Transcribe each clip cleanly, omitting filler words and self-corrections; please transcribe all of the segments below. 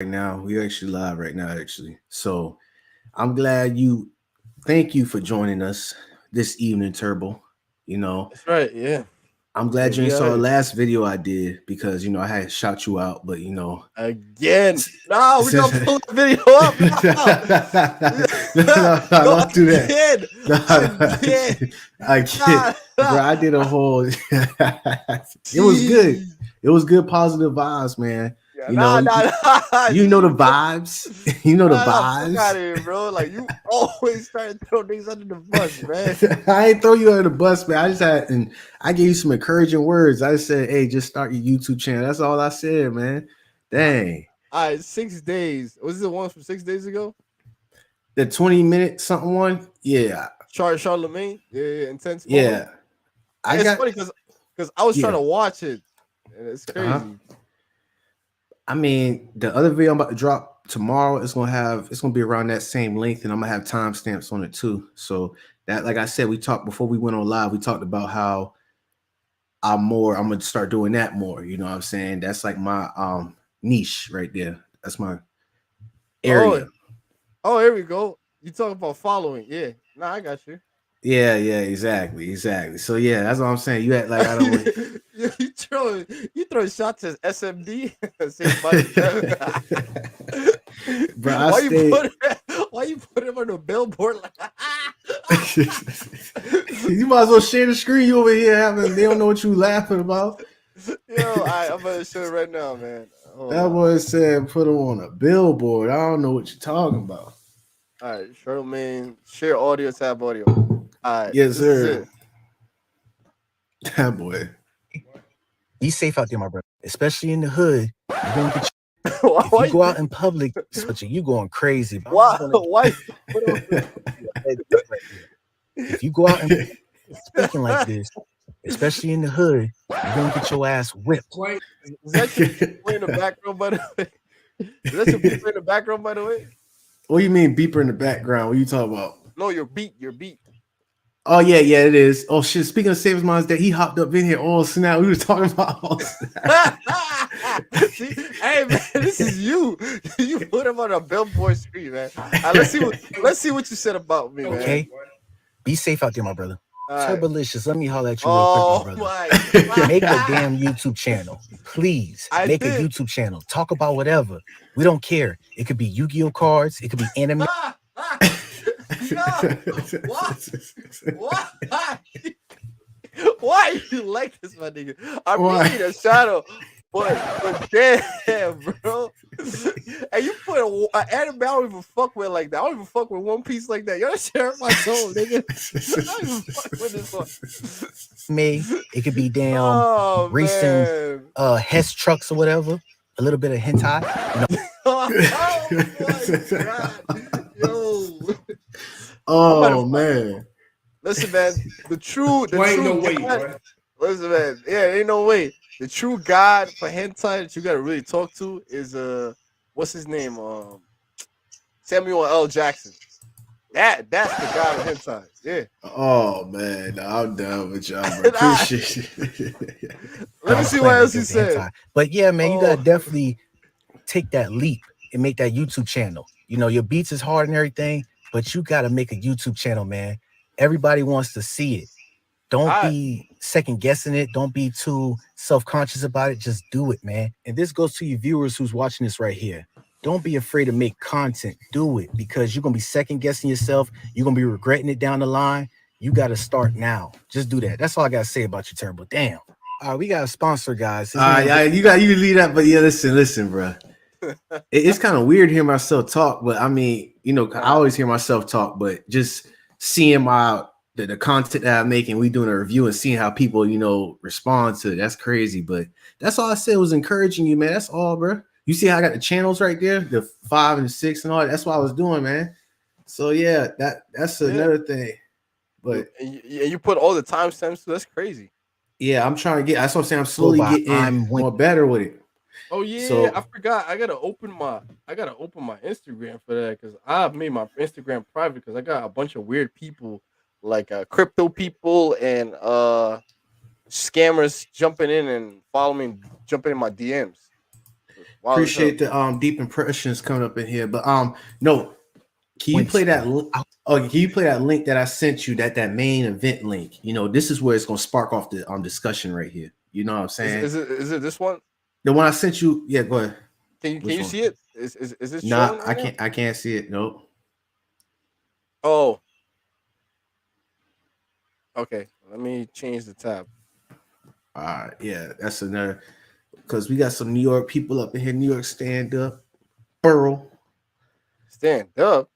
right now. We're actually live right now, actually. So I'm glad you. Thank you for joining us this evening, Turbo. You know, That's right. Yeah. I'm Yeah. glad you We ain't out saw the here last video I did because I had shout you out, but again. No, we're gonna since pull the video up now. no, Go don't do that. again. Again. I get, Nah, bro. nah. I did a whole. It was good. Jeez. It was good, positive vibes, man. Yeah, You know, nah. you know the See, bro. vibes. You know the Nah, fuck out vibes. of here, bro. Like you always try to throw things under the bus, man. I ain't throw you under the bus, man. I just had and I gave you some encouraging words. I said, "Hey, just start your YouTube channel." That's all I said, man. Dang, All right, 6 days. Was this the one from 6 days ago? the 20-minute something one. Yeah, Charlemagne, yeah, intense moment. yeah. I It's got funny because I was trying yeah. to watch it, and it's Uh huh. crazy. I mean, the other video I'm about to drop tomorrow is gonna be around that same length, and I'm gonna have timestamps on it too. So that, like I said, we talked before we went on live. We talked about how I'm gonna start doing that more. You know what I'm saying? That's like my niche right there. That's my Oh, area. here we go. You talking about following? Yeah, nah, I got you. Yeah, exactly. So yeah, that's what I'm saying. You act like I don't really. you throw you throw shots at SMD. Save money. Bro, I stay. Why you put him on a billboard like? You might as well share the screen. You over here having. They don't know what you laughing about. Yo, I'm gonna show it right now, man. Hold That on. boy said put him on a billboard. I don't know what you're talking about. All right, Charlemagne, share audio, tab audio. All right, Yes, this is sir. it. That boy. Be safe out there, my brother. Especially in the hood. You're gonna get if you why, go out in public, you going crazy. But I'm why, just gonna why? put on your head right here. If you go out and speaking like this, especially in the hood, you're gonna get your ass whipped. Is that your beeper in the background, by the way? Is that your beeper in the background, by the way? What do you mean beeper in the background? What are you talking about? No, your beat. Oh yeah, it is. Oh shit. Speaking of Savings Minds Day, he hopped up in here all snap. We were talking about all snap. See, hey man, this is you. You put him on a billboard screen, man. Let's see what you said about me, man. Okay? Be safe out there, my brother. All right. Turbalicious, let me holler at you real quick, my Oh brother. my Make a god. damn YouTube channel. Please I make a did. YouTube channel. Talk about whatever. We don't care. It could be Yu-Gi-Oh cards. It could be anime. Yo, what? Why? Why you like this, my nigga? I'm Why? being a shadow, but damn, bro. And you put an anime I don't even fuck with like that. I don't even fuck with One Piece like that. You're sharing my soul, nigga. I don't even fuck with this one. It could be damn Oh racing man. Hess trucks or whatever. A little bit of hentai. Oh my god. Yo. Oh man. Listen, man. The true Ain't no way, God, bro. listen, man. Yeah, ain't no way. The true God for hentai that you gotta really talk to is what's his name? Samuel L. Jackson. That's the God of hentai. Yeah. Oh man, nah, I'm done with y'all, bro. Nah, Appreciate you. let me see what else he said. But yeah, man, you Oh, gotta definitely take that leap and make that YouTube channel. You know, your beats is hard and everything, but you gotta make a YouTube channel, man. Everybody wants to see it. Don't I be second guessing it. Don't be too self-conscious about it. Just do it, man. And this goes to your viewers who's watching this right here. Don't be afraid to make content. Do it because you're gonna be second guessing yourself. You're gonna be regretting it down the line. You gotta start now. Just do that. That's all I gotta say about you, Turbo. Damn. All right, we got a sponsor, guys. Yeah, you leave that, but yeah, listen, bro. It's kind of weird hearing myself talk, but I mean, I always hear myself talk, but just seeing the content that I'm making, we doing a review and seeing how people, respond to it, that's crazy. But that's all I said was encouraging you, man. That's all, bro. You see how I got the channels right there, the 5 and 6 and all that. That's what I was doing, man. So yeah, that's another thing. But you put all the timestamps. So that's crazy. yeah, I'm trying to get. That's what I'm saying. I'm slowly getting more better with it. Oh yeah, so, I forgot. I gotta open my Instagram for that because I made my Instagram private because I got a bunch of weird people like crypto people and scammers jumping in and following me, jumping in my DMs. Appreciate the deep impressions coming up in here. But no, can you play that? Oh, can you play that link that I sent you? That main event link. You know, this is where it's gonna spark off the discussion right here. You know what I'm saying? Is it this one? The one I sent you? Yeah, go ahead. Can you see it? Is this? Nah, I can't see it. Nope. Oh. Okay, let me change the tab. All right, yeah, that's another because we got some New York people up in here. New York stand up, Borough. Stand up.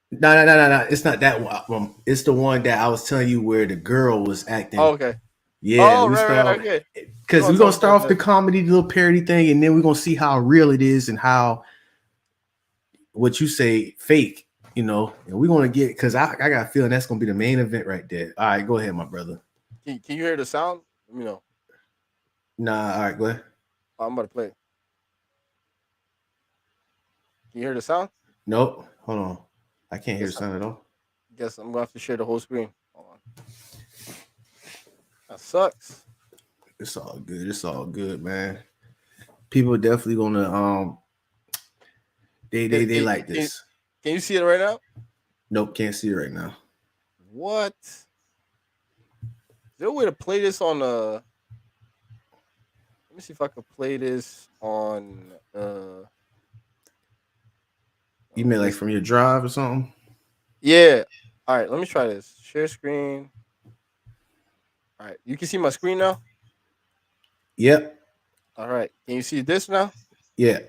No. It's not that one. It's the one that I was telling you where the girl was acting. Oh, okay. Yeah. Oh, right. Okay. Because we're gonna start off the comedy little parody thing, and then we're gonna see how real it is and how what you say fake. You know, and we're gonna get because I got a feeling that's gonna be the main event right there. All right, go ahead, my brother. Can you hear the sound? Let me know. Nah, all right, go ahead. I'm about to play it. Can you hear the sound? Nope. Hold on. I can't hear the sound at all. Guess I'm gonna have to share the whole screen. Hold on. That sucks. It's all good. It's all good, man. People are definitely gonna they like this. Can you see it right now? Nope, can't see it right now. What? Is there a way to play this on Let me see if I can play this on You mean like from your drive or something? Yeah. All right, let me try this. Share screen. All right, you can see my screen now? Yep. All right. Can you see this now? Yeah.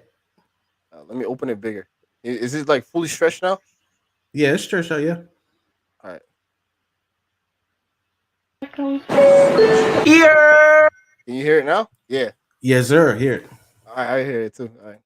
Let me open it bigger. Is it like fully stretched now? Yeah, it's stretched out, yeah. All right. Here. Can you hear it now? Yeah. Yes, sir. Here. All right, I hear it too. All right.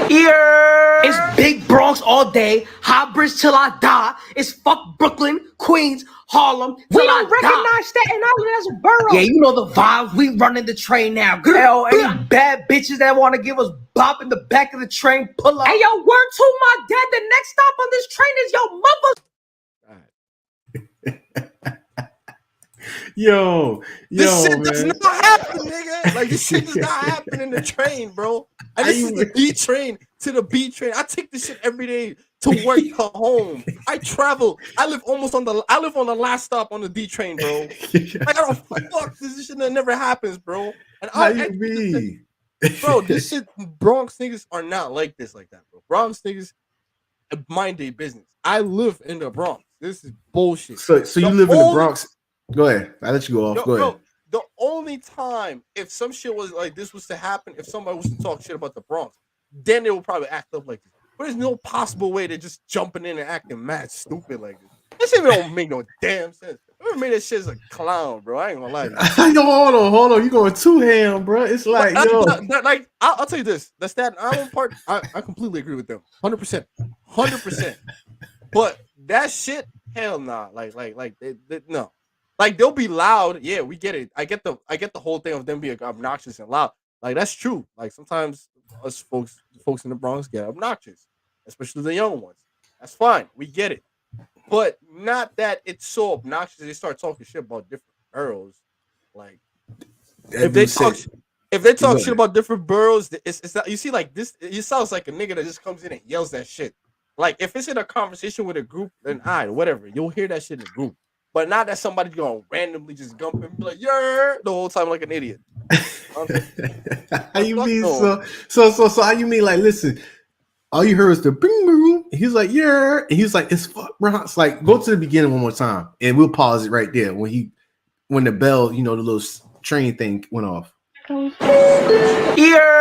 Here. It's Big Bronx all day. High Bridge till I die. It's fuck Brooklyn, Queens, Harlem. We don't recognize Staten Island as a borough. Yeah, you know the vibes. We running the train now. Hell, any bad bitches that want to give us bop in the back of the train, pull up. Hey, yo, word to my dad. The next stop on this train is your mother. Yo, this shit man. does not happen, nigga. Like this shit does not happen in the train, bro. And this is the B train to the B train. I take this shit every day to work, to home. I travel. I live on the last stop on the D train, bro. I don't fuck this shit that never happens, bro. And how you mean? Bro, this shit, Bronx niggas are not like this, like that, bro. Bronx niggas mind their business. I live in the Bronx. This is bullshit. So you live in the Bronx. Go ahead. I'll let you go off. Go ahead. The only time if some shit was like this was to happen, if somebody was to talk shit about the Bronx, then they will probably act up like this. But there's no possible way they're just jumping in and acting mad stupid like this. That shit don't make no damn sense. Whoever made that shit is a clown, bro. I ain't gonna lie. Yo, hold on. You going too ham, bro. It's like, like I'll tell you this. The Staten Island part, I completely agree with them. 100%. But that shit, hell nah. Like no. Like they'll be loud, yeah, we get it. I get the whole thing of them being obnoxious and loud. Like that's true. Like sometimes us folks in the Bronx get obnoxious, especially the young ones. That's fine, we get it. But not that it's so obnoxious they start talking shit about different boroughs. Like if they talk shit about different boroughs, it's not, you see like this. It sounds like a nigga that just comes in and yells that shit. Like if it's in a conversation with a group, then whatever, you'll hear that shit in a group. But not that somebody's gonna randomly just gump and be like, yeah, the whole time like an idiot. How you mean? So how you mean? Like, listen, all you heard was the bing boom. He's like, yeah, and he's like, it's fuck Bronx. Like, go to the beginning one more time, and we'll pause it right there when the bell, the little train thing went off. Here.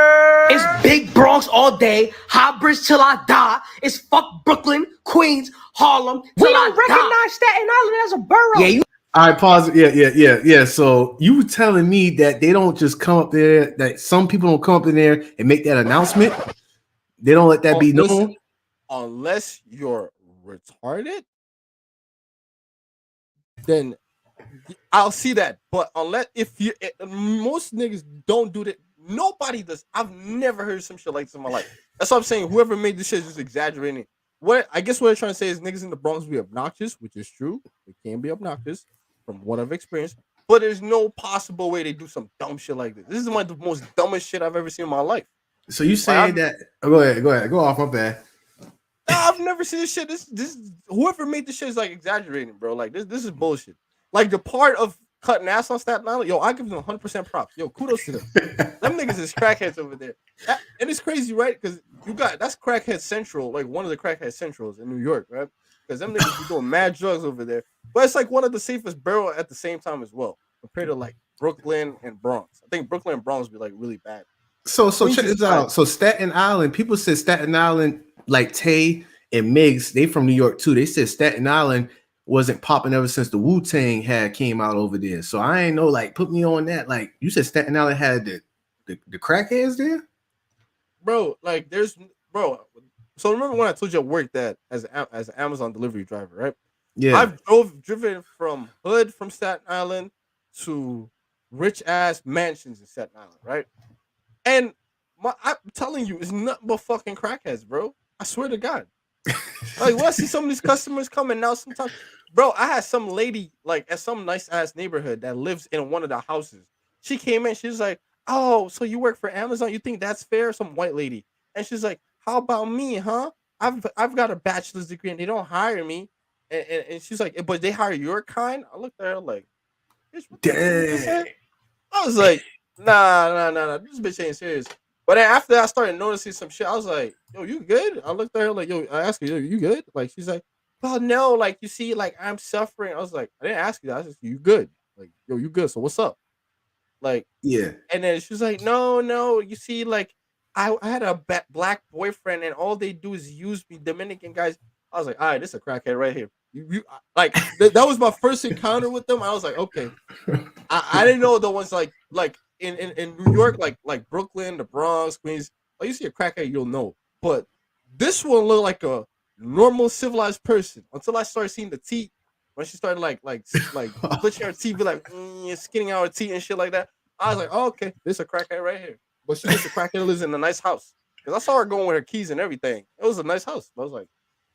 It's Big Bronx all day. High Bridge till I die. It's fuck Brooklyn, Queens, Harlem. We don't recognize Staten Island as a borough. Yeah, all right, pause it. Yeah. So you were telling me that they don't just come up there, that some people don't come up in there and make that announcement. They don't let that be known. Unless you're retarded, then I'll see that. But most niggas don't do that. Nobody does. I've never heard some shit like this in my life. That's what I'm saying. Whoever made this shit is just exaggerating. What they're trying to say is niggas in the Bronx be obnoxious, which is true. They can be obnoxious from what I've experienced. But there's no possible way they do some dumb shit like this. This is the most dumbest shit I've ever seen in my life. So you saying that? Go ahead, go off. My bad. I've never seen this shit. This whoever made this shit is like exaggerating, bro. Like this is bullshit. Like the part of cutting ass on Staten Island, yo, I give them 100% props. Yo, kudos to them. Them niggas is crackheads over there. And it's crazy, right? Because that's crackhead central, like one of the crackhead centrals in New York, right? Because them niggas be doing mad drugs over there. But it's like one of the safest borough at the same time as well, compared to like Brooklyn and Bronx. I think Brooklyn and Bronx be like really bad. So check this out. So Staten Island, people said Staten Island, like Tay and Miggs, they from New York too. They said Staten Island wasn't popping ever since the Wu-Tang had came out over there. So I ain't know, like, put me on that. Like, you said Staten Island had the crackheads there? Bro, like bro. So remember when I told you I worked as an Amazon delivery driver, right? Yeah. I've driven from hood from Staten Island to rich ass mansions in Staten Island, right? And I'm telling you, it's nothing but fucking crackheads, bro. I swear to God. Like, when I see some of these customers coming now, sometimes, bro, I had some lady like at some nice ass neighborhood that lives in one of the houses. She came in, she was like, "Oh, so you work for Amazon? You think that's fair?" Some white lady, and she's like, "How about me, huh? I've got a bachelor's degree and they don't hire me." And she's like, "But they hire your kind." I looked at her like, "Bitch, what the fuck you just said?" I was like, nah, this bitch ain't serious. But then after that, I started noticing some shit. I was like, "Yo, you good?" I looked at her like, "Yo," I asked her, "Yo, you good?" Like, she's like, "Well, no, like, you see, like, I'm suffering." I was like, "I didn't ask you that. I just, you good? Like, yo, you good? So what's up?" Like, Yeah. and then she was like, "No, you see, like, I had a black boyfriend, and all they do is use me, Dominican guys." I was like, "All right, this is a crackhead right here." You like that was my first encounter with them. I was like, okay. I didn't know the ones like in New York, like Brooklyn, the Bronx, Queens. Like, you see a crackhead, you'll know. But this one looked like a normal civilized person until I started seeing the teeth. When she started like glitching her teeth, be like skinning out her teeth and shit like that. I was like, oh, okay, this is a crackhead right here. But she just a crackhead lives in a nice house. Because I saw her going with her keys and everything. It was a nice house. I was like,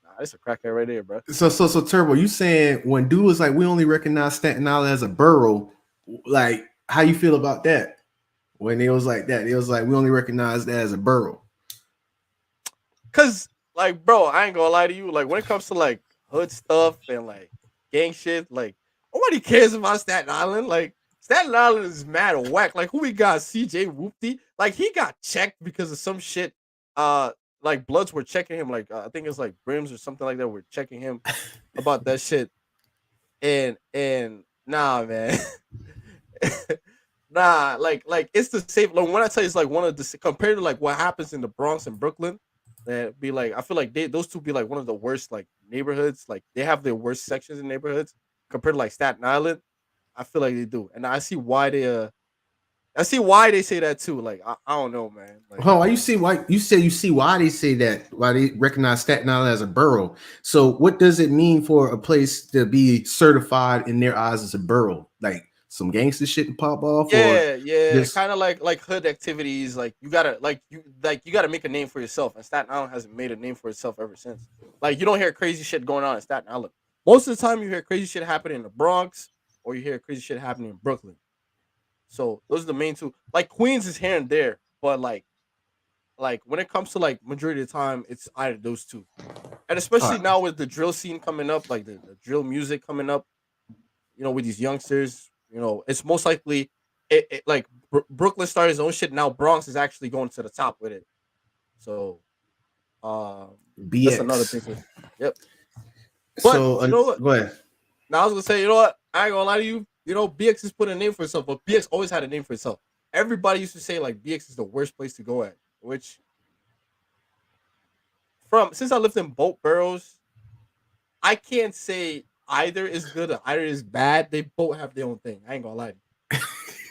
nah, it's a crackhead right there, bro. So Turbo, you saying when dude was like, we only recognize Staten Island as a borough, like, how you feel about that? When it was like that, it was like, we only recognize that as a borough. Cause like, bro, I ain't gonna lie to you. Like, when it comes to like hood stuff and like gang shit, like nobody cares about Staten Island. Like, Staten Island is mad whack. Like, who we got? CJ Whoopty. Like, he got checked because of some shit. Like Bloods were checking him. Like, I think it's like Brims or something like that. We're checking him about that shit. And nah, man. Nah, like it's the safe. Like, when I tell you, it's like one of the, compared to like what happens in the Bronx and Brooklyn, that be like, I feel like those two be like one of the worst like neighborhoods. Like, they have their worst sections in neighborhoods compared to like Staten Island. I feel like they do, and I see why they say that too. Like, I don't know, man. Like, Oh, you see why you see why they say that, why they recognize Staten Island as a borough. So what does it mean for a place to be certified in their eyes as a borough? Like, some gangster shit to pop off? yeah, just kind of like hood activities. Like, you gotta make a name for yourself, and Staten Island hasn't made a name for itself ever since. Like, you don't hear crazy shit going on in Staten Island. Most of the time, you hear crazy shit happening in the Bronx, or you hear crazy shit happening in Brooklyn. So those are the main two. Like, Queens is here and there, but like when it comes to like majority of the time, it's either those two. And especially now with the drill scene coming up, like the drill music coming up, with these youngsters, it's most likely like Brooklyn started his own shit. Now Bronx is actually going to the top with it. So BX. that's another thing. Yep. But so you know what? Go ahead. Now I was gonna say, you know what? I ain't gonna lie to you. BX has put a name for itself, but BX always had a name for itself. Everybody used to say like BX is the worst place to go at, which since I lived in both boroughs, I can't say either is good or either is bad. They both have their own thing. I ain't gonna lie to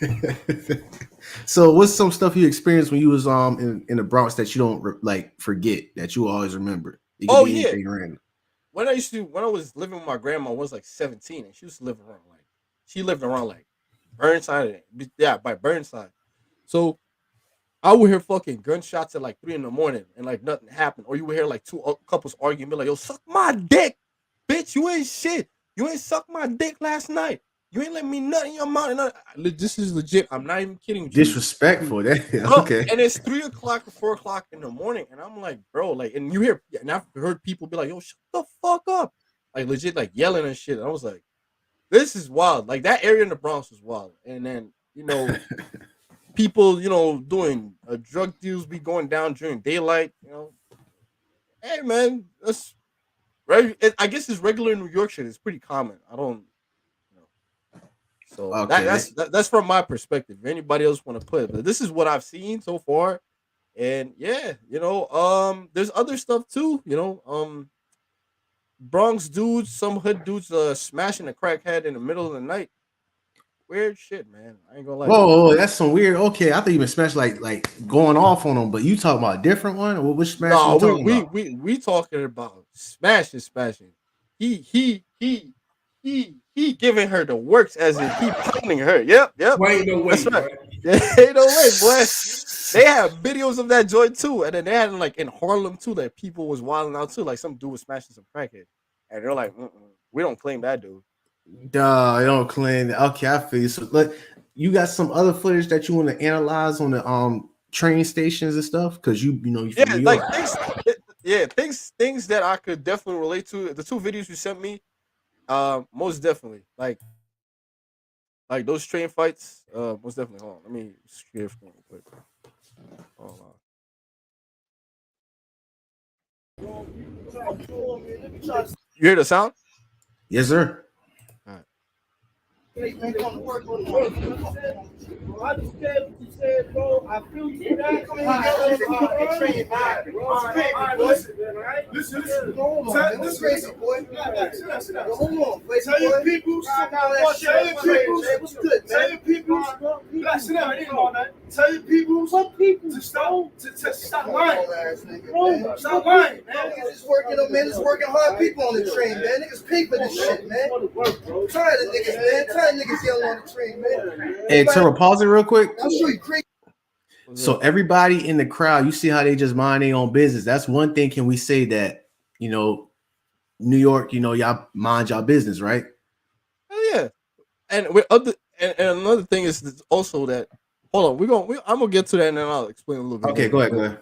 you. So what's some stuff you experienced when you was in the Bronx that you don't like forget, that you always remember? Oh yeah. When I was living with my grandma, I was like 17, and she used to live around like Burnside. Yeah, by Burnside. So I would hear fucking gunshots at like 3 a.m. and like nothing happened. Or you would hear like two couples arguing, be like, "Yo, suck my dick, bitch. You ain't shit. You ain't suck my dick last night. You ain't letting me nut in your mouth. This is legit. I'm not even kidding. Disrespectful. Okay. And it's 3 o'clock or 4 o'clock in the morning, and I'm like, bro, like, and you hear, and I've heard people be like, yo, shut the fuck up, like legit, like yelling and shit. And I was like, this is wild. Like that area in the Bronx was wild. And then people, doing drug deals be going down during daylight. Hey man, that's right. I guess it's regular New York shit. It's pretty common. I don't. So okay. that's from my perspective. If anybody else want to put it, but this is what I've seen so far, and yeah, there's other stuff too. Bronx dudes, some hood dudes, smashing a crackhead in the middle of the night. Weird shit, man. I ain't gonna lie. Whoa, that's some weird. Okay, I thought you been smash like going off on them, but you talking about a different one? Or which smash? No, we talking about smashing. He giving her the works as in he pounding her. Yep. Wait, no way. That's right. Ain't no way, boy. They have videos of that joint too, and then they had like in Harlem too that people was wilding out too. Like some dude was smashing some crackhead, and they're like, we don't claim that dude. Duh, I don't claim that. Okay, I feel you. So, you got some other footage that you want to analyze on the train stations and stuff, because you like things that I could definitely relate to. The 2 videos you sent me, most definitely like those train fights. Most definitely. Hold on, let me share real quick. Hold on. You hear the sound? Yes, sir. I understand what you said, bro. I feel you for that. Listen. Hold on. What's crazy, boy? Hold on. Tell your people. What's good, man? Tell your people. Tell your people. Some people to stop lying. Bro, stop lying, man. It's working, man. It's working hard people on the train, man. Niggas pay for this shit, man. Tired of niggas, man. Niggas yelling on the train, man. Hey, Tara, pause it real quick. I'll show you crazy. So everybody in the crowd, you see how they just mind their own business. That's one thing. Can we say that, New York, y'all mind y'all business, right? Oh yeah. And and another thing is also that. Hold on, I'm gonna get to that and then I'll explain a little bit. Okay, go ahead.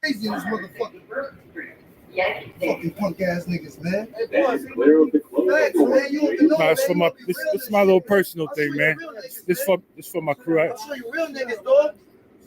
Crazy in this motherfucker. Fucking punk ass niggas, man. This is my little personal thing, man. This for my crew. I'll show you real niggas, dog.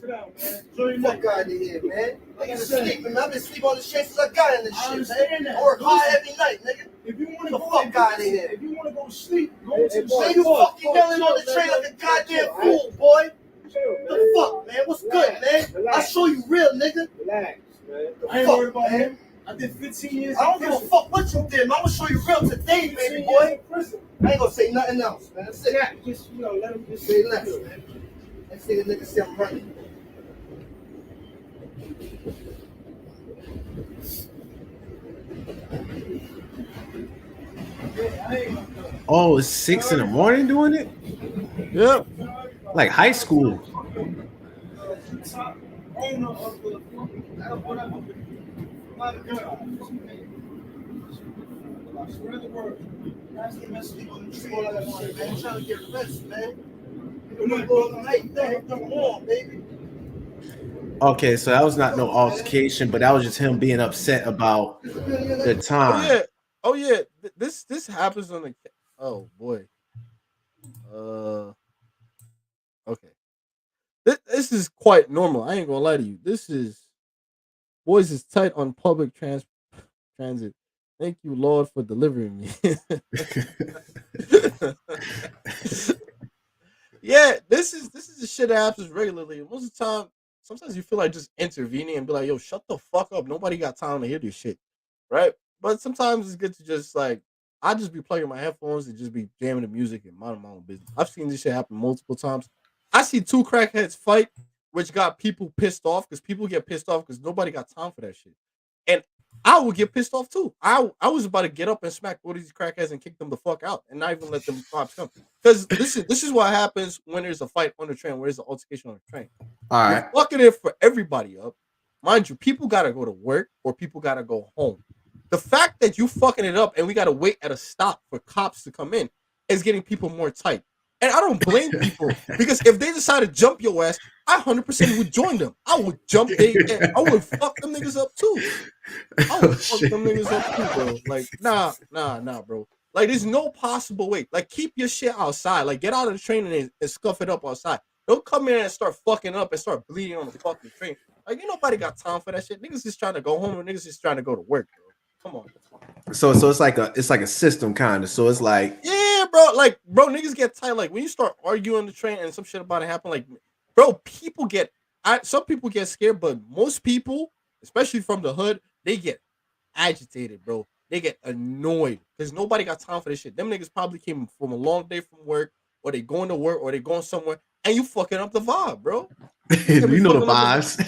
Sit down, man. Fuck out of here, man. Niggas sleeping. I've been sleeping on the shit since I got in this shit, man. I work hard every night, nigga. If you want to fuck out of here. If you want to go sleep, go to sleep. You fucking yelling on the train like a goddamn fool, boy. The fuck, man? What's good, man? I'll show you real, nigga. Relax, man. I ain't worried about him. I did 15 years. I don't give a fuck what you did, man. I'm gonna show you real today, baby boy. I ain't gonna say nothing else, man. That's it. Yeah, just let him just say less, man. Next thing the nigga say I'm running. Oh, it's 6 in the morning doing it? Yeah. Like high school. Okay, so that was not no altercation, but that was just him being upset about the time. Oh yeah. This happens on the. Oh boy. Okay. This is quite normal. I ain't gonna lie to you. Boys is tight on public transit. Thank you, Lord, for delivering me. Yeah, this is the shit that happens regularly. Most of the time, sometimes you feel like just intervening and be like, yo, shut the fuck up. Nobody got time to hear this shit. Right? But sometimes it's good to just I just be plugging my headphones and just be jamming the music and minding my own business. I've seen this shit happen multiple times. I see 2 crackheads fight, which got people pissed off because people get pissed off because nobody got time for that shit. And I would get pissed off too. I was about to get up and smack all these crackheads and kick them the fuck out and not even let them cops come. Because this is what happens when there's a fight on the train, where there's an altercation on the train. All right. You're fucking it for everybody up. Mind you, people gotta go to work or people gotta go home. The fact that you fucking it up and we gotta wait at a stop for cops to come in, is getting people more tight. And I don't blame people because if they decide to jump your ass, I 100% would join them. I would jump I would fuck them niggas up too. I would fuck them niggas up too, bro. Like, nah, bro. Like, there's no possible way. Like, keep your shit outside. Like, get out of the train and scuff it up outside. Don't come in and start fucking up and start bleeding on the fucking train. Like, ain't nobody got time for that shit. Niggas just trying to go home and niggas just trying to go to work, bro. Come on. So it's like a system kind of. So it's like, yeah, bro. Like, bro, niggas get tight. Like, when you start arguing on the train and some shit about it happen, like, bro, people get. Some people get scared, but most people, especially from the hood, they get agitated, bro. They get annoyed because nobody got time for this shit. Them niggas probably came from a long day from work, or they going to work, or they going somewhere, and you fucking up the vibe, bro. you know the vibes.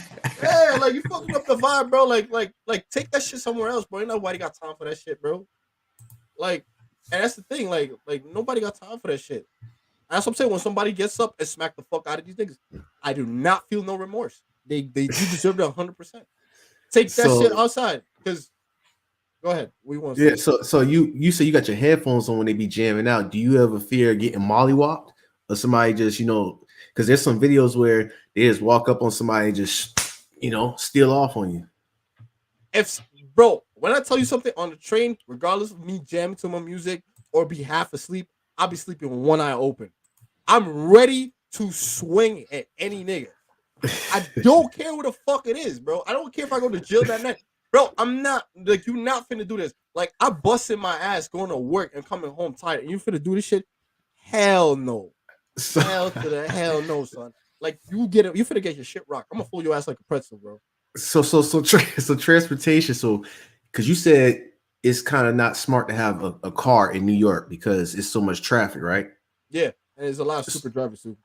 Yeah, like you fucking up the vibe, bro. Like take that shit somewhere else, bro. Ain't nobody got time for that shit, bro. Like, and that's the thing, like nobody got time for that shit. That's what I'm saying. When somebody gets up and smack the fuck out of these niggas, I do not feel no remorse. They do deserve it 100%. Take that shit outside, because. Go ahead. We want. Yeah. So you say you got your headphones on when they be jamming out. Do you ever fear getting mollywopped, or somebody just because there's some videos where they just walk up on somebody and just steal off on you. Bro, when I tell you something on the train, regardless of me jamming to my music or be half asleep, I'll be sleeping with one eye open. I'm ready to swing at any nigga. I don't care who the fuck it is, bro. I don't care if I go to jail that night. Bro, I'm not, like, you not finna do this. Like, I busted my ass going to work and coming home tired, and you finna do this shit? Hell no. Hell to the hell no, son. Like, you finna get your shit rocked. I'm gonna fool your ass like a pretzel, bro. So transportation. So, because you said it's kind of not smart to have a car in New York because it's so much traffic, right? Yeah, and there's a lot of super drivers too.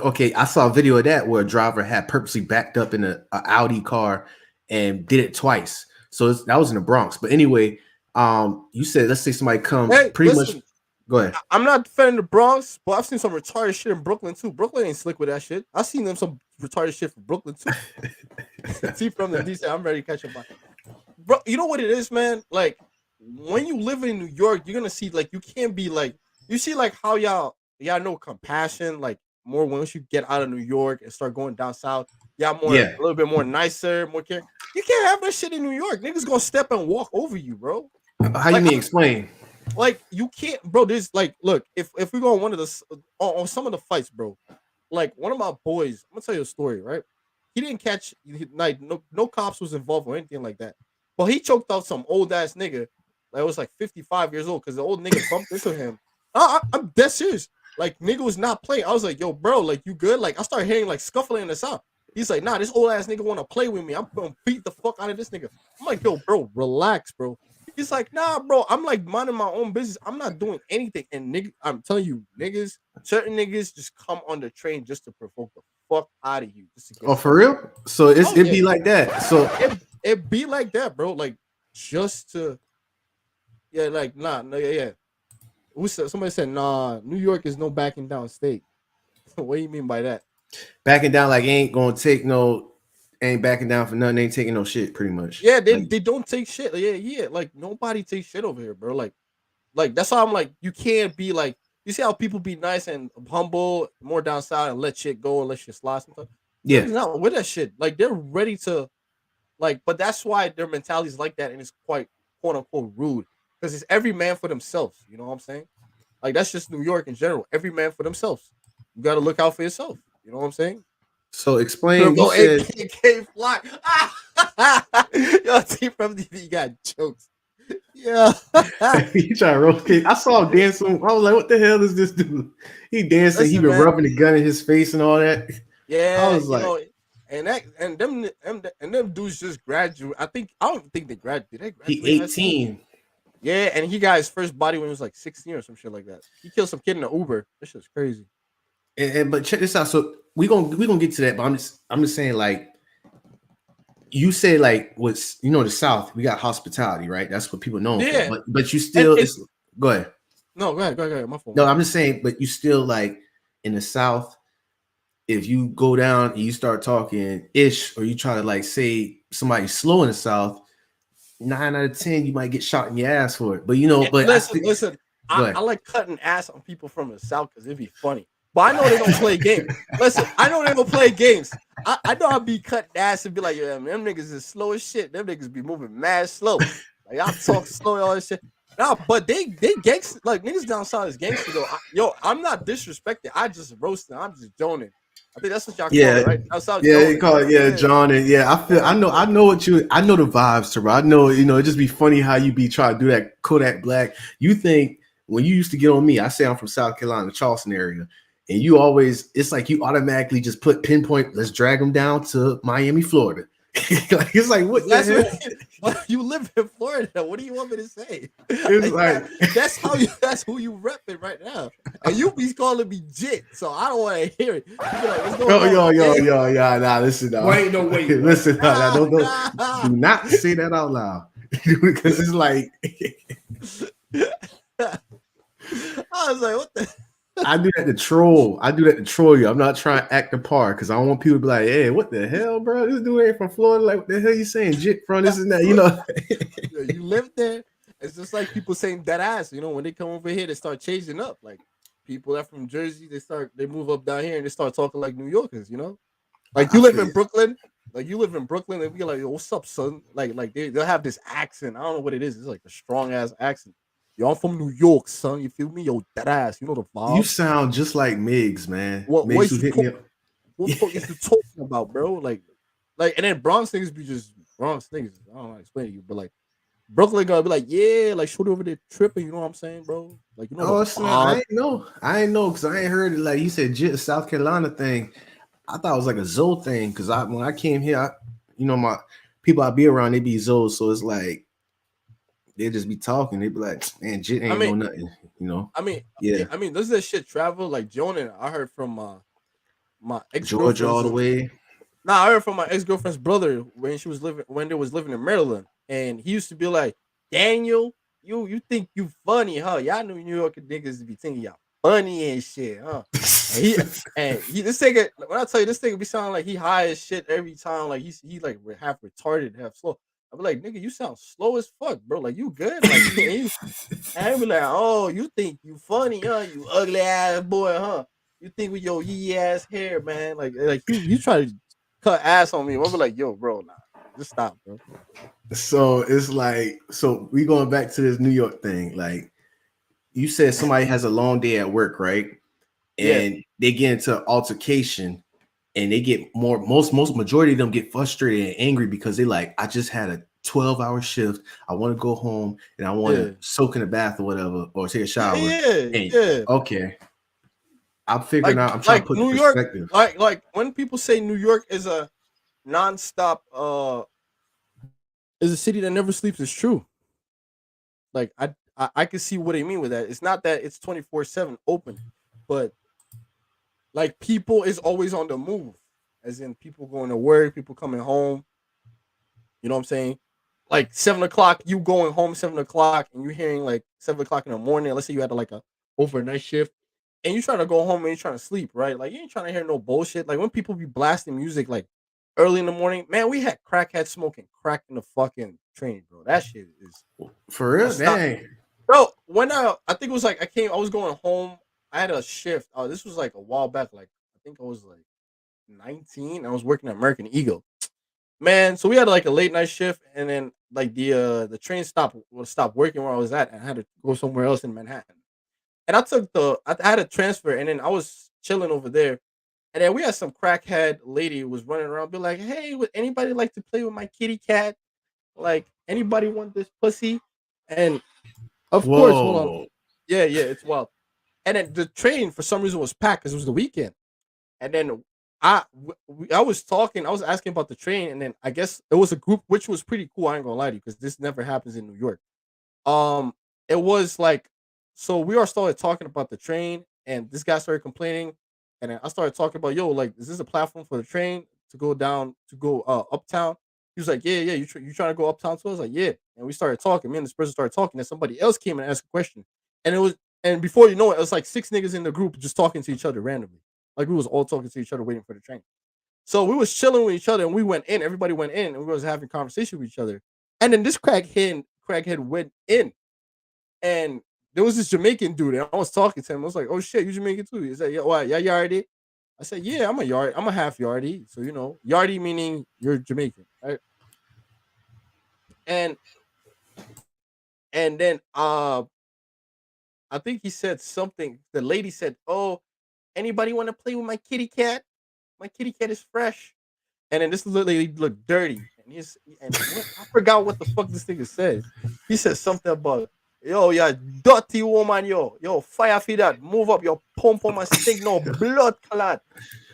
Okay, I saw a video of that where a driver had purposely backed up in an Audi car and did it twice. So that was in the Bronx. But anyway, you said, let's say somebody come much. Go ahead. I'm not defending the Bronx, but I've seen some retarded shit in Brooklyn too. Brooklyn ain't slick with that shit. I've seen them some retarded shit from Brooklyn too. See, from the DC, I'm ready to catch up. Bro, you know what it is, man? Like, when you live in New York, you're gonna see, like, you can't be like, you see, like, how y'all know compassion, like, more once you get out of New York and start going down south. Y'all more a little bit more nicer, more care. You can't have that shit in New York. Niggas gonna step and walk over you, bro. How you mean explain? Like, you can't, bro. There's like, look, if we go on one of the on some of the fights, bro. Like, one of my boys, I'm gonna tell you a story, right? He didn't catch, like, no cops was involved or anything like that. But he choked out some old ass nigga that was like 55 years old because the old nigga bumped into him. I'm dead serious. Like, nigga was not playing. I was like, yo, bro, like, you good? Like, I started hearing like scuffling in the sound. He's like, nah, this old ass nigga want to play with me. I'm gonna beat the fuck out of this nigga. I'm like, yo, bro, relax, bro. He's like, nah, bro, I'm like minding my own business. I'm not doing anything. And nigga, I'm telling you, niggas, certain niggas just come on the train just to provoke the fuck out of you. Oh, for real? So it'd be like that. So it be like that, bro. Like, just to, like, yeah. Somebody said, nah, New York is no backing down state. What do you mean by that? Backing down, like, ain't backing down for nothing, ain't taking no shit, pretty much. Yeah, they don't take shit. Yeah. Like, nobody takes shit over here, bro. Like that's why I'm like, you can't be like, you see how people be nice and humble, more down south and let shit go and let shit slide sometimes. Yeah. Not with that shit. Like, they're ready to, like, but that's why their mentality is like that, and it's quite quote unquote rude. Because it's every man for themselves. You know what I'm saying? Like, that's just New York in general. Every man for themselves. You got to look out for yourself. You know what I'm saying? So explain. You said AKK fly. Yo, T from DD got jokes. Yeah. He trying to roast cake. I saw him dancing. I was like, what the hell is this dude? He dancing. He been rubbing the gun in his face and all that. Yeah. I was like, and them dudes just graduate. I don't think they graduated. He 18. Yeah, and he got his first body when he was like 16 or some shit like that. He killed some kid in an Uber. This shit's crazy. But check this out. So we gonna get to that. But I'm just saying, like, you say, like, what's, the South, we got hospitality, right? That's what people know. Yeah. But you still go ahead. No, go ahead. My phone. No, I'm just saying, but you still, like, in the South, if you go down and you start talking ish, or you try to, like, say somebody slow in the South, 9 out of 10, you might get shot in your ass for it. But listen. I like cutting ass on people from the South because it'd be funny. But I know they don't play games. Listen, I know they don't play games. I know I'd be cutting ass and be like, yeah, man, them niggas is slow as shit. Them niggas be moving mad slow. Like, I talk slow and all this shit. Nah, but they gangster. Like, niggas down south is gangster, though. I'm not disrespecting. I just roasting. I'm just joning. I think that's what y'all call it, right? Down south, yeah, joning. they call it, John. And yeah, I know the vibes, Terrell. I know, it just be funny how you be trying to do that Kodak Black. You think when you used to get on me, I say I'm from South Carolina, Charleston area. And you always, it's like you automatically just put pinpoint, let's drag them down to Miami, Florida. Like, it's like, what the hell? You live in Florida. What do you want me to say? It's like that's who you repping right now. And you be calling me jit, so I don't want to hear it. You be like, what's going on? Yo, nah, listen, no. Wait. Listen, don't, do not say that out loud. Because it's like I was like, what the? I do that to troll. You. I'm not trying to act the part because I don't want people to be like, hey, what the hell, bro? This dude ain't from Florida. Like, what the hell you saying? Jit from this and that, You live there. It's just like people saying dead ass. When they come over here, they start changing up. Like, people that from Jersey, they move up down here and they start talking like New Yorkers, Like, you live in Brooklyn. Like, you live in Brooklyn, they be like, yo, what's up, son? Like they'll have this accent. I don't know what it is. It's like a strong ass accent. Yo, I'm from New York, son. You feel me? Yo, that ass. You know the vibe. You sound just like Miggs, man. What Miggs who hit me up. What the fuck is you talking about, bro? Like, and then Bronx niggas be just Bronx niggas. I don't know how to explain to you, but like Brooklyn gonna be like, yeah, like shoot over there tripping. You know what I'm saying, bro? Like, I ain't know because I ain't heard it. Like you said, South Carolina thing. I thought it was like a Zoe thing because when I came here, my people I be around, they be Zoe, so it's like. They just be talking. They be like, man, Jit ain't know nothing, Yeah. I mean, does that shit travel? Like Jonan, I heard from my ex Georgia all the way. Nah, I heard from my ex-girlfriend's brother when they was living in Maryland, and he used to be like, Daniel, you think you funny, huh? Y'all New York niggas be thinking y'all funny and shit, huh? and this nigga, when I tell you, this nigga be sounding like he high as shit every time, like he like half retarded, half slow. I be like, nigga, you sound slow as fuck, bro. Like, you good? Like, and I be like, oh, you think you funny, huh? You ugly ass boy, huh? You think with your yee ass hair, man? Like you try to cut ass on me. I be like, yo, bro, nah, just stop, bro. So it's like, we going back to this New York thing. Like, you said somebody has a long day at work, right? And they get into altercation. And they get most majority of them get frustrated and angry because they like, I just had a 12-hour shift. I want to go home and I want to soak in a bath or whatever, or take a shower. Okay. I'm figuring out. I'm trying to put New in York, perspective. like when people say New York is a nonstop, is a city that never sleeps. It's true. Like I can see what they mean with that. It's not that it's 24/7 open, but like people is always on the move, as in people going to work, people coming home. You know what I'm saying? Like 7 o'clock, you going home 7 o'clock, and you're hearing like 7 o'clock in the morning. Let's say you had like a overnight shift, and you're trying to go home and you're trying to sleep, right? Like you ain't trying to hear no bullshit. Like when people be blasting music like early in the morning, man, we had crackheads smoking crack in the fucking train, bro. That shit is for real, dang. Bro, when I think it was like I was going home. I had a shift. This was like a while back. Like I think I was like 19. I was working at American Eagle. Man, so we had like a late night shift, and then like the train stopped working where I was at, and I had to go somewhere else in Manhattan. And I had a transfer, and then I was chilling over there, and then we had some crackhead lady who was running around, be like, "Hey, would anybody like to play with my kitty cat? Like anybody want this pussy?" And of course, hold on, yeah, it's wild. And then the train for some reason was packed because it was the weekend. And then I was talking, I was asking about the train, and then I guess it was a group, which was pretty cool. I ain't gonna lie to you because this never happens in New York. It was like, so we all started talking about the train, and this guy started complaining, and then I started talking about, yo, like, is this a platform for the train to go uptown? He was like, yeah, you trying to go uptown too? I was like, yeah. And we started talking. Me and this person started talking, and somebody else came and asked a question, and before you know it, it was like 6 niggas in the group just talking to each other randomly. Like we was all talking to each other, waiting for the train. So we was chilling with each other, and we went in. Everybody went in, and we was having conversation with each other. And then this crackhead went in, and there was this Jamaican dude, and I was talking to him. I was like, "Oh shit, you Jamaican too?" He said, "Yeah, what? Yeah, Yardie." I said, "Yeah, I'm a half Yardie. So Yardie meaning you're Jamaican, right?" And then I think he said something. The lady said, "Oh, anybody want to play with my kitty cat? My kitty cat is fresh." And then this little lady looked dirty, and what, I forgot what the fuck this nigga said. He said something about, "Yo, yeah, dirty woman, yo, fire for that. Move up your pump on my stink, no blood clot."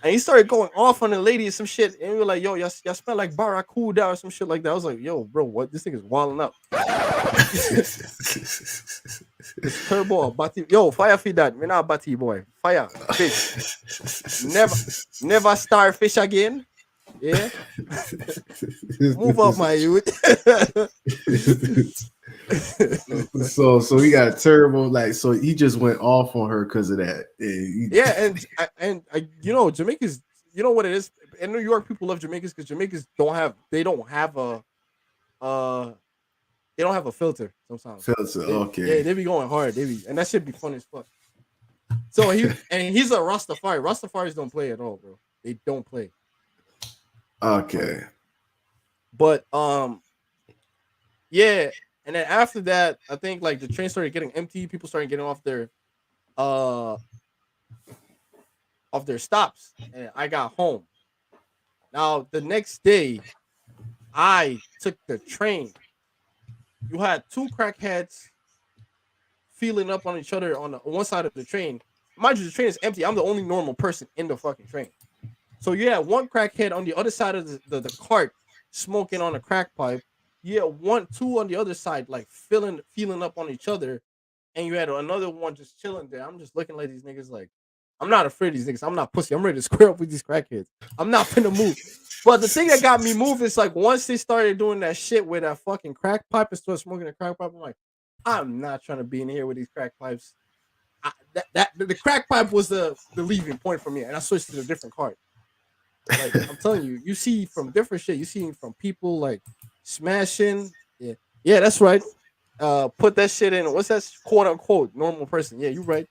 And he started going off on the lady and some shit. And we were like, "Yo, y'all smell like barracuda or some shit like that." I was like, "Yo, bro, what? This nigga's wilding up." It's turbo, batty. Yo, fire for that. We're not batty boy. Fire, fish. Never starfish again. Yeah. Move up, my youth. So he got a turbo, like, so he just went off on her because of that. Yeah, and Jamaicans, you know what it is? In New York, people love Jamaicans because Jamaicans don't have a filter sometimes. Filter, okay. Yeah, they be going hard. And that should be fun as fuck. So he's a Rastafari. Rastafaris don't play at all, bro. They don't play. Okay. But yeah, and then after that, I think like the train started getting empty. People started getting off their stops, and I got home. Now the next day, I took the train. You had two crackheads feeling up on each other on one side of the train. Mind you, the train is empty. I'm the only normal person in the fucking train. So you had one crackhead on the other side of the cart smoking on a crack pipe. You had two on the other side, like feeling up on each other. And you had another one just chilling there. I'm just looking like these niggas like, I'm not afraid of these niggas. I'm not pussy. I'm ready to square up with these crackheads. I'm not finna move. But the thing that got me moved is like once they started doing that shit with that fucking crack pipe and started smoking a crack pipe, I'm like, I'm not trying to be in here with these crack pipes. The crack pipe was the leaving point for me, and I switched to a different cart. Like I'm telling you, you see from different shit. You see from people like smashing. Yeah, that's right. Put that shit in. What's that? "Quote unquote" normal person. Yeah, you right.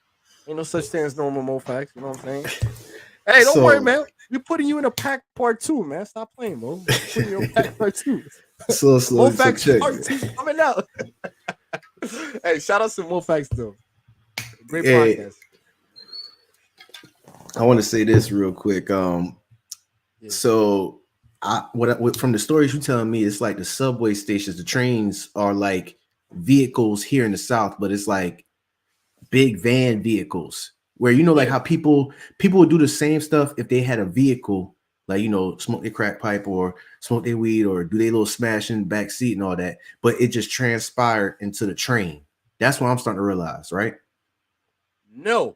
Ain't no such thing as normal Moe Factz. You know what I'm saying? Hey, don't worry, man. We're putting you in a pack part 2, man. Stop playing, bro. We're putting you in a pack part 2. Slow. Moe Factz part 2 coming out. Hey, shout out to Moe Factz though. Great podcast. I want to say this real quick. Yeah. So what from the stories you telling me, it's like the subway stations, the trains are like vehicles here in the South, but it's like big van vehicles where like how people would do the same stuff if they had a vehicle, like smoke their crack pipe or smoke their weed or do their little smash in the back seat and all that, but it just transpired into the train. That's what I'm starting to realize, right? No,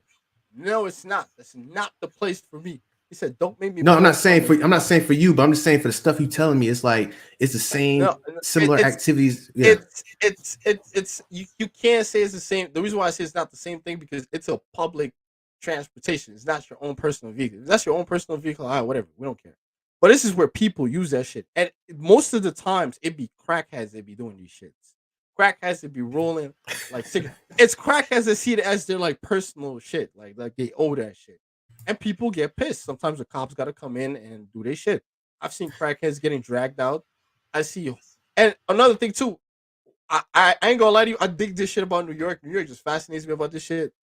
it's not. That's not the place for me. He said, "Don't make me." No, I'm not saying for you, but I'm just saying for the stuff you telling me, it's like it's the same similar activities. Yeah. It's you can't say it's the same. The reason why I say it's not the same thing because it's a public transportation. It's not your own personal vehicle. If that's your own personal vehicle, all right, whatever. We don't care. But this is where people use that shit, and most of the times it be crackheads that be doing these shits. Crackheads that be rolling like cigarettes. It's crackheads that see it as their like personal shit, like they owe that shit. And people get pissed. Sometimes the cops got to come in and do their shit. I've seen crackheads getting dragged out. I see. And another thing, too, I ain't going to lie to you. I dig this shit about New York. New York just fascinates me about this shit.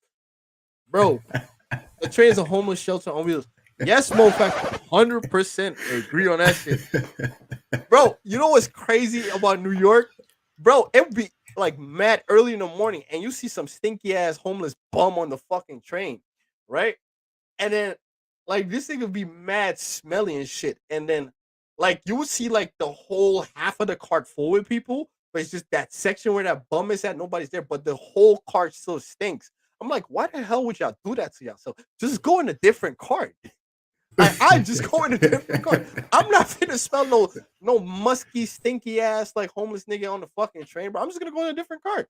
Bro, the train is a homeless shelter on wheels. Yes, Moe Factz, 100% agree on that shit. Bro, you know what's crazy about New York? Bro, it would be like mad early in the morning and you see some stinky ass homeless bum on the fucking train, right? And then, like, this thing would be mad smelly and shit. And then, like, you would see, like, the whole half of the cart full with people. But it's just that section where that bum is at, nobody's there. But the whole cart still stinks. I'm like, why the hell would y'all do that to yourself? Just go in a different cart. I just go in a different cart. I'm not finna smell no musky, stinky ass, like, homeless nigga on the fucking train, bro. I'm just gonna go in a different cart.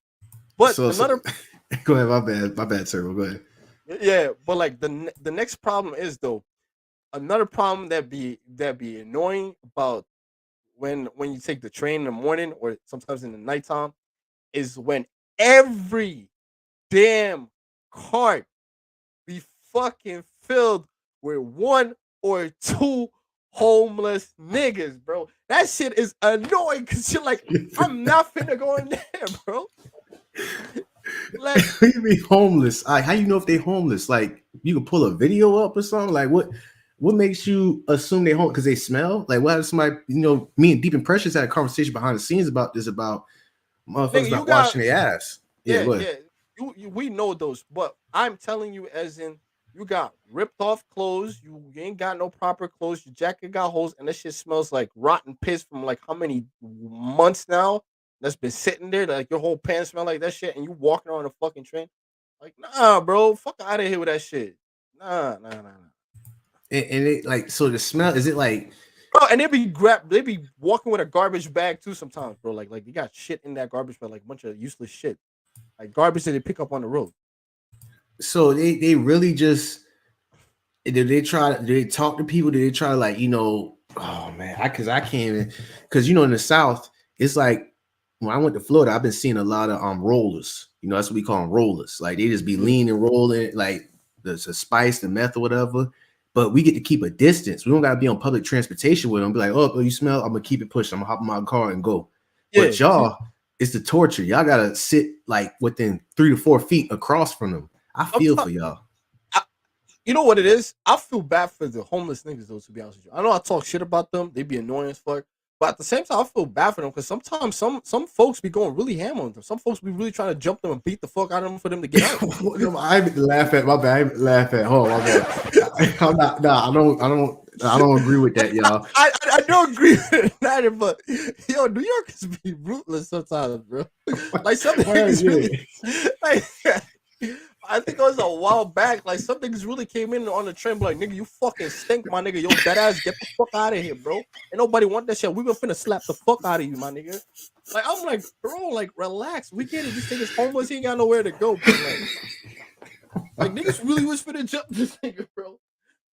But Go ahead, my bad, sir. Go ahead. Yeah, but like the next problem is though, another problem that be annoying about when you take the train in the morning or sometimes in the nighttime is when every damn cart be fucking filled with 1 or 2 homeless niggas, bro. That shit is annoying because you're like, I'm not finna go in there, bro. Like, What do you mean homeless? How you know if they homeless? Like, you can pull a video up or something? Like, what makes you assume they home? Because they smell? Like, what if somebody, me and Deep Impressions had a conversation behind the scenes about this, about motherfuckers nigga, not washing their ass. Yeah, go ahead. we know those, but I'm telling you, as in, you got ripped off clothes, you ain't got no proper clothes, your jacket got holes, and that shit smells like rotten piss from like how many months now that's been sitting there, like your whole pants smell like that shit, and you walking around the fucking train. Like, nah, bro, fuck out of here with that shit. Nah. And it, like, so the smell, is it like, Oh, and they be walking with a garbage bag too sometimes, bro. Like you got shit in that garbage bag, like a bunch of useless shit, like garbage that they pick up on the road. so they really just, did they talk to people? Did they try to, like, oh man, because I can't even, because in the South, it's like, when I went to Florida, I've been seeing a lot of rollers. That's what we call them, rollers. Like, they just be leaning, rolling, like the spice, the meth or whatever. But we get to keep a distance. We don't gotta be on public transportation with them. Be like, oh, you smell? I'm gonna keep it pushed. I'm gonna hop in my car and go. Yeah, but y'all, it's the torture. Y'all gotta sit like within 3 to 4 feet across from them. I feel for y'all. You know what it is? I feel bad for the homeless niggas, though, to be honest with you. I know I talk shit about them. They be annoying as fuck. But at the same time, I feel bad for them because sometimes some folks be going really ham on them. Some folks be really trying to jump them and beat the fuck out of them for them to get out. I laugh at my bad. I laugh at home. My bad. I'm not. Nah, I don't agree with that, y'all. I don't agree with it neither, but yo, New Yorkers be ruthless sometimes, bro. Like some niggas really, like, I think it was a while back. Like some niggas really came in on the train, like, nigga, you fucking stink, my nigga. Yo, that ass, get the fuck out of here, bro. Ain't nobody want that shit. We been finna slap the fuck out of you, my nigga. Like, I'm like, bro, like, relax. We get it. This nigga's homeless. He ain't got nowhere to go. But like niggas really was finna jump this nigga, bro.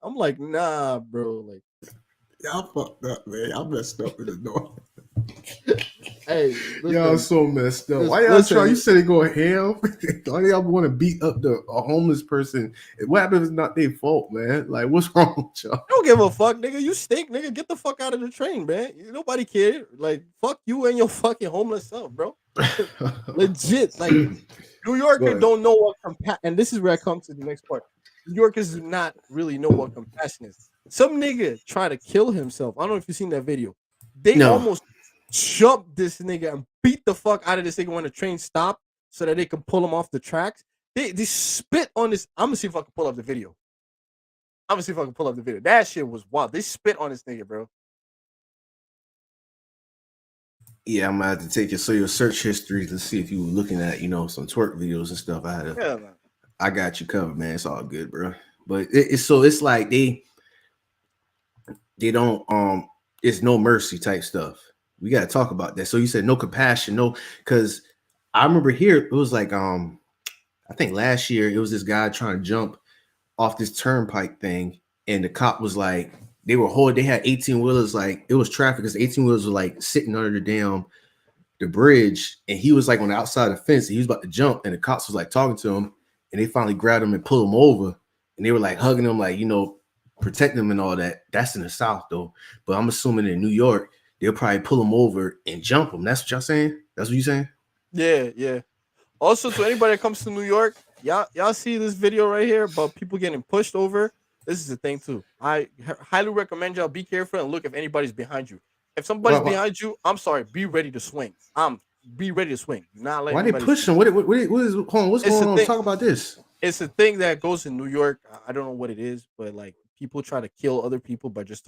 I'm like, nah, bro. Like, y'all fucked up, man. Y'all messed up in the north. Hey, listen, y'all so messed up. Why y'all try? You said they go ham. Why y'all want to beat up a homeless person? What happens if it's not their fault, man? Like, what's wrong with y'all? I don't give a fuck, nigga. You stink, nigga. Get the fuck out of the train, man. Nobody cared. Like, fuck you and your fucking homeless self, bro. Legit. Like, New Yorkers don't know what compassion. And this is where I come to the next part. New Yorkers do not really know what compassion is. Some nigga try to kill himself. I don't know if you've seen that video. They almost jumped this nigga and beat the fuck out of this nigga when the train stopped so that they can pull him off the tracks. They spit on this. I'm gonna see if I can pull up the video. That shit was wild. They spit on this nigga, bro. Yeah, I'm gonna have to take your search history to see if you were looking at, some twerk videos and stuff. I got you covered, man. It's all good, bro. But it's like they don't it's no mercy type stuff. We got to talk about that. So you said no compassion, because I remember here it was like I think last year it was this guy trying to jump off this turnpike thing, and the cop was like, they had 18-wheelers, like it was traffic because 18-wheelers were like sitting under the bridge, and he was like on the outside of the fence, and he was about to jump, and the cops was like talking to him, and they finally grabbed him and pulled him over, and they were like hugging him, like, protecting him and all that. That's in the South though, but I'm assuming in New York they'll probably pull him over and jump him. That's what y'all saying? That's what you saying? Yeah. Also, to anybody that comes to New York, y'all see this video right here about people getting pushed over. This is the thing too. I highly recommend y'all be careful and look if anybody's behind you. If somebody's behind you, I'm sorry, be ready to swing. Be ready to swing. Not like why they push him? What is hold on? What's going on? Talk about this. It's a thing that goes in New York. I don't know what it is, but like people try to kill other people by just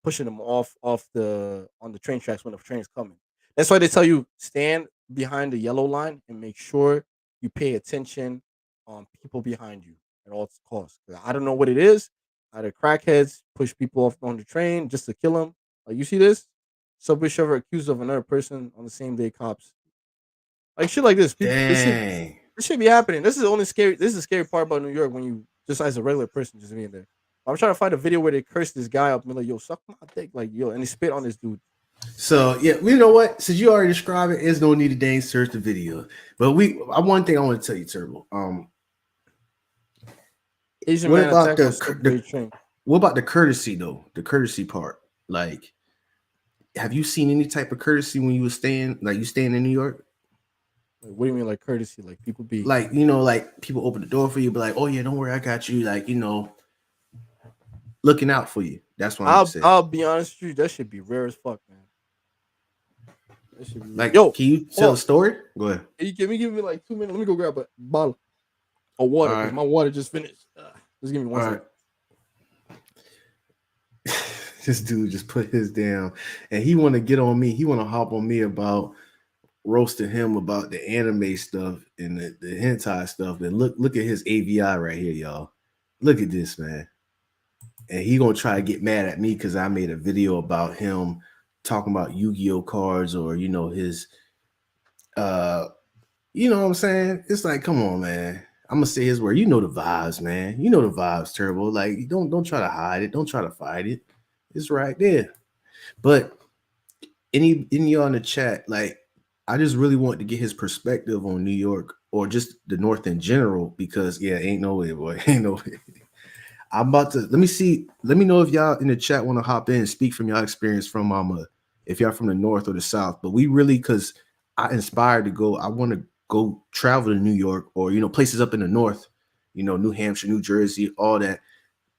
pushing them on the train tracks when the train's coming. That's why they tell you stand behind the yellow line and make sure you pay attention on people behind you at all costs. I don't know what it is. Either crackheads push people off on the train just to kill them. Like, you see this? Subway chauffeur accused of another person on the same day. Cops like shit like this. This should be happening. This is the only scary. This is the scary part about New York when you just as a regular person just being there. I'm trying to find a video where they curse this guy up and like, yo, suck my dick, like, yo, and they spit on this dude. So yeah, you know what? Since you already described it, there's no need to dang search the video. But one thing I want to tell you, Turbo. Asian What man about attacked on subway train. what about the courtesy though? The courtesy part. Like, have you seen any type of courtesy when you were staying, like you staying in New York? Like, what do you mean, like courtesy? Like people be Like, you know, like people open the door for you, but like, oh yeah, don't worry, I got you. Like, you know, looking out for you. That's what I'm saying. I'll be honest with you, that should be rare as fuck, man. That should be Like, yo, can you tell a story? Go ahead. Can you give me like 2 minutes? Let me go grab a bottle of water because my water just finished. Just give me 1 second. This dude just put his down, and he want to get on me. He want to hop on me about roasting him about the anime stuff and the hentai stuff. And look at his AVI right here, y'all. Look at this, man. And he gonna try to get mad at me because I made a video about him talking about Yu-Gi-Oh cards, or you know his you know what I'm saying? It's like, come on, man. I'm gonna say his word. You know the vibes, man. You know the vibes, Turbo. Like, don't try to hide it. Don't try to fight it. It's right there. But any y'all in the chat, like, I just really want to get his perspective on New York or just the North in general, because yeah, ain't no way, boy. Ain't no way. I'm about to let me know if y'all in the chat want to hop in and speak from y'all experience from if y'all from the North or the South. But we really, because I inspired to go, I want to go travel to New York, or you know, places up in the North, you know, New Hampshire, New Jersey, all that.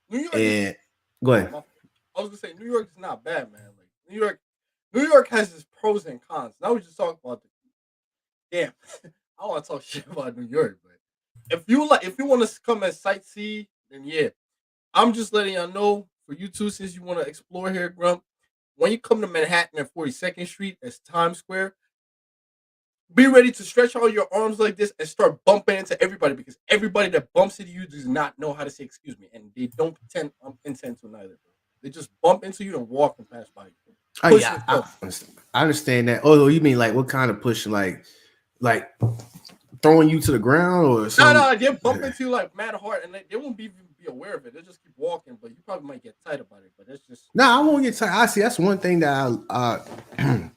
New York and go ahead. I was gonna say New York is not bad, man. Like New York has its pros and cons. Now we just talk about damn. I don't want to talk shit about New York, but if you want to come and sightsee, then yeah. I'm just letting y'all know, for you two, since you want to explore here, Grump, when you come to Manhattan at 42nd Street, as Times Square, be ready to stretch all your arms like this and start bumping into everybody, because everybody that bumps into you does not know how to say excuse me, and they don't intend to neither. Bro. They just bump into you and walk and pass by you. Oh yeah, I understand that. Oh, you mean like what kind of pushing? Like throwing you to the ground or something? No, they bump into you like mad hard, and they won't even be aware of it. They'll just keep walking, but you probably might get tight about it. But it's just I won't get tight. I see. That's one thing that I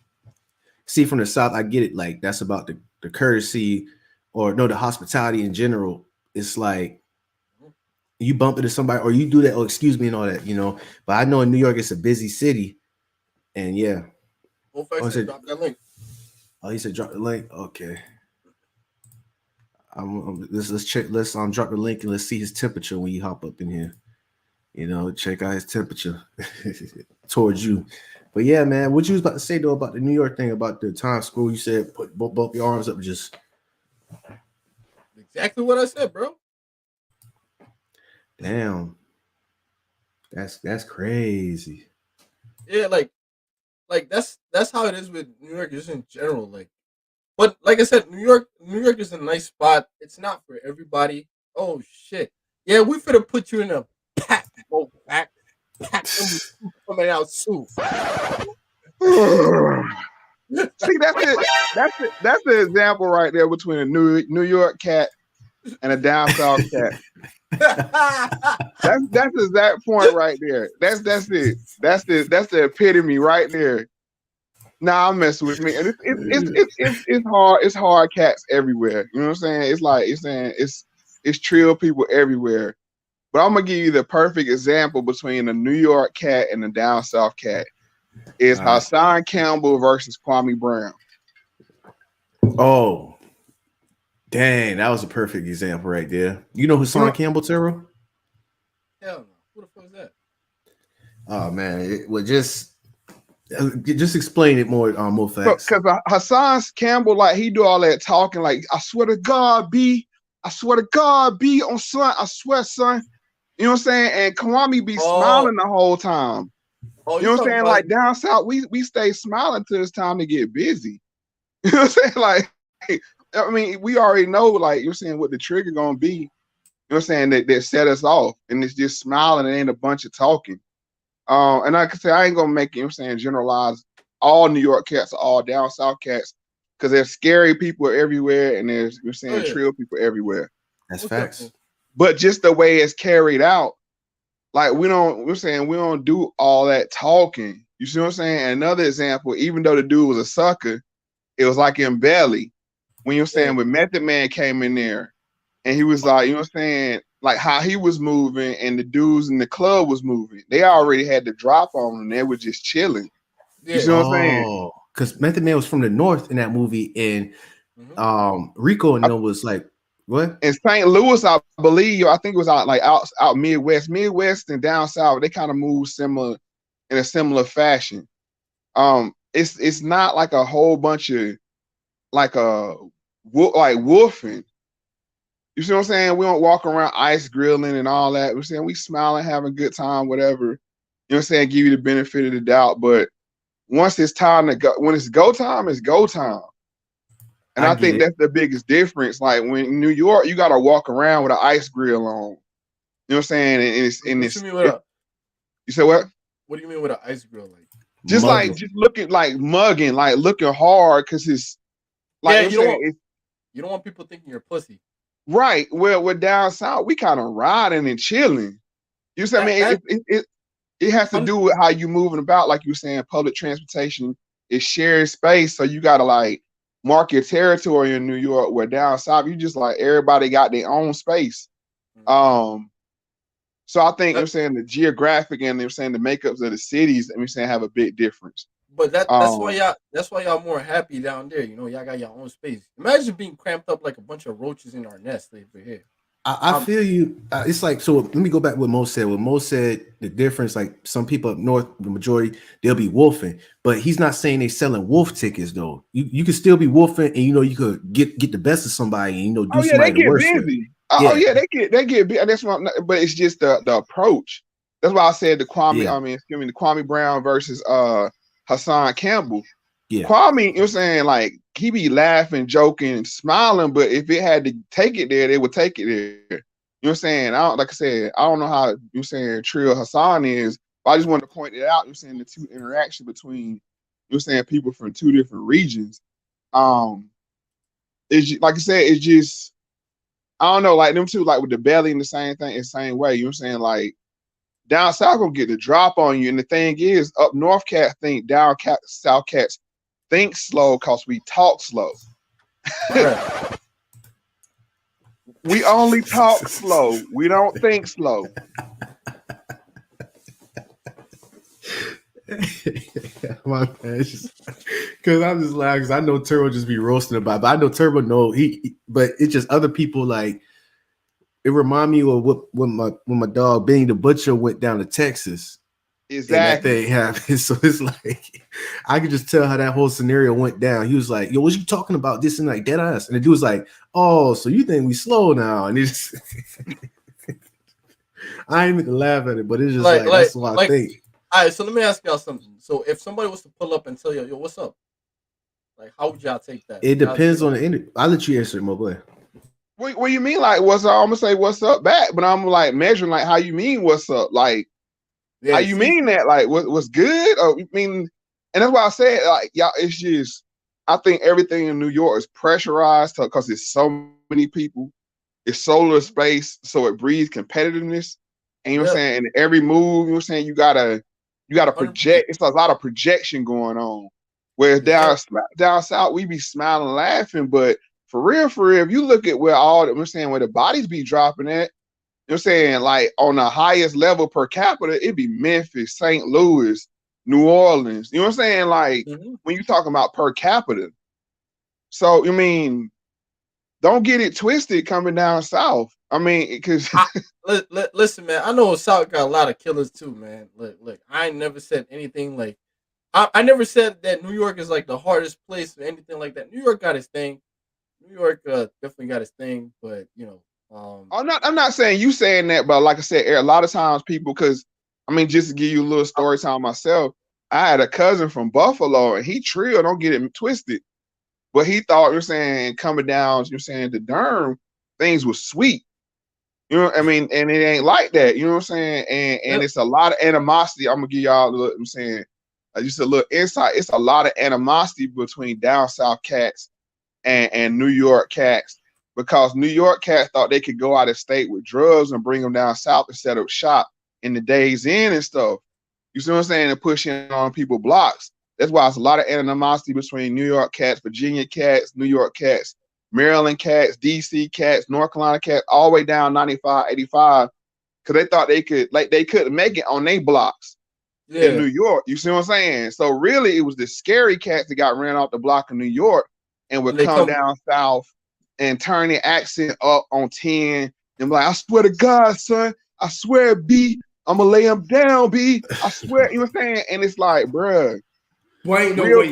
see from the South. I get it. Like that's about the courtesy, or no, the hospitality in general. It's like you bump into somebody, or you do that. Oh, excuse me, and all that. You know. But I know in New York, it's a busy city, and yeah. Moe Factz said drop that link. Oh, he said drop the link. Okay. Let's check. Let's drop the link and let's see his temperature when you hop up in here. You know, check out his temperature towards you. But yeah, man, what you was about to say though about the New York thing, about the Times Square? You said put both your arms up, just exactly what I said, bro. Damn, that's crazy. Yeah, like that's how it is with New York just in general. Like, but like I said, New York is a nice spot. It's not for everybody. Oh shit. Yeah, we finna put you in a pack, Moe Factz. Pack coming out soon. See, that's it. That's the example right there between a New York cat and a down south cat. That's the exact point right there. That's it. That's the epitome right there. Nah, I'm messing with me, and it's hard. It's hard cats everywhere. You know what I'm saying? It's like it's trill people everywhere. But I'm gonna give you the perfect example between a New York cat and a down south cat. It's Hassan Campbell versus Kwame Brown. Oh, dang, that was a perfect example right there. You know Hassan Campbell, Terrell? Hell no. Who the fuck is that? Oh man, it would just explain it more, Moe Factz. Because Hassan Campbell, like, he do all that talking, like, I swear to God, B on son, I swear, son. You know what I'm saying? And Kwame be smiling the whole time. You know what I'm saying? Like down south, we stay smiling till it's time to get busy. You know what I'm saying? Like, I mean, we already know, like, you're saying what the trigger gonna be. You know what I'm saying? That set us off, and it's just smiling and ain't a bunch of talking. And like I say, I ain't gonna make, you know what I'm saying, generalize all New York cats are all down south cats, because there's scary people everywhere, and there's, you're saying, trill people everywhere. That's facts. But just the way it's carried out, like, we don't do all that talking. You see what I'm saying? Another example, even though the dude was a sucker, it was like in Belly, when you're saying when Method Man came in there and he was like, you know what I'm saying, like how he was moving and the dudes in the club was moving. They already had the drop on and they were just chilling. You see what I'm saying? Oh, because Method Man was from the north in that movie, and Rico and them was like, what? In St. Louis, I believe, I think it was out Midwest and down south. They kind of move similar in a similar fashion. It's not like a whole bunch of like wolfing. You see what I'm saying? We don't walk around ice grilling and all that. We're saying we smiling, having a good time, whatever. You know what I'm saying? Give you the benefit of the doubt. But once it's time to go, when it's go time, it's go time. And I think that's the biggest difference. Like when in New York, you gotta walk around with an ice grill on. You know what I'm saying? And it's you said what? What do you mean with an ice grill? Like just mugging. Just looking like mugging, like looking hard because it's like you don't want people thinking you're a pussy. Right. Well, we're down south, we kind of riding and chilling. You see what I mean? It has to do with how you moving about, like you were saying, public transportation is shared space. So you gotta like mark your territory in New York, where down south, you just like everybody got their own space. So I think I'm saying the geographic and they're saying the makeups of the cities, and we're saying have a big difference. But that's why y'all more happy down there. You know, y'all got your own space. Imagine being cramped up like a bunch of roaches in our nest over here. I feel you. It's like, so let me go back to what Mo said. What Mo said, the difference, like some people up north, the majority, they'll be wolfing, but he's not saying they selling wolf tickets though. You can still be wolfing, and you know you could get the best of somebody, and you know do somebody the worst with. They get busy. That's what but it's just the approach. That's why I said the Kwame Brown versus Hassan Campbell. Yeah. Kwame, you know what I'm saying, like he be laughing, joking, smiling, but if it had to take it there, they would take it there. You know what I'm saying? I don't know how you're saying Trill Hassan is, but I just wanted to point it out. You're saying the two interaction between you're saying people from two different regions. It's like I said, it's just I don't know, like them two, like with the belly and the same thing, it's the same way. You know what I'm saying? Like down south gonna get the drop on you, and the thing is, up north cats think, down south cats think slow because we talk slow. We only talk slow. We don't think slow. My man, because I'm just laughing because I know Turbo just be roasting about it, but I know Turbo but it's just other people like it remind me of when my dog Benny the Butcher went down to Texas. Exactly. And that thing happened. So it's like I could just tell how that whole scenario went down. He was like, "Yo, what you talking about?" This and like dead ass. And the dude was like, "Oh, so you think we slow now?" And it's I ain't even laugh at it, but it's just like that's what I think. All right, so let me ask y'all something. So if somebody was to pull up and tell you, "Yo, what's up?" Like, how would y'all take that? It depends on the interview. I'll let you answer it, my boy. What you mean? Like, what's up? I'm gonna say what's up back, but I'm like measuring like how you mean what's up, like. Yeah, how you mean that? Like, what's good? Or you mean, and that's why I said, like, y'all, it's just, I think everything in New York is pressurized because it's so many people. It's solar space, so it breeds competitiveness. And you know what I'm saying? And every move, you know what I'm saying, you gotta project. It's a lot of projection going on. Whereas down south, we be smiling, laughing, but for real, if you look at where where the bodies be dropping at. You know what I'm saying? Like on the highest level per capita, it'd be Memphis, St. Louis, New Orleans. You know what I'm saying? Like when you're talking about per capita. So, you mean, don't get it twisted coming down south. I mean, because listen, man, I know South got a lot of killers too, man. Look, I ain't never said anything like I never said that New York is like the hardest place or anything like that. New York got its thing. New York definitely got its thing, but you know. I'm not saying you saying that, but like I said, a lot of times people, because I mean, just to give you a little story time myself, I had a cousin from Buffalo and he trilled, don't get it twisted, but he thought you're saying coming down, you're saying the Durham, things was sweet. You know what I mean? And it ain't like that, you know what I'm saying? And it's a lot of animosity. I'm gonna give y'all I'm saying just a little insight. It's a lot of animosity between down south cats and New York cats. Because New York cats thought they could go out of state with drugs and bring them down south and set up shop in the Days Inn and stuff. You see what I'm saying? And pushing on people blocks. That's why it's a lot of animosity between New York cats, Virginia cats, New York cats, Maryland cats, DC cats, North Carolina cats, all the way down 95, 85, because they thought they couldn't make it on their blocks in New York. You see what I'm saying? So really, it was the scary cats that got ran off the block in New York and would come down south and turn their accent up on 10 and be like, I swear to God, son, I swear, B, I'm gonna lay him down, B. I swear, you know what I'm saying? And it's like, bruh, real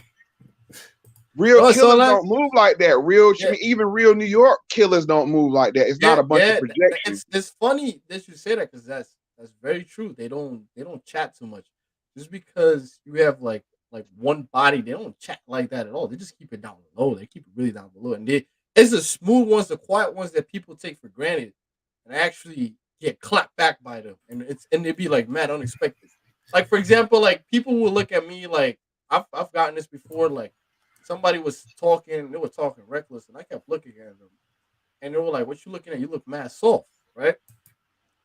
killers don't move like that. Even real New York killers don't move like that. It's not a bunch of projection. It's funny that you say that because that's very true. They don't chat too much. Just because you have like one body, they don't chat like that at all. They just keep it down low. They keep it really down below. And it's the smooth ones, the quiet ones that people take for granted and actually get clapped back by them. And they'd be like, man, unexpected. Like, for example, like people will look at me like I've gotten this before, like somebody was talking, they were talking reckless, and I kept looking at them. And they were like, what you looking at? You look mad soft, right?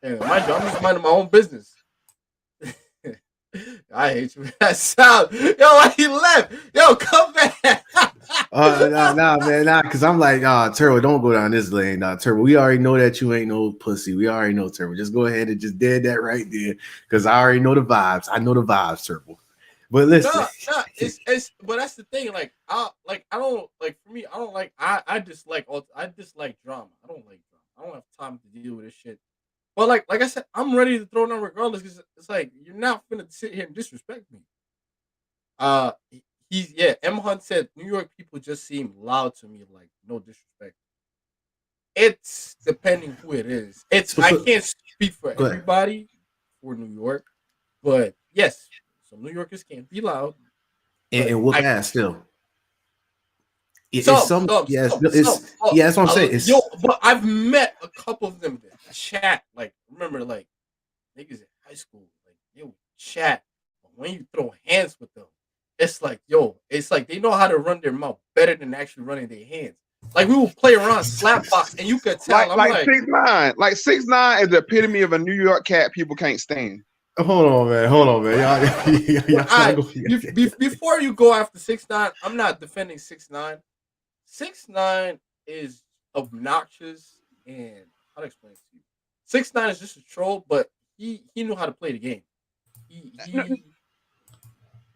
And mind you, I'm just minding my own business. I hate you. That sound. Yo, why he left? Yo, come back. Nah, man, because I'm like, Turbo, don't go down this lane. Turbo, we already know that you ain't no pussy. We already know, Turbo. Just go ahead and just dead that right there, because I already know the vibes. I know the vibes, Turbo. But listen, it's but that's the thing. Like, I dislike drama. I don't like drama. I don't have time to deal with this shit. But like I said, I'm ready to throw down regardless because it's like you're not finna sit here and disrespect me. M Hunt said New York people just seem loud to me, like no disrespect. It's depending who it is. I can't speak for everybody for New York, but yes, some New Yorkers can be loud. And what ass still. That's what I'm saying. But I've met a couple of them that chat. Like, remember, like niggas in high school, like they would chat. But when you throw hands with them, it's like, it's like they know how to run their mouth better than actually running their hands. Like we will play around slap box, and you could tell. Like 6ix9ine. Like 6ix9ine is the epitome of a New York cat people can't stand. Hold on, man. Y'all before you go after 6ix9ine, I'm not defending 6ix9ine. 6ix9ine is obnoxious, and how to explain it to you? 6ix9ine is just a troll, but he knew how to play the game.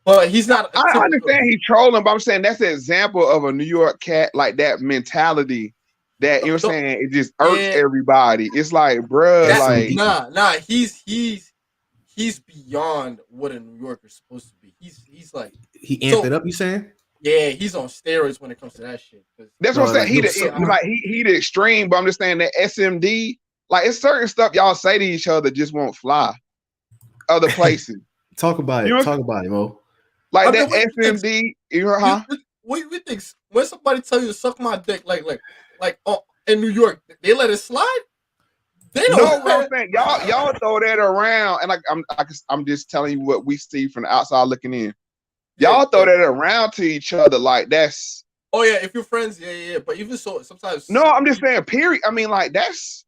But he's not. I understand he's trolling, but I'm saying that's an example of a New York cat, like that mentality that you know what I'm saying. It just irks everybody. It's like, bruh, like he's beyond what a New Yorker's supposed to be. He's like he amped it up. You saying? Yeah, he's on steroids when it comes to that shit. That's what I'm saying. He the extreme, but I'm just saying that SMD, like it's certain stuff y'all say to each other just won't fly other places. Talk about it. Talk about it, Mo. Like that SMD, you know, huh? What do you think? When somebody tell you to suck my dick, like in New York, they let it slide? They don't know what I'm saying. Y'all throw that around, and I'm just telling you what we see from the outside looking in. Y'all throw that around to each other like that's. Oh yeah, if you're friends, yeah. But even so, sometimes. No, I'm just saying. Period. I mean, like that's.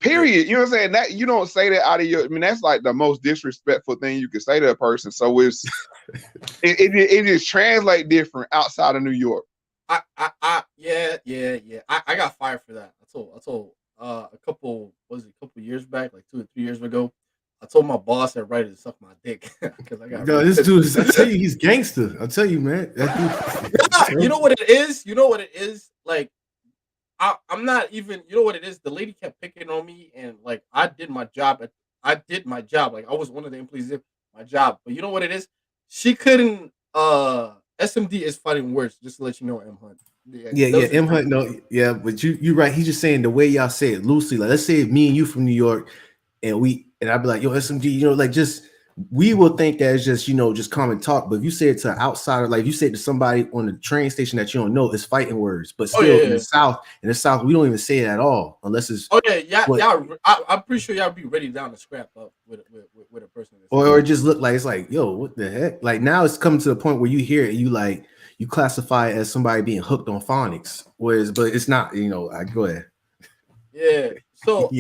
Period. You know what I'm saying? That you don't say that out of your. I mean, that's like the most disrespectful thing you can say to a person. So it just translate different outside of New York. I got fired for that. I told a couple years back, like 2 or 3 years ago. I told my boss that writer to suck my dick because I got. Yo, this dude, I tell you, he's gangster. I tell you, man. That dude, you know what it is? You know what it is? Like, I'm not even. You know what it is? The lady kept picking on me, and like I did my job. Like I was one of the employees did my job. But you know what it is? She couldn't. SMD is fighting words. Just to let you know, M Hunt. Yeah, M Hunt. No, yeah, but you're right. He's just saying the way y'all say it loosely. Like, let's say me and you from New York, and I'd be like, yo, SMD, you know, like just we will think that it's just, you know, just common talk. But if you say it to an outsider, like you say it to somebody on the train station that you don't know, it's fighting words. But still in the South, we don't even say it at all unless it's I'm pretty sure y'all be ready down to scrap up with a person. Or it just look like it's like, yo, what the heck? Like now it's coming to the point where you hear it, you classify it as somebody being hooked on phonics. But it's not, you know, go ahead. Yeah. So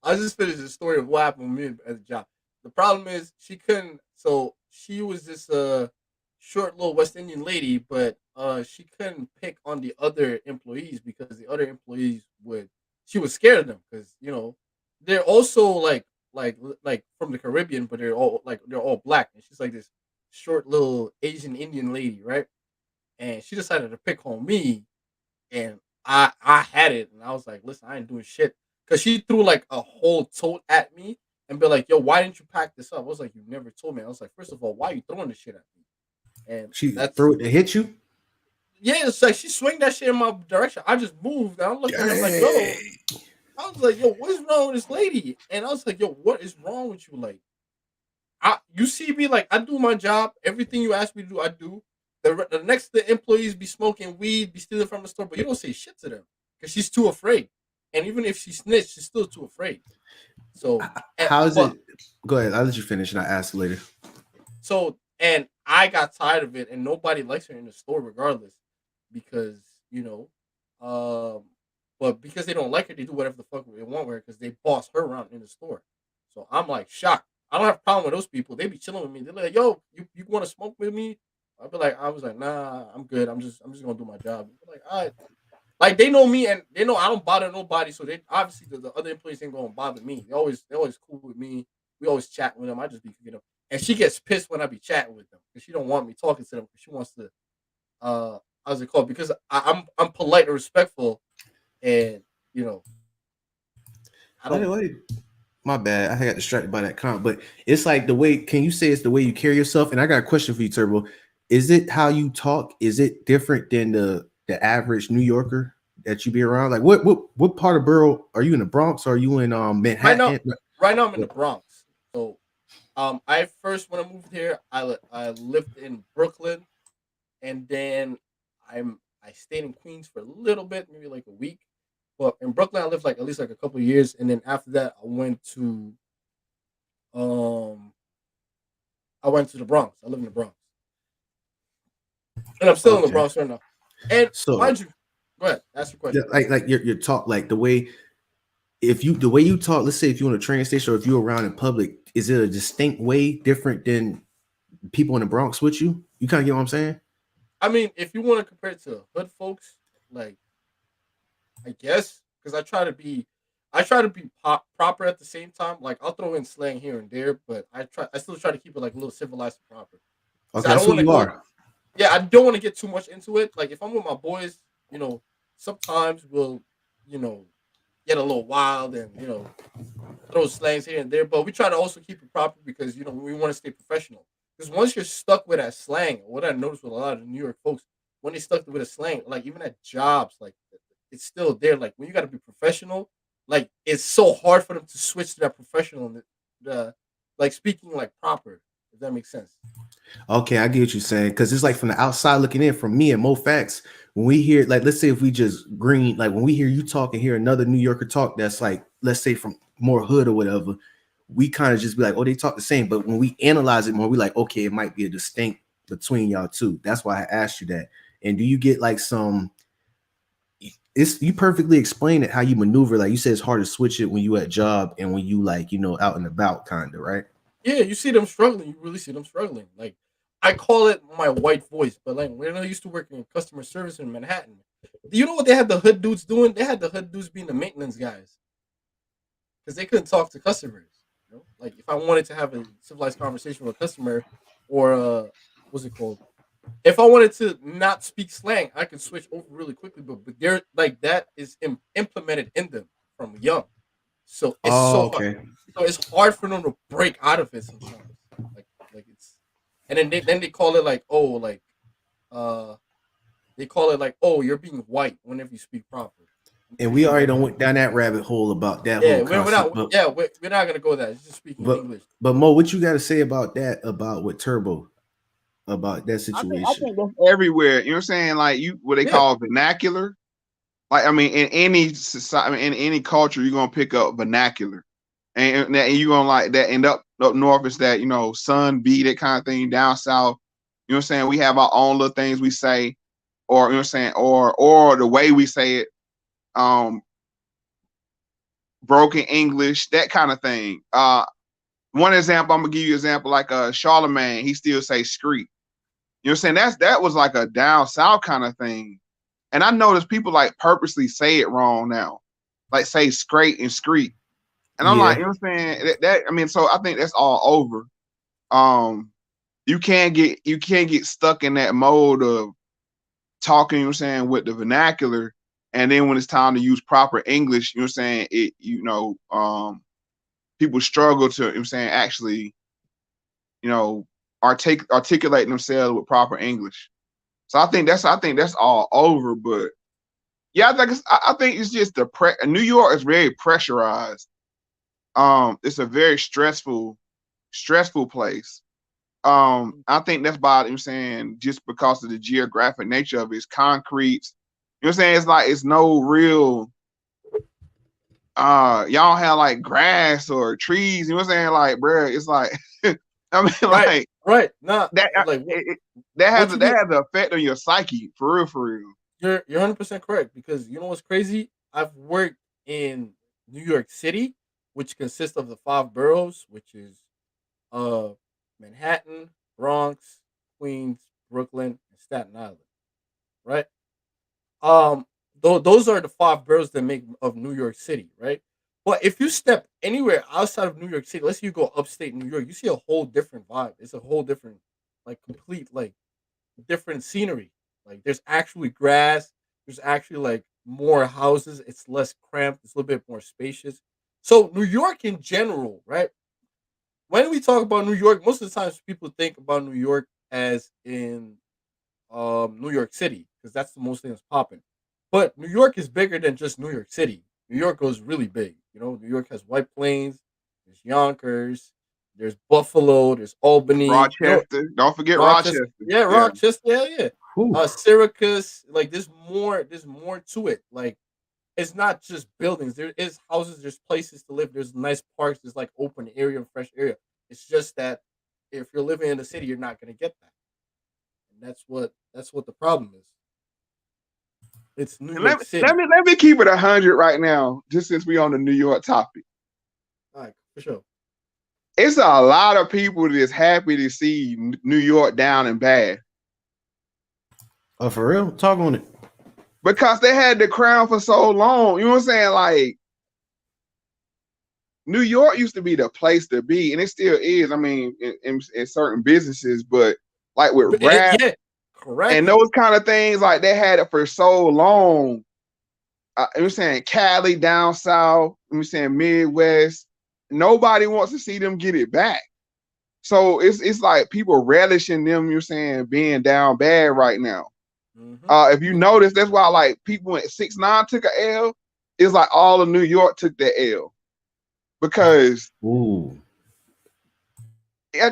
I'll just finish the story of what happened with me at the job. The problem is she couldn't. So she was this short little West Indian lady, but she couldn't pick on the other employees because the other employees would. She was scared of them because they're also like from the Caribbean, but they're all black, and she's like this short little Asian Indian lady, right? And she decided to pick on me, and I had it, and I was like, listen, I ain't doing shit, because she threw like a whole tote at me and be like, yo, why didn't you pack this up? I was like, you never told me. I was like, first of all, why are you throwing this shit at me? And She that's threw it to hit you. yeah, it's like she swung that shit in my direction. I just moved, and I'm looking at her like, yo. I was like, yo, what is wrong with this lady? And I was like, yo, what is wrong with you? Like, you see me, like, I do my job. Everything you ask me to do, I do. The next the employees be smoking weed, be stealing from the store, but you don't say shit to them because she's too afraid. And even if she snitched, she's still too afraid. So how is it? Go ahead. I'll let you finish, and I ask later. So, and I got tired of it, and nobody likes her in the store regardless, because but because they don't like her, they do whatever the fuck they want with her because they boss her around in the store. So I'm like shocked. I don't have a problem with those people. They be chilling with me. They're like, yo, you want to smoke with me? I was like, nah, I'm good. I'm just gonna do my job. They're like, all right. Like, they know me, and they know I don't bother nobody. So they obviously the other employees ain't gonna bother me. They always cool with me. We always chat with them. I just be and she gets pissed when I be chatting with them because she don't want me talking to them because she wants to how's it called? Because I'm polite and respectful, and I don't. Wait. My bad. I got distracted by that comment, but it's like the way. Can you say it's the way you carry yourself? And I got a question for you, Turbo. Is it how you talk? Is it different than the average New Yorker that you be around? Like, what part of borough are you in? The Bronx? Or are you in Manhattan? Right now I'm in the Bronx. So, I first, when I moved here, I lived in Brooklyn, and then I stayed in Queens for a little bit, maybe like a week. But in Brooklyn, I lived like at least like a couple of years, and then after that, um I went to the Bronx. I live in the Bronx, and I'm still in the Bronx right now. And so, mind you, go ahead, ask your question. Like your talk, like the way you talk. Let's say if you're on a train station or if you're around in public, is it a distinct way different than people in the Bronx with you? You kind of get what I'm saying? I mean, if you want to compare it to hood folks, like, I guess, because I try to be proper at the same time. Like, I'll throw in slang here and there, but I still try to keep it like a little civilized and proper. Okay, that's who you are. Yeah, I don't want to get too much into it. Like, if I'm with my boys, sometimes we'll, get a little wild and throw slangs here and there. But we try to also keep it proper because we want to stay professional. Because once you're stuck with that slang, what I noticed with a lot of New York folks, when they stuck with a slang, like even at jobs, like it's still there. Like when you got to be professional, like it's so hard for them to switch to that professional, like speaking like proper. If that makes sense. Okay, I get what you're saying, because it's like from the outside looking in, from me and Moe Factz, when we hear, like, let's say if we just green, like when we hear you talk and hear another New Yorker talk that's like, let's say from more hood or whatever, we kind of just be like, oh, they talk the same. But when we analyze it more, we like, okay, it might be a distinct between y'all two. That's why I asked you that. And do you get like you perfectly explain it, how you maneuver. Like you said, it's hard to switch it when you at job and when you like, out and about, kind of, right? Yeah, you see them struggling. You really see them struggling. Like, I call it my white voice, but like when I used to work in customer service in Manhattan, do you know what they had the hood dudes doing? They had the hood dudes being the maintenance guys because they couldn't talk to customers. Like if I wanted to have a civilized conversation with a customer, or what's it called? If I wanted to not speak slang, I could switch over really quickly. But they're like that is implemented in them from young, so it's okay. hard. So it's hard for them to break out of it sometimes. Like it's, and then they call it like, oh, like they call it like, oh, you're being white whenever you speak proper. And we already went down that rabbit hole about that whole concept. We're not gonna go there. It's just speaking English. But Mo, what you got to say about that? About what Turbo? About that situation? I think that's everywhere. You know what I'm saying? Like what they call vernacular. Like I mean, in any society, in any culture, you're gonna pick up vernacular, and you're gonna like that. And up north is that son, be that kind of thing. Down south, you know what I'm saying? We have our own little things we say, or you know what I'm saying, or the way we say it. broken English, that kind of thing. One example, I'm gonna give you an example, like Charlemagne, he still say street. You know what I'm saying? That was like a down south kind of thing. And I notice people like purposely say it wrong now. Like say scrate and screet. And I'm like, you know what I'm saying? I mean, so I think that's all over. You can't get stuck in that mode of talking, you know what I'm saying, with the vernacular. And then when it's time to use proper English, you know what I'm saying, people struggle to, you know what I'm saying, actually, articulating themselves with proper English. So I think that's all over. But yeah, I think it's just New York is very pressurized. It's a very stressful place. I think that's about, you know what I'm saying, just because of the geographic nature of it. It's concrete. You know what I'm saying? It's like it's no real y'all have like grass or trees, you know what I'm saying? Like, bro, it's like I mean, like right. Nah, that like that has an effect on your psyche, for real, for real. You're 100% correct, because you know what's crazy? I've worked in New York City, which consists of the 5 boroughs, which is Manhattan, Bronx, Queens, Brooklyn, and Staten Island. Right? Those are the 5 boroughs that make of New York City, right? But if you step anywhere outside of New York City, let's say you go upstate New York, you see a whole different vibe. It's a whole different, like, complete, like, different scenery. Like, there's actually grass. There's actually like more houses. It's less cramped. It's a little bit more spacious. So New York in general, right? When we talk about New York, most of the times people think about New York as in New York City, because that's the most thing that's popping. But New York is bigger than just New York City. New York goes really big. You know, New York has White Plains, there's Yonkers, there's Buffalo, there's Albany, Rochester. Don't forget Rochester. Yeah, Rochester. Yeah. Syracuse. Like, there's more to it. Like, it's not just buildings. There is houses. There's places to live. There's nice parks. There's like open area and fresh area. It's just that if you're living in the city, you're not going to get that. And that's what the problem is. It's New York City. Let me keep it 100 right now, just since we on the New York topic. All right, for sure. It's a lot of people that's happy to see New York down and bad. Oh, for real? Talk on it. Because they had the crown for so long. You know what I'm saying? Like, New York used to be the place to be, and it still is. I mean, in certain businesses, but like with rap, correct, and those kind of things, like they had it for so long. I'm saying Cali down south. I'm saying Midwest. Nobody wants to see them get it back. So it's like people relishing them. You're saying being down bad right now. Mm-hmm. If you notice, that's why like people at 6ix9ine took a L. It's like all of New York took that L because, like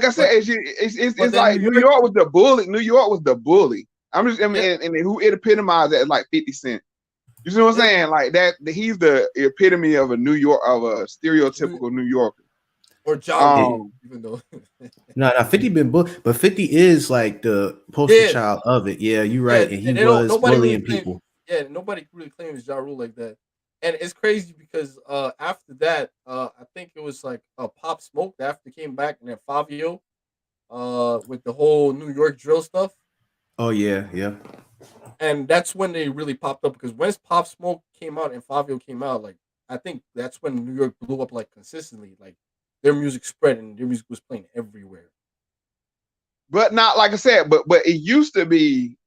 I said, it's like New York was the bully. New York was the bully. And who epitomized that is like 50 Cent. You see what I'm saying? Like that, he's the epitome of a stereotypical New Yorker. Or John, even though no, 50 been bullied, but 50 is like the poster child of it. Yeah, you're right. And he was bullying people. Nobody really claims Ja Rule like that. And it's crazy because after that, I think it was like Pop Smoke that after came back, and then Fabio with the whole New York drill stuff. Oh yeah. And that's when they really popped up, because once Pop Smoke came out and Fabio came out, like I think that's when New York blew up like consistently. Like their music spread and their music was playing everywhere. But not like I said, but it used to be.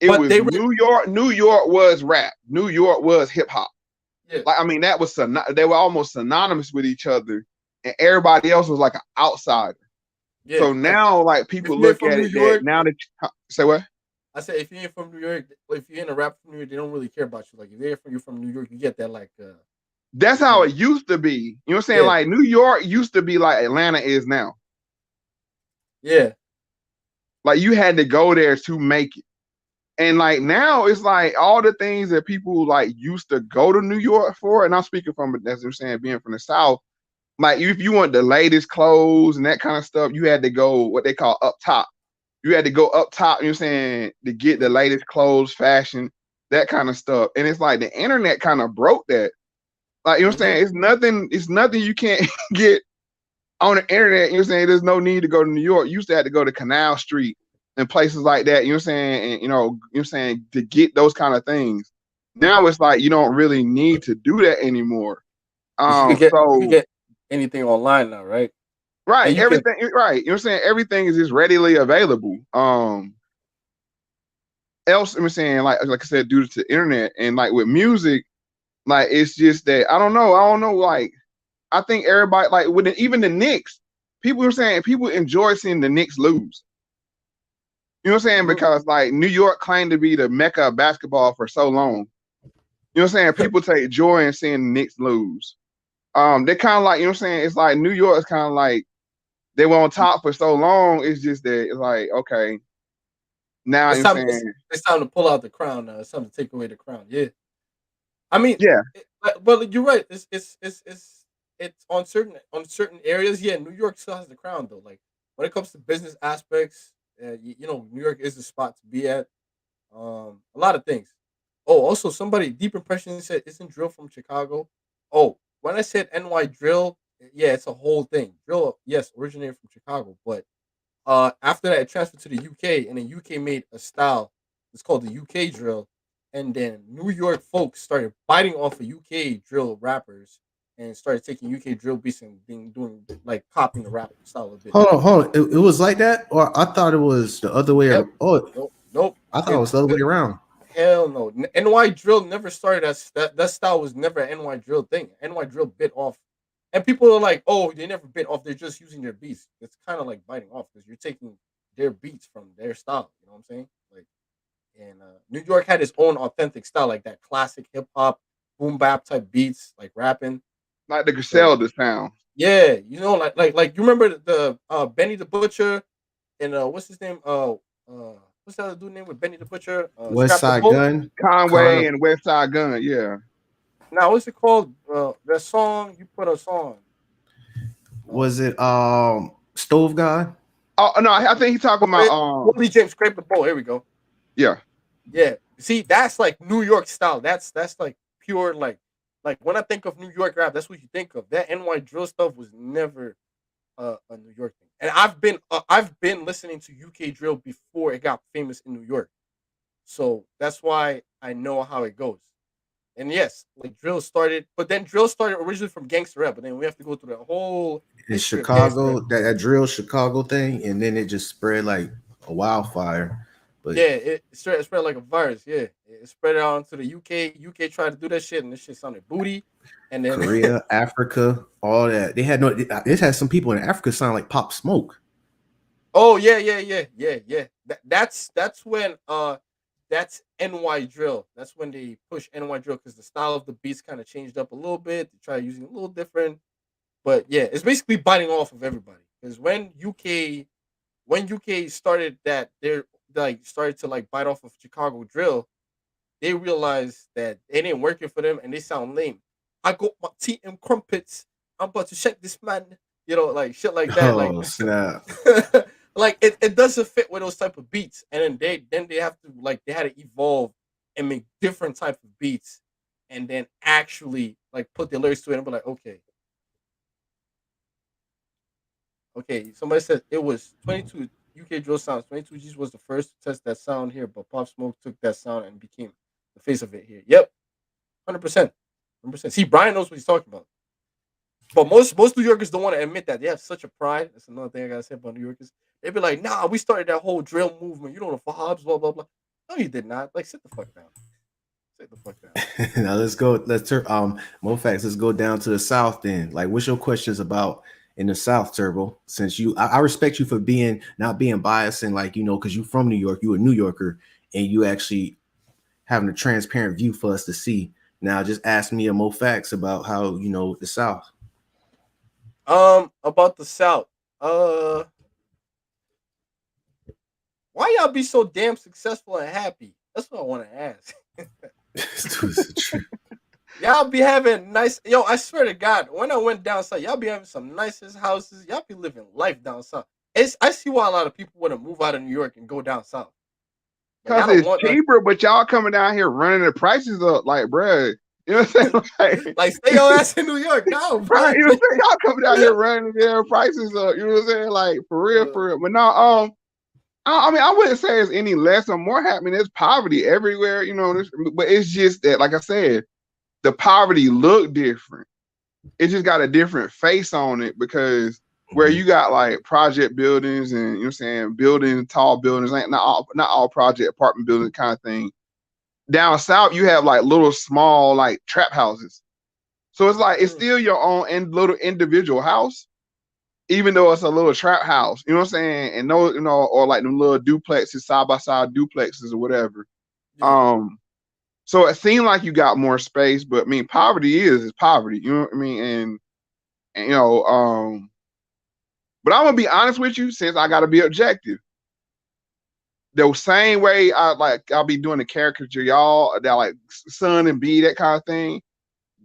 New York. New York was rap. New York was hip hop. Yeah. Like I mean, they were almost synonymous with each other, and everybody else was like an outsider. Yeah. So now, like people look at it York, now that say what? I said, if you ain't from New York, if you're in a rap from New York, they don't really care about you. Like if you're from New York, you get that like. That's how it used to be. You know what I'm saying? Yeah. Like New York used to be like Atlanta is now. Yeah. Like you had to go there to make it. And like now it's like all the things that people like used to go to New York for, and I'm speaking from, as I'm saying, being from the South, like if you want the latest clothes and that kind of stuff, you had to go what they call up top. You had to go up top, you know what I'm saying, to get the latest clothes, fashion, that kind of stuff. And it's like the internet kind of broke that. Like, you know what I'm saying? It's nothing you can't get on the internet. You know what I'm saying? There's no need to go to New York. You used to have to go to Canal Street and places like that. You know what I'm saying? And you know what I'm saying, to get those kind of things. Now it's like you don't really need to do that anymore. You can get anything online now, right? Right, everything, right. You know what I'm saying? Everything is just readily available. Else, I'm saying, like I said, due to the internet and like with music, like it's just that I don't know. Like I think everybody, like with even the Knicks, people are saying people enjoy seeing the Knicks lose. You know what I'm saying? Because like New York claimed to be the mecca of basketball for so long. You know what I'm saying? People take joy in seeing the Knicks lose. They're kind of like, you know what I'm saying? It's like New York is kind of like they were on top for so long. It's just that it's like, okay, now it's time to pull out the crown now. It's time to take away the crown. Yeah. I mean, yeah. But you're right. It's on certain areas. Yeah, New York still has the crown though. Like when it comes to business aspects, you know, New York is the spot to be at. A lot of things. Oh, also somebody Deep Impression said, "Isn't drill from Chicago?" Oh, when I said NY drill, yeah, it's a whole thing. Drill, yes, originated from Chicago, but after that, it transferred to the UK, and then UK made a style. It's called the UK drill, and then New York folks started biting off of UK drill rappers and started taking UK drill beats and doing like copying the rap style a bit. Hold on. It was like that, or I thought it was the other way. Yep. Oh, nope. I thought it was the other way around. Hell no. NY drill never started as that style was never an NY drill thing. NY drill bit off. And people are like, oh, they never bit off. They're just using their beats. It's kind of like biting off because you're taking their beats from their style. You know what I'm saying? Like, and New York had its own authentic style, like that classic hip hop, boom bap type beats, like rapping, like the Griselda sound. Yeah, you know, like you remember the Benny the Butcher and what's his name? What's that other dude name with Benny the Butcher? West Side Gun, Conway, and West Side Gun. Yeah. Now, what's it called? That song you put us on. Was it Stove Guy? Oh no, I think he's talking about Willie James Scrape the Bowl. Here we go. Yeah. Yeah. See, that's like New York style. That's like pure like when I think of New York rap, that's what you think of. That NY drill stuff was never a New York thing. And I've been listening to UK drill before it got famous in New York. So that's why I know how it goes. And yes, like drill started, but then drill started originally from gangster rap, but then we have to go through the whole in Chicago, that drill Chicago thing, and then it just spread like a wildfire. But yeah, it spread like a virus. Yeah, it spread out into the UK. UK tried to do that shit, and this shit sounded booty. And then Korea, Africa, all that. They had it had some people in Africa sound like Pop Smoke. Oh yeah. That's when that's NY drill. That's when they push NY drill because the style of the beats kind of changed up a little bit. They try using a little different, but yeah, it's basically biting off of everybody. Because when UK started that, they're like started to like bite off of Chicago drill. They realized that it ain't working for them, and they sound lame. I got my tea and crumpets. I'm about to shake this man. You know, like shit like that. Oh, snap. Like it doesn't fit with those type of beats, and then they have to like they had to evolve and make different type of beats, and then actually like put the lyrics to it and be like, okay. Somebody said it was 22 UK drill sounds. 22 G's was the first to test that sound here, but Pop Smoke took that sound and became the face of it here. Yep, 100%. See, Brian knows what he's talking about. But most New Yorkers don't want to admit that. They have such a pride. That's another thing I gotta say about New Yorkers. They'd be like, nah, we started that whole drill movement. You know, the Fahobs, blah, blah, blah. No, you did not. Like, sit the fuck down. Sit the fuck down. Now let's go. Let's turn Moe Factz. Let's go down to the South then. Like, what's your questions about in the South, Turbo? Since I respect you for not being biased and like, you know, because you from New York, you a New Yorker, and you actually having a transparent view for us to see. Now just ask me a Moe Factz about how you know the South. About the South. Why y'all be so damn successful and happy? That's what I want to ask. Y'all be having nice. Yo, I swear to God, when I went down south, y'all be having some nicest houses. Y'all be living life down south. I see why a lot of people want to move out of New York and go down south. Because it's cheaper, but y'all coming down here running the prices up. Like, bruh, You know what I'm saying? Like stay your ass in New York now, bro. Right, you know what I'm saying? Y'all coming down here running their prices up. You know what I'm saying? Like for real. But no, I mean, I wouldn't say it's any less or more happening. There's poverty everywhere, you know. But it's just that, like I said, the poverty look different. It just got a different face on it because where you got like project buildings and you know what I'm saying, building tall buildings, ain't not all project apartment buildings kind of thing. Down south, you have like little small like trap houses. So it's like it's still your own little individual house, even though it's a little trap house. You know what I'm saying? And no, you know, or like them little duplexes, side by side duplexes or whatever. So it seemed like you got more space, but I mean, poverty is poverty. You know what I mean? And you know, but I'm gonna be honest with you, since I gotta be objective. The same way I'll be doing the caricature, y'all, that like Son and B, that kind of thing.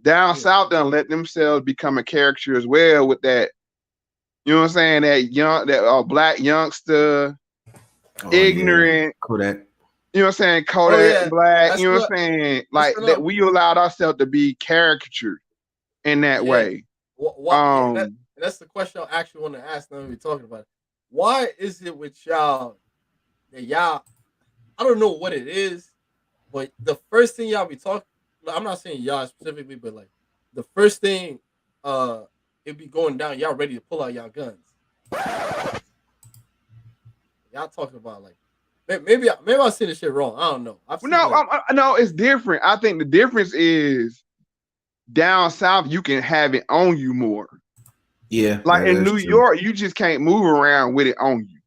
Down south, done let themselves become a caricature as well with that. You know what I'm saying? That black youngster, ignorant, Kodak. You know what I'm saying? Kodak black. You know what I'm saying? Like that, we allowed ourselves to be caricatured in that way. That's the question I actually want to ask. When we're talking about it. Why is it with y'all that y'all? I don't know what it is, but the first thing y'all be talking. I'm not saying y'all specifically, but like the first thing, it be going down. Y'all ready to pull out y'all guns. Y'all talking about like maybe I'm saying this shit wrong. I don't know. No, it's different. I think the difference is down south you can have it on you more. Yeah, like in New York, you just can't move around with it on you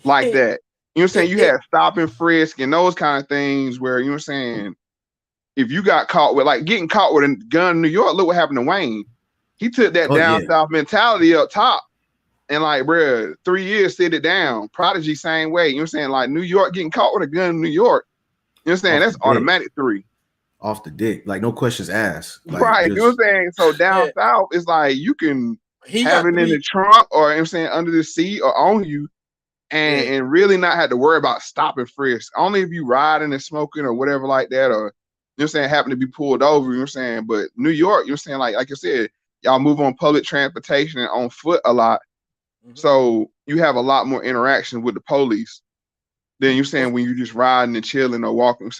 like that. You know what I'm saying? You have stop and frisk and those kind of things where, you know what I'm saying, if you got caught with like getting caught with a gun in New York, look what happened to Wayne. He took that down south mentality up top and like, bruh, 3 years sit it down. Prodigy, same way. You know what I'm saying? Like New York getting caught with a gun in New York. You know what I'm saying? That's automatic 3. Off the dick. Like no questions asked. Like, right. You know what I'm saying? So down south, it's like you can have it in the trunk or, you know what I'm saying, under the seat or on you and really not have to worry about stop and frisk. Only if you riding and smoking or whatever like that, or, you know what I'm saying, happen to be pulled over, you know what I'm saying? But New York, you know what I'm saying, like I said, y'all move on public transportation and on foot a lot. So you have a lot more interaction with the police than you're saying when you're just riding and chilling or walking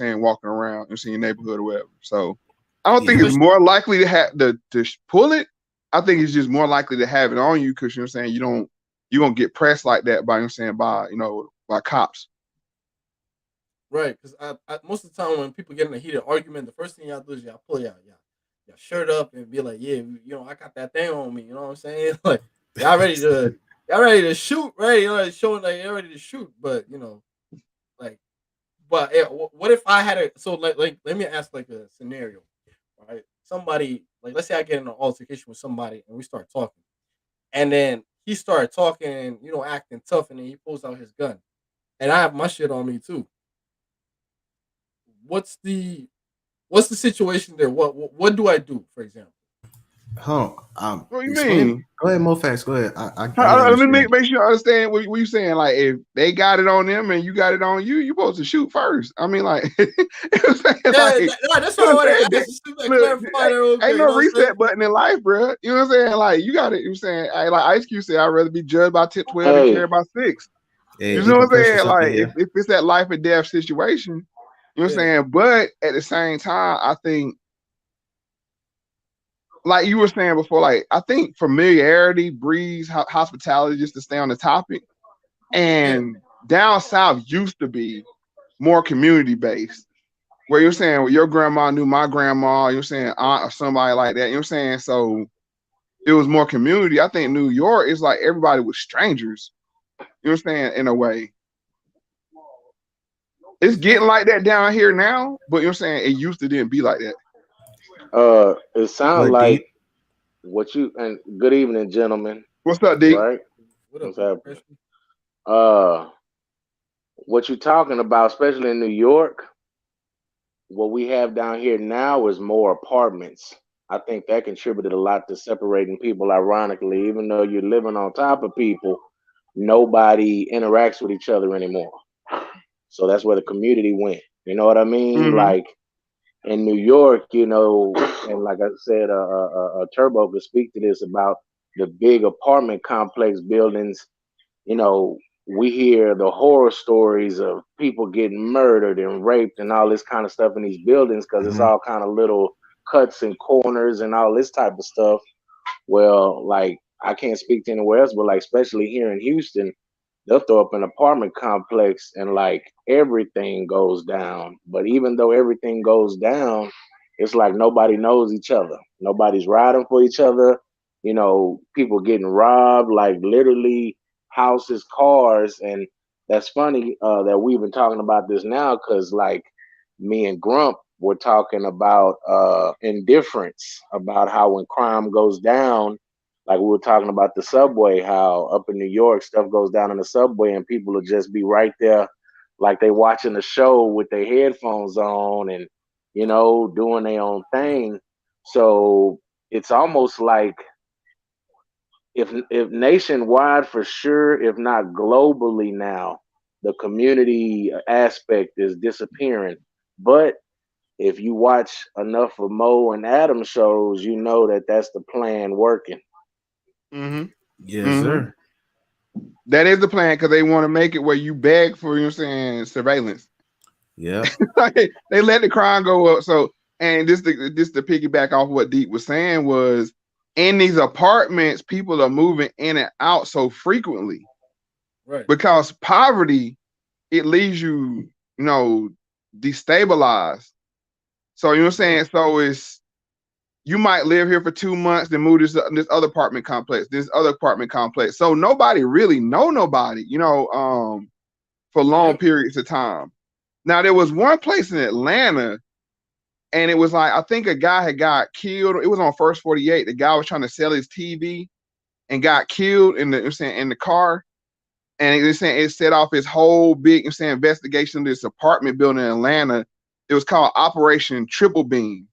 around and seeing your neighborhood or whatever. So I don't think it's more likely to have to pull it. I think it's just more likely to have it on you because, you know what I'm saying, you don't get pressed like that by, you know what I'm saying, by cops. Right, because I most of the time when people get in a heated argument, the first thing y'all do is y'all pull y'all shirt up and be like, yeah, you know, I got that thing on me. You know what I'm saying? Like y'all ready to shoot, right? You know, showing like you're ready to shoot, but you know, like, but what if I had like let me ask like a scenario, right? Somebody, like, let's say I get in an altercation with somebody and we start talking, and then he started talking, you know, acting tough, and then he pulls out his gun, and I have my shit on me too. What's the situation there? What do I do, for example? What do you mean? Go ahead, Moe Factz. Go ahead. Let me make sure you understand what you're saying. Like, if they got it on them and you got it on you, you're supposed to shoot first. I mean, like, that's what I want to ain't no reset button in life, bro. You know what I'm saying? Like, you got it. You know what I'm saying? Like Ice Cube said, I'd rather be judged by 12 than carried by 6. You know what I'm saying? Like, if it's that life and death situation, you know what I'm saying? But at the same time, I think, like you were saying before, like I think familiarity breeds hospitality, just to stay on the topic. And down south used to be more community based, where you're saying, well, your grandma knew my grandma, you're saying aunt or somebody like that, you know what I'm saying? So it was more community. I think New York is like everybody was strangers, you know what I'm saying, in a way. It's getting like that down here now, but you know what I'm saying, it used to didn't be like that. It sounds like what you, and good evening, gentlemen. What's up, D? Right? What's happening? What you're talking about, especially in New York, what we have down here now is more apartments. I think that contributed a lot to separating people. Ironically, even though you're living on top of people, nobody interacts with each other anymore. So that's where the community went. You know what I mean? Like, in New York, you know, and like I said, Turbo could speak to this about the big apartment complex buildings. You know, we hear the horror stories of people getting murdered and raped and all this kind of stuff in these buildings because it's all kind of little cuts and corners and all this type of stuff. Well, like I can't speak to anywhere else, but like especially here in Houston, they'll throw up an apartment complex and like everything goes down. But even though everything goes down, it's like nobody knows each other. Nobody's riding for each other. You know, people getting robbed, like literally houses, cars, and that's funny that we've been talking about this now because like me and Grump were talking about indifference, about how when crime goes down, like we were talking about the subway, how up in New York stuff goes down in the subway and people will just be right there like they watching a show with their headphones on and you know doing their own thing. So it's almost like if nationwide for sure, if not globally now, the community aspect is disappearing. But if you watch enough of Moe and Adam shows, you know that that's the plan working. Yes, sir. That is the plan because they want to make it where you beg for, you know what I'm saying, surveillance. Yeah. They let the crime go up. So, and this to piggyback off what Deep was saying was in these apartments, people are moving in and out so frequently. Right. Because poverty, it leaves you, you know, destabilized. So, you know what I'm saying? So it's, you might live here for 2 months, then move this other apartment complex, this other apartment complex. So nobody really know nobody, you know, for long periods of time. Now there was one place in Atlanta, and it was like I think a guy had got killed. It was on First 48. The guy was trying to sell his TV and got killed in the car. And it set off his whole big investigation of this apartment building in Atlanta. It was called Operation Triple Beam.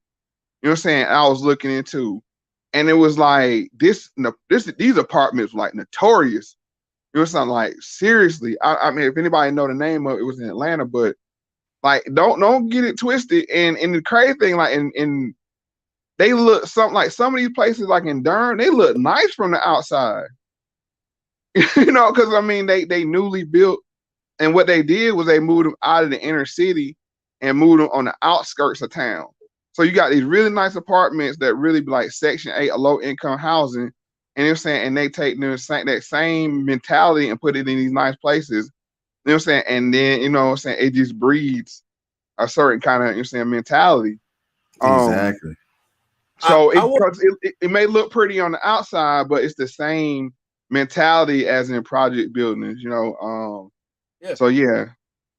You know what I'm saying? I was looking into, and it was like these apartments were like notorious. It was something like seriously. I mean, if anybody know the name of it, was in Atlanta, but like don't get it twisted. And the crazy thing, like in they look something like some of these places, like in Durham, they look nice from the outside. You know, because I mean they newly built, and what they did was they moved them out of the inner city and moved them on the outskirts of town. So you got these really nice apartments that really be like Section 8, a low income housing, and they're saying, and they take that same mentality and put it in these nice places. You know what I'm saying? And then, you know what I'm saying, it just breeds a certain kind of, you know what I'm saying, mentality. Exactly. So it may look pretty on the outside, but it's the same mentality as in project buildings, you know. So yeah.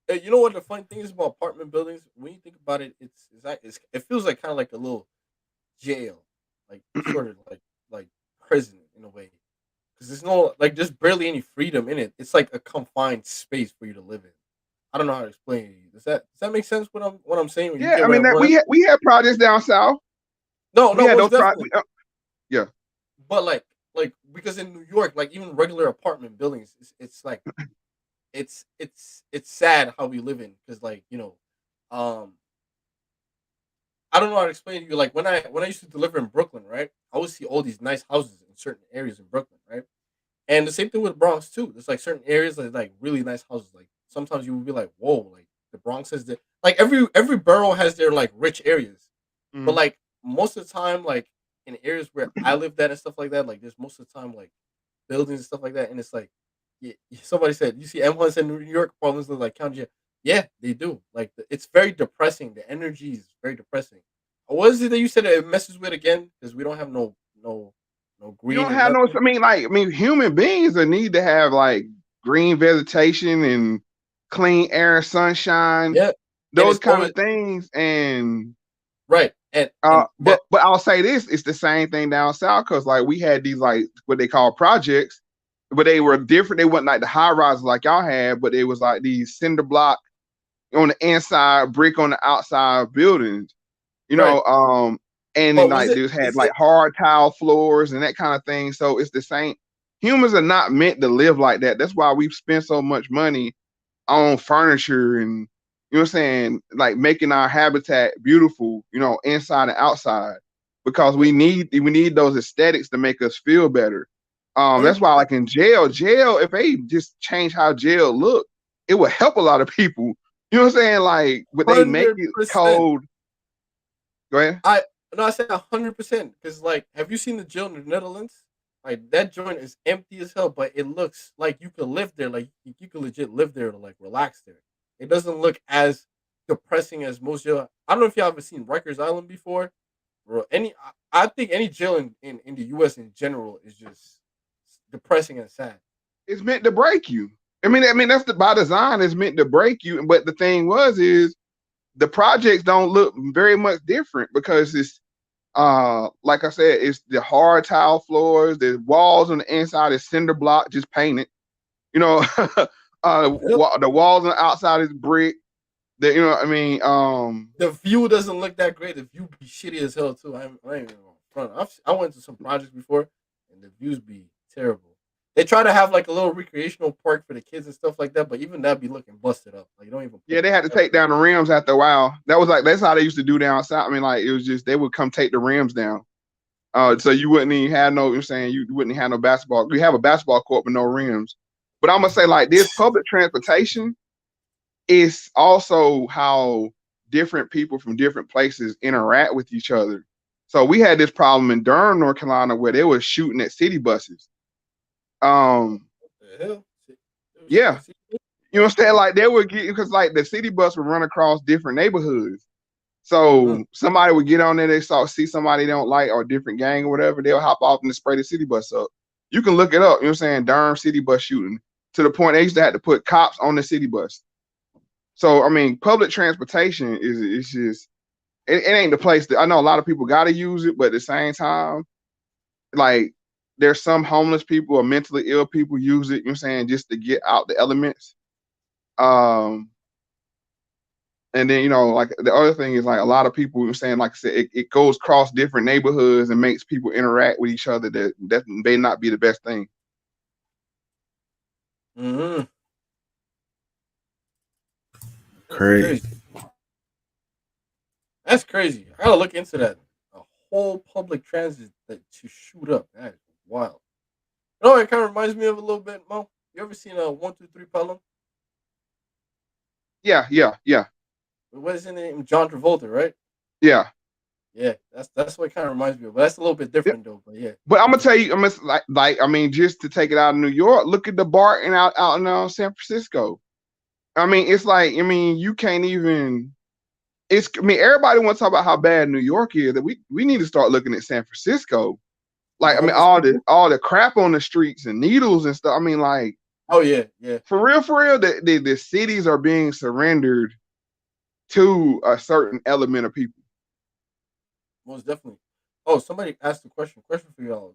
You know what the funny thing is about apartment buildings? When you think about it, it feels like kind of like a little jail, like sort of like prison in a way, because there's no there's barely any freedom in it. It's like a confined space for you to live in. I don't know how to explain it to you. Does that make sense? What I'm saying? When Yeah, I mean that we had projects down south. No, we had those yeah, but like because in New York, like even regular apartment buildings, it's like. It's sad how we live in because I don't know how to explain to you. Like when I used to deliver in Brooklyn, right? I would see all these nice houses in certain areas in Brooklyn, right? And the same thing with Bronx too. There's like certain areas that like really nice houses. Like sometimes you would be like, whoa, like the Bronx has the like every borough has their like rich areas, but like most of the time, like in areas where I lived at and stuff like that, like there's most of the time like buildings and stuff like that, and it's like. Yeah, somebody said you see M1s in New York problems look like county. Yeah, they do. Like it's very depressing. The energy is very depressing. What is it that you said it messes with again? Because we don't have no green. You don't have no. I mean, human beings need to have like green vegetation and clean air, sunshine. Yeah, those kind of things. And right. But I'll say this: it's the same thing down south because like we had these like what they call projects. But they were different. They weren't like the high rises like y'all had, but it was like these cinder block on the inside, brick on the outside buildings, you know. And then like they had like hard tile floors and that kind of thing. So it's the same. Humans are not meant to live like that. That's why we've spent so much money on furniture and You know what I'm saying? Like making our habitat beautiful, you know, inside and outside, because we need those aesthetics to make us feel better. That's why, like in jail, if they just change how jail look, it would help a lot of people. You know what I'm saying? Like, would they make it 100%. cold? Go ahead. I said 100%. Because like, have you seen the jail in the Netherlands? Like that joint is empty as hell, but it looks like you could live there. Like you could legit live there to like relax there. It doesn't look as depressing as most jail. I don't know if y'all ever seen Rikers Island before. Bro, I think any jail in the US in general is just depressing and sad. It's meant to break you. I mean that's by design. It's meant to break you. But the thing is the projects don't look very much different, because it's like I said, it's the hard tile floors, the walls on the inside is cinder block, just painted. You know, the walls on the outside is brick. You know what I mean? The view doesn't look that great. The view be shitty as hell too. I ain't even gonna front. I went to some projects before, and the views be terrible. They try to have like a little recreational park for the kids and stuff like that, but even that be looking busted up. Like you don't even. Yeah, they had to take down the rims after a while. That's how they used to do down south. I mean, like it was just they would come take the rims down. So you wouldn't even have no. You're saying you wouldn't have no basketball. We have a basketball court with no rims. But I'm gonna say like this: public transportation is also how different people from different places interact with each other. So we had this problem in Durham, North Carolina, where they were shooting at city buses. What the hell? Yeah. You know what I'm saying? Like they would get, because like the city bus would run across different neighborhoods. So somebody would get on there, they see somebody they don't like or a different gang or whatever, they'll hop off and spray the city bus up. You can look it up, you know what I'm saying? Durham city bus shooting, to the point they used to have to put cops on the city bus. So I mean, public transportation is just it ain't the place that I know a lot of people gotta use it, but at the same time, like there's some homeless people or mentally ill people use it, you know what I'm saying, just to get out the elements. And then, you know, like the other thing is like a lot of people, you know, saying, like I said, it goes across different neighborhoods and makes people interact with each other. That may not be the best thing. Crazy. That's crazy. I gotta look into that. A whole public transit that to shoot up. That is wild. You know, it kind of reminds me of a little bit, Mo. You ever seen a 1-2-3 Pelham? Yeah. What is his name? John Travolta, right? Yeah. Yeah, that's what it kind of reminds me of. But that's a little bit different though. But yeah. But I'm gonna tell you, I mean, just to take it out of New York, look at the Barton out in San Francisco. I mean, it's like, I mean, you can't even. Everybody wants to talk about how bad New York is. That we need to start looking at San Francisco. Like, I mean, all the crap on the streets and needles and stuff. I mean, like, oh yeah. For real, the cities are being surrendered to a certain element of people. Most definitely. Oh, somebody asked a question. Question for y'all.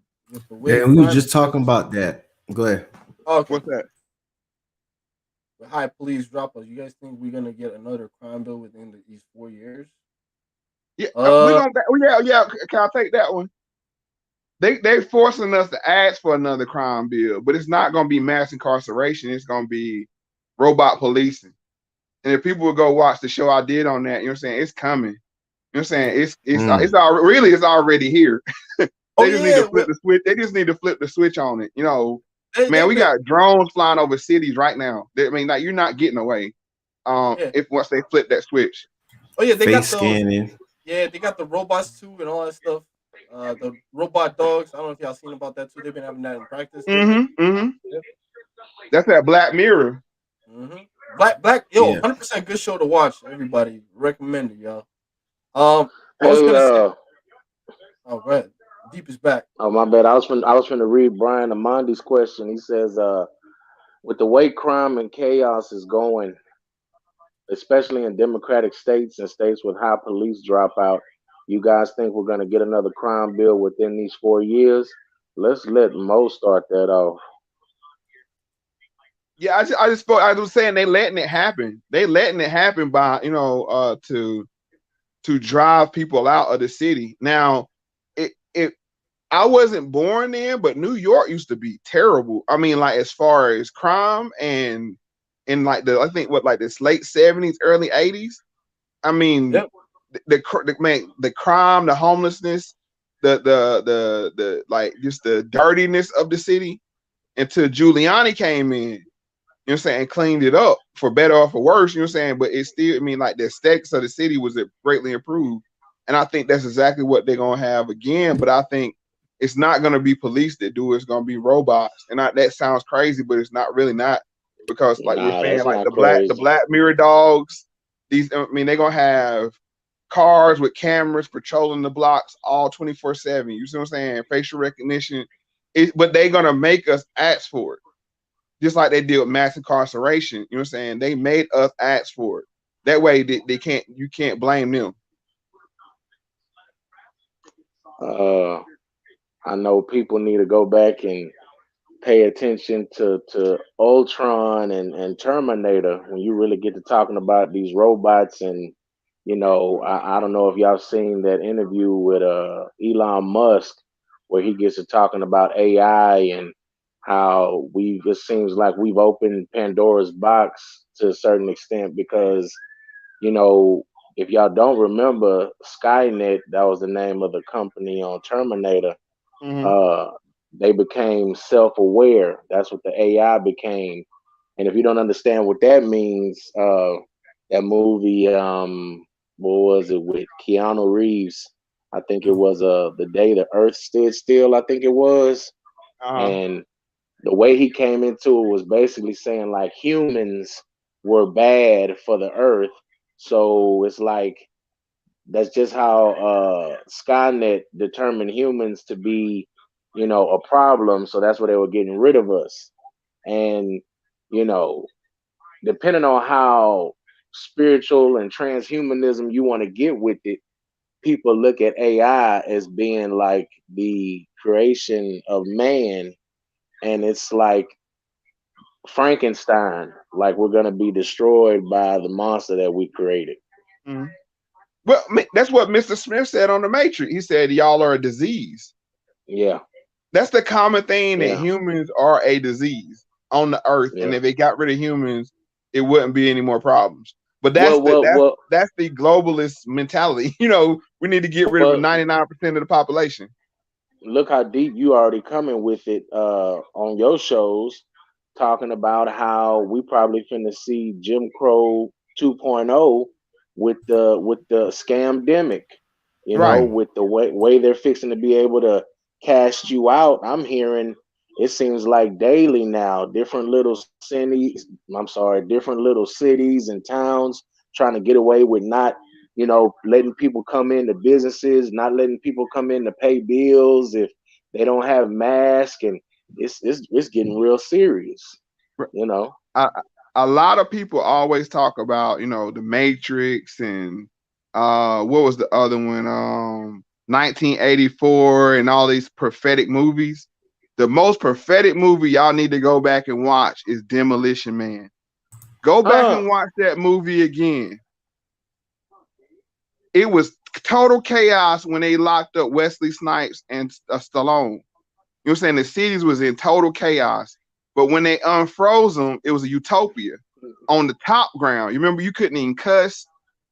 Yeah, we were just talking about that. Go ahead. Okay. What's that? The high police dropouts. You guys think we're gonna get another crime bill within these 4 years? Yeah, yeah. Can I take that one? They forcing us to ask for another crime bill, but it's not going to be mass incarceration. It's going to be robot policing. And if people would go watch the show I did on that, you know what I'm saying, it's coming. You know what I'm saying? It's already here. They just need to flip the switch. They just need to flip the switch on it. You know, we got drones flying over cities right now. I mean, like, you're not getting away. If once they flip that switch. Oh yeah, they face got scanning. Yeah, they got the robots too and all that stuff. The robot dogs. I don't know if y'all seen about that too. They've been having that in practice. Yep. That's that Black Mirror. Black, yo, 100% good show to watch. Everybody recommend it, y'all. I was gonna say. Oh, go ahead. Deep is back. Oh, my bad. I was finna read Brian Amondi's question. He says, with the way crime and chaos is going, especially in democratic states and states with high police dropout, you guys think we're gonna get another crime bill within these 4 years? Let's let Mo start that off. Yeah, I was saying they letting it happen. They letting it happen by, you know, to drive people out of the city. Now, I wasn't born then, but New York used to be terrible. I mean, like, as far as crime and in like I think like this late 70s, early 80s. I mean, Yep. the crime, the homelessness, the like just the dirtiness of the city until Giuliani came in, you know what I'm saying, and cleaned it up for better or for worse, you know what I'm saying? But it's still, I mean, like the aesthetics of the city was greatly improved. And I think that's exactly what they're gonna have again. But I think it's not gonna be police that do it, it's gonna be robots. And that sounds crazy, but it's not really not, because like you're Nah, saying, that's like not the crazy. Black Mirror dogs, these, I mean, they're gonna have cars with cameras patrolling the blocks all 24/7. You see what I'm saying? Facial recognition. But they're gonna make us ask for it. Just like they did with mass incarceration. You know what I'm saying? They made us ask for it. That way you can't blame them. I know people need to go back and pay attention to Ultron and Terminator when you really get to talking about these robots. And I don't know if y'all seen that interview with Elon Musk where he gets to talking about AI and how it seems like we've opened Pandora's box to a certain extent, because if y'all don't remember, Skynet, that was the name of the company on Terminator. Mm-hmm. They became self-aware. That's what the AI became. And if you don't understand what that means, that movie, what was it, with Keanu Reeves? I think it was The Day the Earth Stood Still, I think it was. Uh-huh. And the way he came into it was basically saying like humans were bad for the earth. So it's like that's just how Skynet determined humans to be, a problem. So that's why they were getting rid of us. And, you know, depending on how spiritual and transhumanism you want to get with it, people look at AI as being like the creation of man. And it's like Frankenstein, like we're going to be destroyed by the monster that we created. Mm-hmm. Well, that's what Mr. Smith said on The Matrix. He said, y'all are a disease. Yeah. That's the common thing, that Yeah. humans are a disease on the earth. Yeah. And if they got rid of humans, it wouldn't be any more problems. But that's Well, the globalist mentality. We need to get rid of 99% of the population. Look how deep you already coming with it on your shows, talking about how we probably finna see Jim Crow 2.0 with the scamdemic, Right. with the way they're fixing to be able to cast you out. I'm hearing it seems like daily now, different little cities and towns trying to get away with not letting people come into businesses, not letting people come in to pay bills if they don't have masks, and it's getting real serious. A lot of people always talk about, The Matrix and what was the other one? 1984 and all these prophetic movies. The most prophetic movie y'all need to go back and watch is Demolition Man. Go back and watch that movie again. It was total chaos when they locked up Wesley Snipes and Stallone. You know what I'm saying? The cities was in total chaos. But when they unfroze them, it was a utopia on the top ground. You remember, you couldn't even cuss.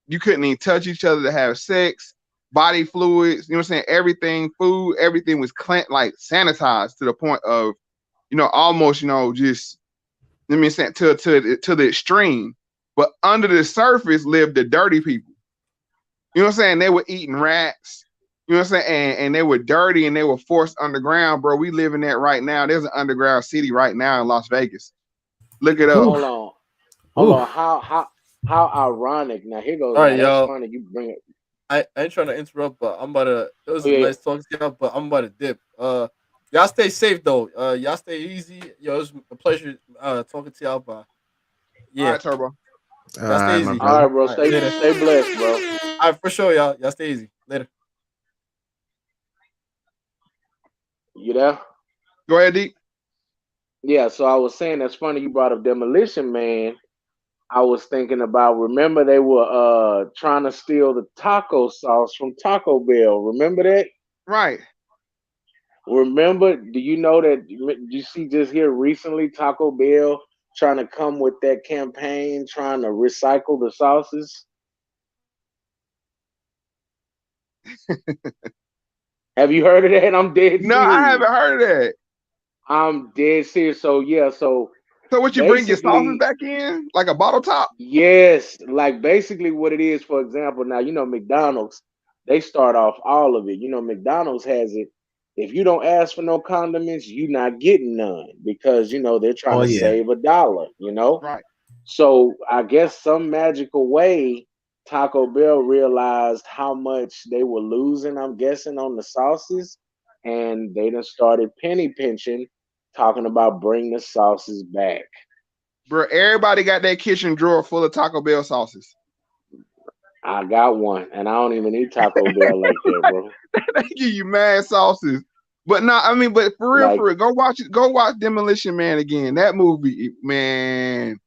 You couldn't even touch each other to have sex. Body fluids, you know what I'm saying? Everything, food, everything was like sanitized to the point of, almost, just, let me say, to the extreme. But under the surface lived the dirty people. You know what I'm saying? They were eating rats. You know what I'm saying? And they were dirty and they were forced underground, bro. We live in that right now. There's an underground city right now in Las Vegas. Look it up. Hold on. How ironic. Now here goes. All right, Now that's y'all. funny. You bring it. I ain't trying to interrupt, but I'm about to. It was Yeah, a nice talk, y'all, but I'm about to dip. Y'all stay safe though. Y'all stay easy. Yo, it was a pleasure talking to y'all. But All yeah, right, Turbo. y'all stay easy. All right, bro. All right, later. Stay blessed, bro. All right, for sure, y'all. Y'all stay easy. Later. You there? Go ahead, D. Yeah. So I was saying that's funny. You brought up Demolition Man. I was thinking about. Remember they were trying to steal the taco sauce from Taco Bell. Remember that? Right. Remember? Do you know that? You see just here recently, Taco Bell trying to come with that campaign, trying to recycle the sauces. Have you heard of that? I'm dead serious. No, I haven't heard of that. I'm dead serious. So yeah, so what you bring your sauces back in? Like a bottle top? Yes, like basically what it is, for example, now you know McDonald's, they start off all of it. You know, McDonald's has it. If you don't ask for no condiments, you're not getting none because you know they're trying to save $1, you know? Right. So I guess some magical way Taco Bell realized how much they were losing, I'm guessing, on the sauces, and they done started penny pinching, talking about bring the sauces back. Bro, everybody got that kitchen drawer full of Taco Bell sauces. I got one, and I don't even eat Taco Bell like that, bro. They give you mad sauces. But no, I mean, but for real, go watch it. Go watch Demolition Man again. That movie, man.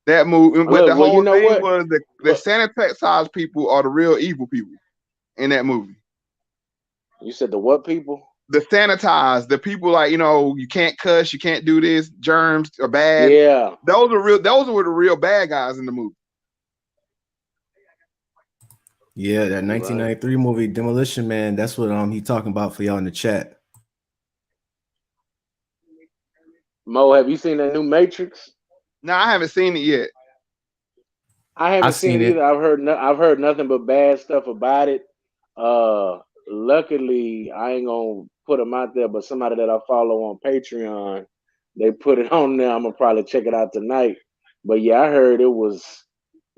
That movie, but Look, the whole thing what? was the sanitized people are the real evil people in that movie. You said the what people? The sanitized, the people like, you know, you can't cuss, you can't do this, germs are bad. Yeah. Those were the real bad guys in the movie. Yeah, that 1993 movie Demolition Man, that's what he talking about for y'all in the chat. Mo, have you seen that new Matrix? No, I haven't seen it yet. I haven't seen it either. I've heard nothing but bad stuff about it. Luckily, I ain't gonna put them out there, but somebody that I follow on Patreon, they put it on there. I'm gonna probably check it out tonight. But yeah, I heard it was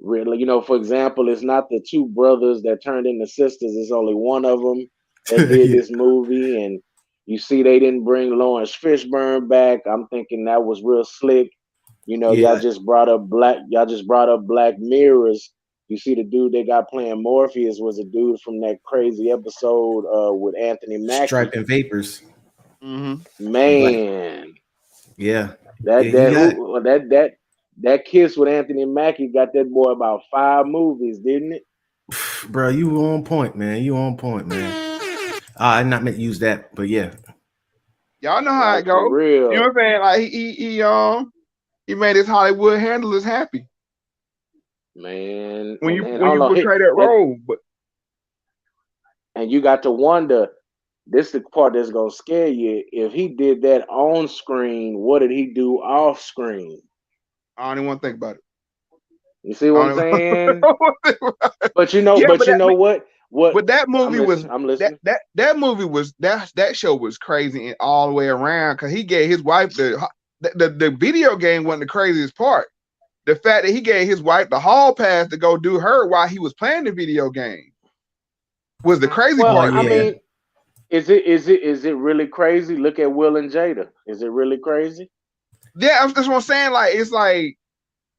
really, you know, for example, it's not the two brothers that turned into sisters. It's only one of them that did this movie, and you see they didn't bring Lawrence Fishburne back. I'm thinking that was real slick. You know, y'all just brought up Black Mirrors. You see the dude they got playing Morpheus was a dude from that crazy episode with Anthony Mackie. Striping Vapors. Mm-hmm. Man. Yeah. That kiss with Anthony Mackie got that boy about 5 movies, didn't it? Bro, you on point, man. You on point, man. I not meant to use that, but yeah. Y'all know how it goes. You know what I'm saying? Like he made his Hollywood handlers happy. Man, when you portray that role, and you got to wonder, this is the part that's gonna scare you. If he did that on screen, what did he do off screen? I don't even want to think about it. You see what I'm saying? But you know, what? But that movie I'm listening. That movie was that show was crazy all the way around because he gave his wife the video game wasn't the craziest part. The fact that he gave his wife the hall pass to go do her while he was playing the video game was the crazy part. I mean, is it really crazy? Look at Will and Jada. Is it really crazy? Yeah, that's what I'm saying. Like, it's like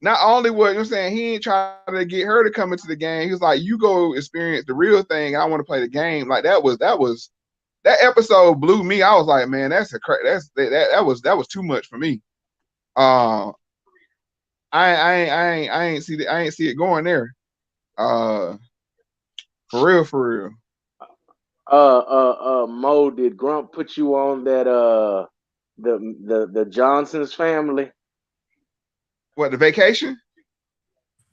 not only what you're saying, he ain't trying to get her to come into the game. He was like, you go experience the real thing. I want to play the game. Like that episode blew me. I was like, man, that was too much for me. I ain't see it going there. For real. Mo, did Grump put you on that the Johnson's family? What, the Vacation?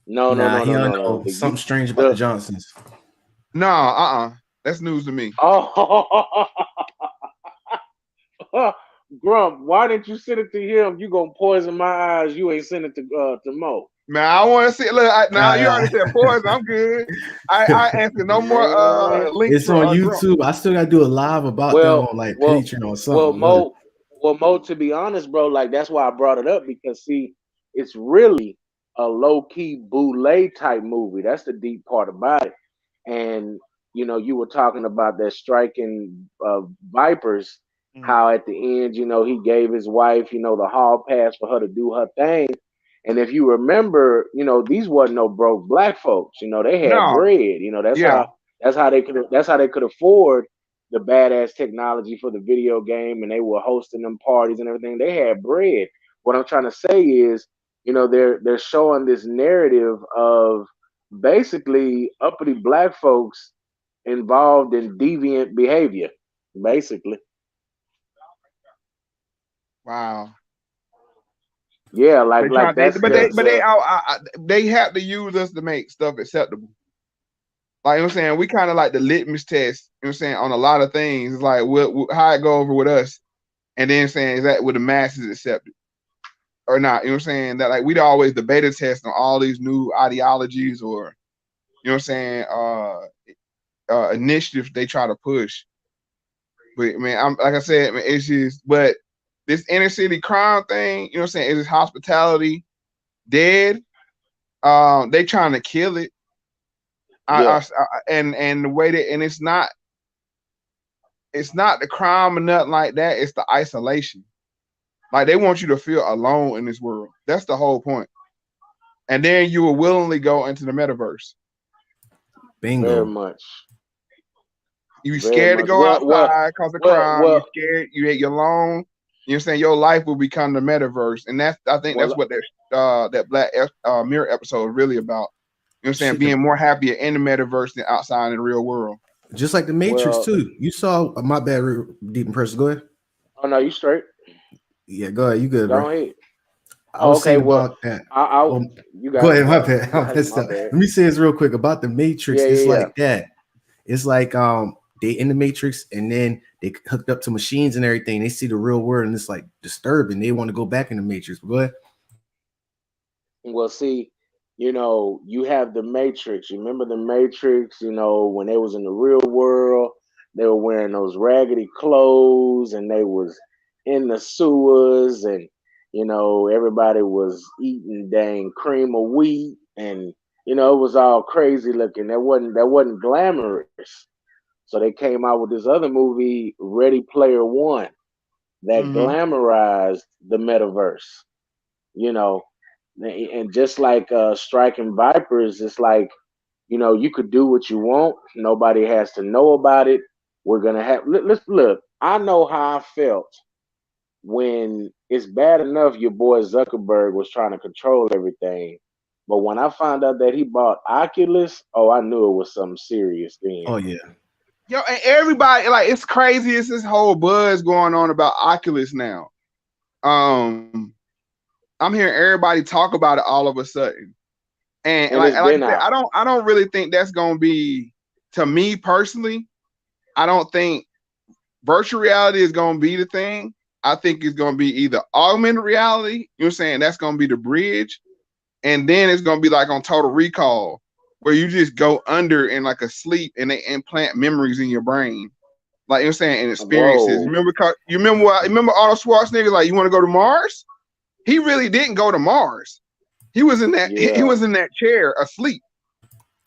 No. Something strange about the Johnsons. No, that's news to me. Oh, Grump, why didn't you send it to him? You gonna poison my eyes. You ain't send it to Mo. Man, I want to see. Look, you already said poison. I'm good. I answer no more links. It's on YouTube. I still gotta do a live about them on like Patreon or something. Mo, to be honest, bro, like that's why I brought it up because see, it's really a low-key boule type movie. That's the deep part about it. And you know, you were talking about that striking Vipers. How at the end, you know, he gave his wife, you know, the hall pass for her to do her thing. And if you remember, you know, these wasn't no broke black folks. You know, they had bread. You know, that's how they could afford the badass technology for the video game, and they were hosting them parties and everything. They had bread. What I'm trying to say is, you know, they're showing this narrative of basically uppity black folks involved in deviant behavior, basically. Wow. Yeah, like that's they have to use us to make stuff acceptable. Like, you know what I'm saying, we kind of like the litmus test, you know what I'm saying, on a lot of things. It's like how it go over with us, and then saying, is that with the masses accepted or not? You know what I'm saying? That like we'd always the beta test on all these new ideologies or, you know what I'm saying, initiatives they try to push. But man, I'm like I said, man, it's just, but this inner city crime thing, you know what I'm saying, is hospitality dead? They trying to kill it. And the way that, and it's not the crime or nothing like that. It's the isolation. Like, they want you to feel alone in this world. That's the whole point. And then you will willingly go into the metaverse. Bingo. Very much. You scared to go outside because of crime. You're scared. You're alone. You know what I'm saying? Your life will become the metaverse, and I think that's what that Black Mirror episode is really about. You know what I'm saying? Being more happier in the metaverse than outside in the real world. Just like the Matrix too. You saw my bad, deep impression. Go ahead. Oh no, you straight. Yeah, go ahead. You good, bro? Go ahead. I was saying about that. You got go ahead. My bad. Let me say this real quick about the Matrix. It's like that. It's like they in the Matrix and then they hooked up to machines and everything. They see the real world and it's like disturbing. They want to go back in the Matrix. But go ahead. Well, see, you know, you have the Matrix. You remember the Matrix, you know, when they was in the real world, they were wearing those raggedy clothes and they was in the sewers and, you know, everybody was eating dang cream of wheat and, you know, it was all crazy looking. That wasn't glamorous. So they came out with this other movie, Ready Player One, that glamorized the metaverse, you know. And just like Striking Vipers, it's like, you know, you could do what you want. Nobody has to know about it. We're going to have, let's look, I know how I felt when it's bad enough your boy Zuckerberg was trying to control everything. But when I found out that he bought Oculus, oh, I knew it was something serious then. Oh, yeah. Yo, and everybody, like, it's crazy. It's this whole buzz going on about Oculus now. I'm hearing everybody talk about it all of a sudden. And like I said, I don't really think that's gonna be, to me personally, I don't think virtual reality is gonna be the thing. I think it's gonna be either augmented reality, you know what I'm saying? That's gonna be the bridge, and then it's gonna be like on Total Recall, where you just go under in like a sleep and they implant memories in your brain. Like, you know what I'm saying, and experiences. Whoa. You remember Arnold Schwarzenegger, like, you want to go to Mars? He really didn't go to Mars. He was in that he was in that chair asleep.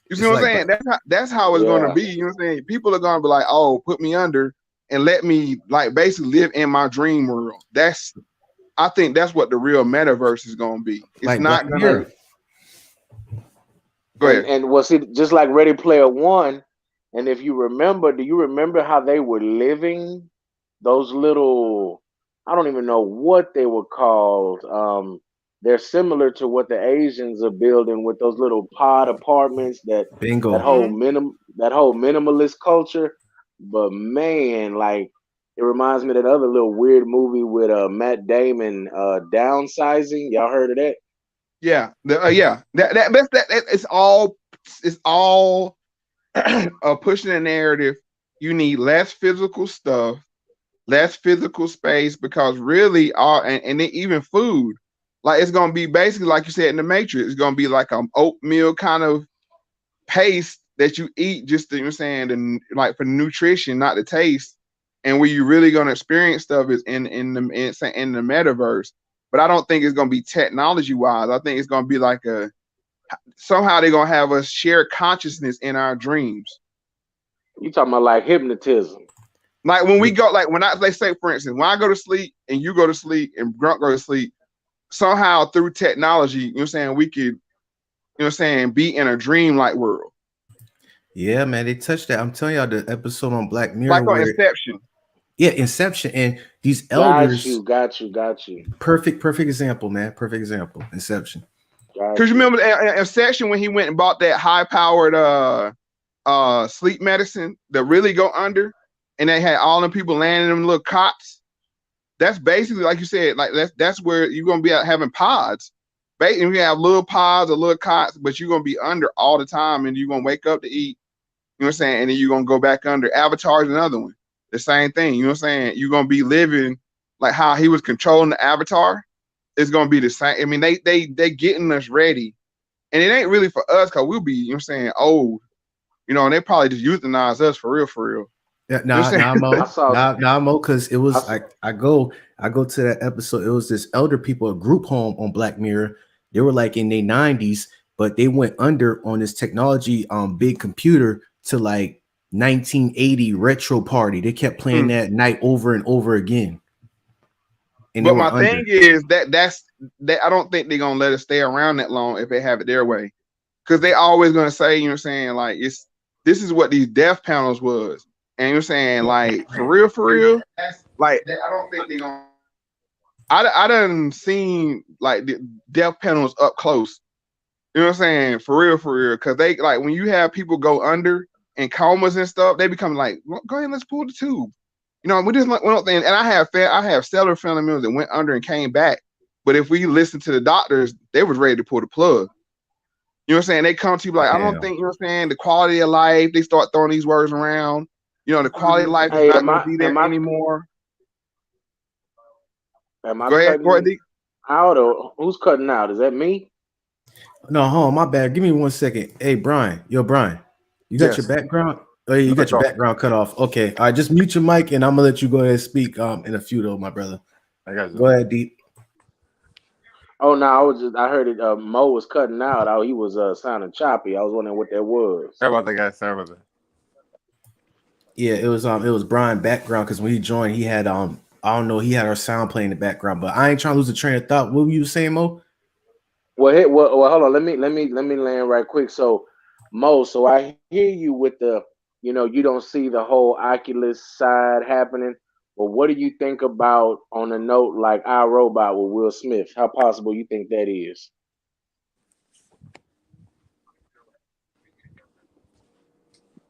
You see what I'm saying? That's how it's gonna be. You know what I'm saying? People are gonna be like, oh, put me under and let me like basically live in my dream world. I think that's what the real metaverse is gonna be. It's like not gonna go ahead. And well, see, just like Ready Player One, and if you remember, do you remember how they were living? Those little, I don't even know what they were called. They're similar to what the Asians are building with those little pod apartments that whole minimalist culture. But man, like, it reminds me of that other little weird movie with Matt Damon, Downsizing. Y'all heard of that? Yeah, it's all pushing a narrative. You need less physical stuff, less physical space, because really and then even food, like, it's gonna be basically like you said in the Matrix. It's gonna be like oatmeal kind of paste that you eat just to, you know what I'm saying, and like for nutrition, not the taste. And where you really gonna experience stuff is in the metaverse. But I don't think it's gonna be technology wise. I think it's gonna be like somehow they're gonna have us share consciousness in our dreams. You talking about like hypnotism? Like when we go, like let's say for instance, when I go to sleep and you go to sleep and Grump go to sleep, somehow through technology, you know what I'm saying, we could, you know what I'm saying, be in a dream-like world. Yeah, man, they touched that. I'm telling y'all, the episode on Black Mirror, like on Inception. Yeah, Inception, and these elders. Got you. Perfect example, man. Perfect example. Inception. Because you remember Inception when he went and bought that high-powered sleep medicine that really go under, and they had all the people laying in them little cots. that's basically like you said, like that's where you're gonna be having pods. You have little pods or little cots, but you're gonna be under all the time, and you're gonna wake up to eat. You know what I'm saying? And then you're gonna go back under. Avatar's another one. The same thing. You know what I'm saying? You're gonna be living like how he was controlling the Avatar. It's gonna be the same. I mean, they getting us ready, and it ain't really for us because we'll be, you know what I'm saying, old. You know, and they probably just euthanize us for real, for real. Yeah, You know what I'm saying? nah, Mo, because it was like I go to that episode. It was this elder people, a group home on Black Mirror. They were like in their 90s, but they went under on this technology big computer to like 1980 retro party. They kept playing that night over and over again. And but my thing is that's I don't think they're gonna let us stay around that long if they have it their way. Because they always gonna say, you know what I'm saying, like this is what these death panels was. And you're saying, like, for real, like I don't think they're gonna I done seen like the death panels up close. You know what I'm saying? For real. Cause they like when you have people go under in comas and stuff, they become like, well, go ahead, let's pull the tube. You know, we just like one thing, and I have stellar family members that went under and came back. But if we listen to the doctors, they was ready to pull the plug. You know what I'm saying? They come to you like, I don't think, you know what I'm saying, the quality of life, they start throwing these words around. You know, the quality of life is not gonna be there anymore. Am I cutting out, or who's cutting out? Is that me? No, hold on, my bad. Give me 1 second. Hey, Brian, you got your background? Oh, yeah, you got your background cut off. Okay, all right, just mute your mic, and I'm gonna let you go ahead and speak in a few though, my brother. I got go ahead, Deep. Oh no, I heard it. Mo was cutting out. Oh, he was sounding choppy. I was wondering what that was. Sorry about that, guys. Sorry about that. Yeah, it was Brian background because when he joined, he had I don't know, he had our sound playing in the background, but I ain't trying to lose the train of thought. What were you saying, Mo? Well, hold on. Let me land right quick. So, Mo, so I hear you with the, you know, you don't see the whole Oculus side happening. But what do you think about on a note like iRobot with Will Smith? How possible you think that is?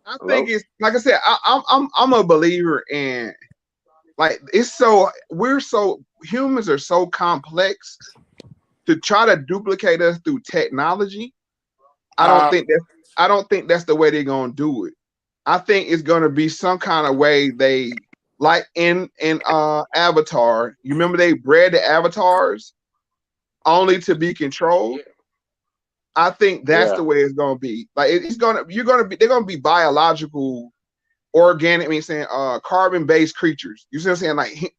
I think it's like I said, I'm a believer in like humans are so complex to try to duplicate us through technology. I don't think that's the way they're gonna do it. I think it's gonna be some kind of way they like in Avatar. You remember they bred the avatars only to be controlled. I think that's the way it's gonna be. Like they're gonna be biological, organic. I mean, saying carbon-based creatures. You see what I'm saying? Like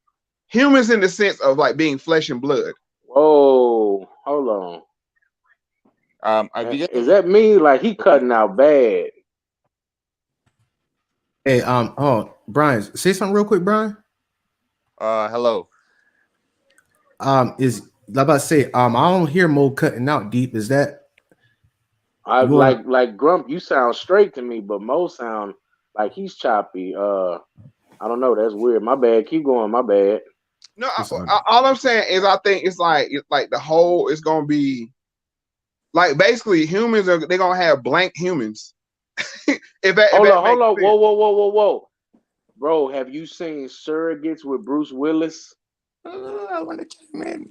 humans in the sense of like being flesh and blood. Whoa, hold on. Is that me? Like he cutting out bad. Hey, Brian, say something real quick, Brian. Hello. Is I about to say, I don't hear Mo cutting out. Deep, is that? I like Grump. You sound straight to me, but Mo sound like he's choppy. I don't know. That's weird. My bad. Keep going. My bad. No, all I'm saying is I think it's like the whole is gonna be like basically humans they're gonna have blank humans. Hold on. Whoa. Bro, have you seen Surrogates with Bruce Willis? I want to chime in.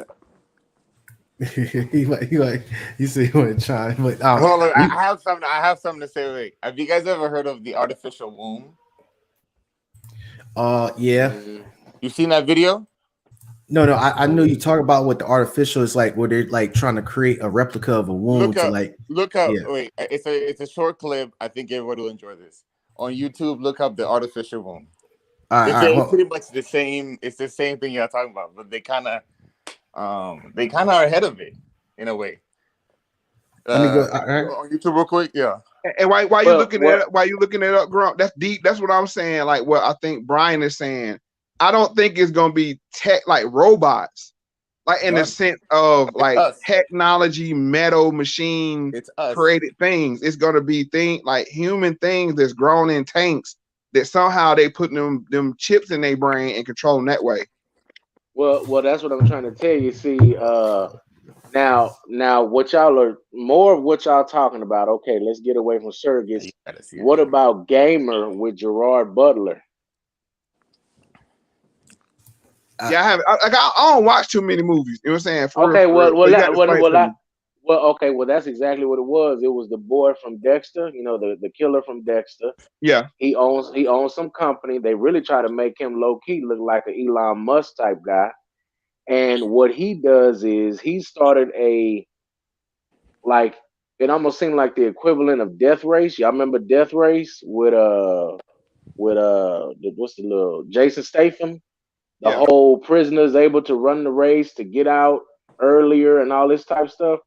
You say you want to chime, but hold on. I have something to say. Wait, have you guys ever heard of the artificial womb? Yeah. You've seen that video? No, I know you talk about what the artificial is like, where they're like trying to create a replica of a womb look up. Yeah. Wait, it's a short clip. I think everybody will enjoy this. On YouTube, look up the artificial womb. It's pretty much the same. It's the same thing you're talking about, but they kind of are ahead of it in a way. Let me go on YouTube real quick. Yeah. And why you looking at it? Why you looking it up, Grump? That's deep. That's what I'm saying. Like what I think Brian is saying. I don't think it's gonna be tech like robots, like in the sense of like technology, metal machine created things. It's gonna be like human things that's grown in tanks that somehow they put them chips in their brain and control them that way. Well, that's what I'm trying to tell you. See, now, what y'all talking about? Okay, let's get away from surrogates. What about Gamer with Gerard Butler? Yeah, I haven't. I don't watch too many movies. You know what I'm saying? For Okay, real. Well, that's exactly what it was. It was the boy from Dexter, you know, the killer from Dexter. Yeah. He owns some company. They really try to make him low key look like an Elon Musk type guy. And what he does is he started it almost seemed like the equivalent of Death Race. Y'all remember Death Race with what's the little Jason Statham? The whole prisoners able to run the race to get out earlier and all this type of stuff.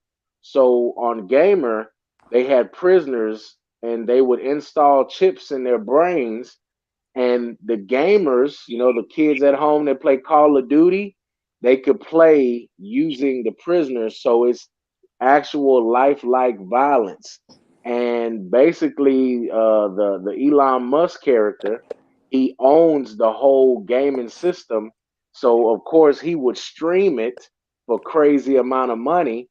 So on Gamer, they had prisoners and they would install chips in their brains, and the gamers, you know, the kids at home that play Call of Duty, they could play using the prisoners. So it's actual lifelike violence. And basically, the Elon Musk character, he owns the whole gaming system. So of course he would stream it for crazy amount of money,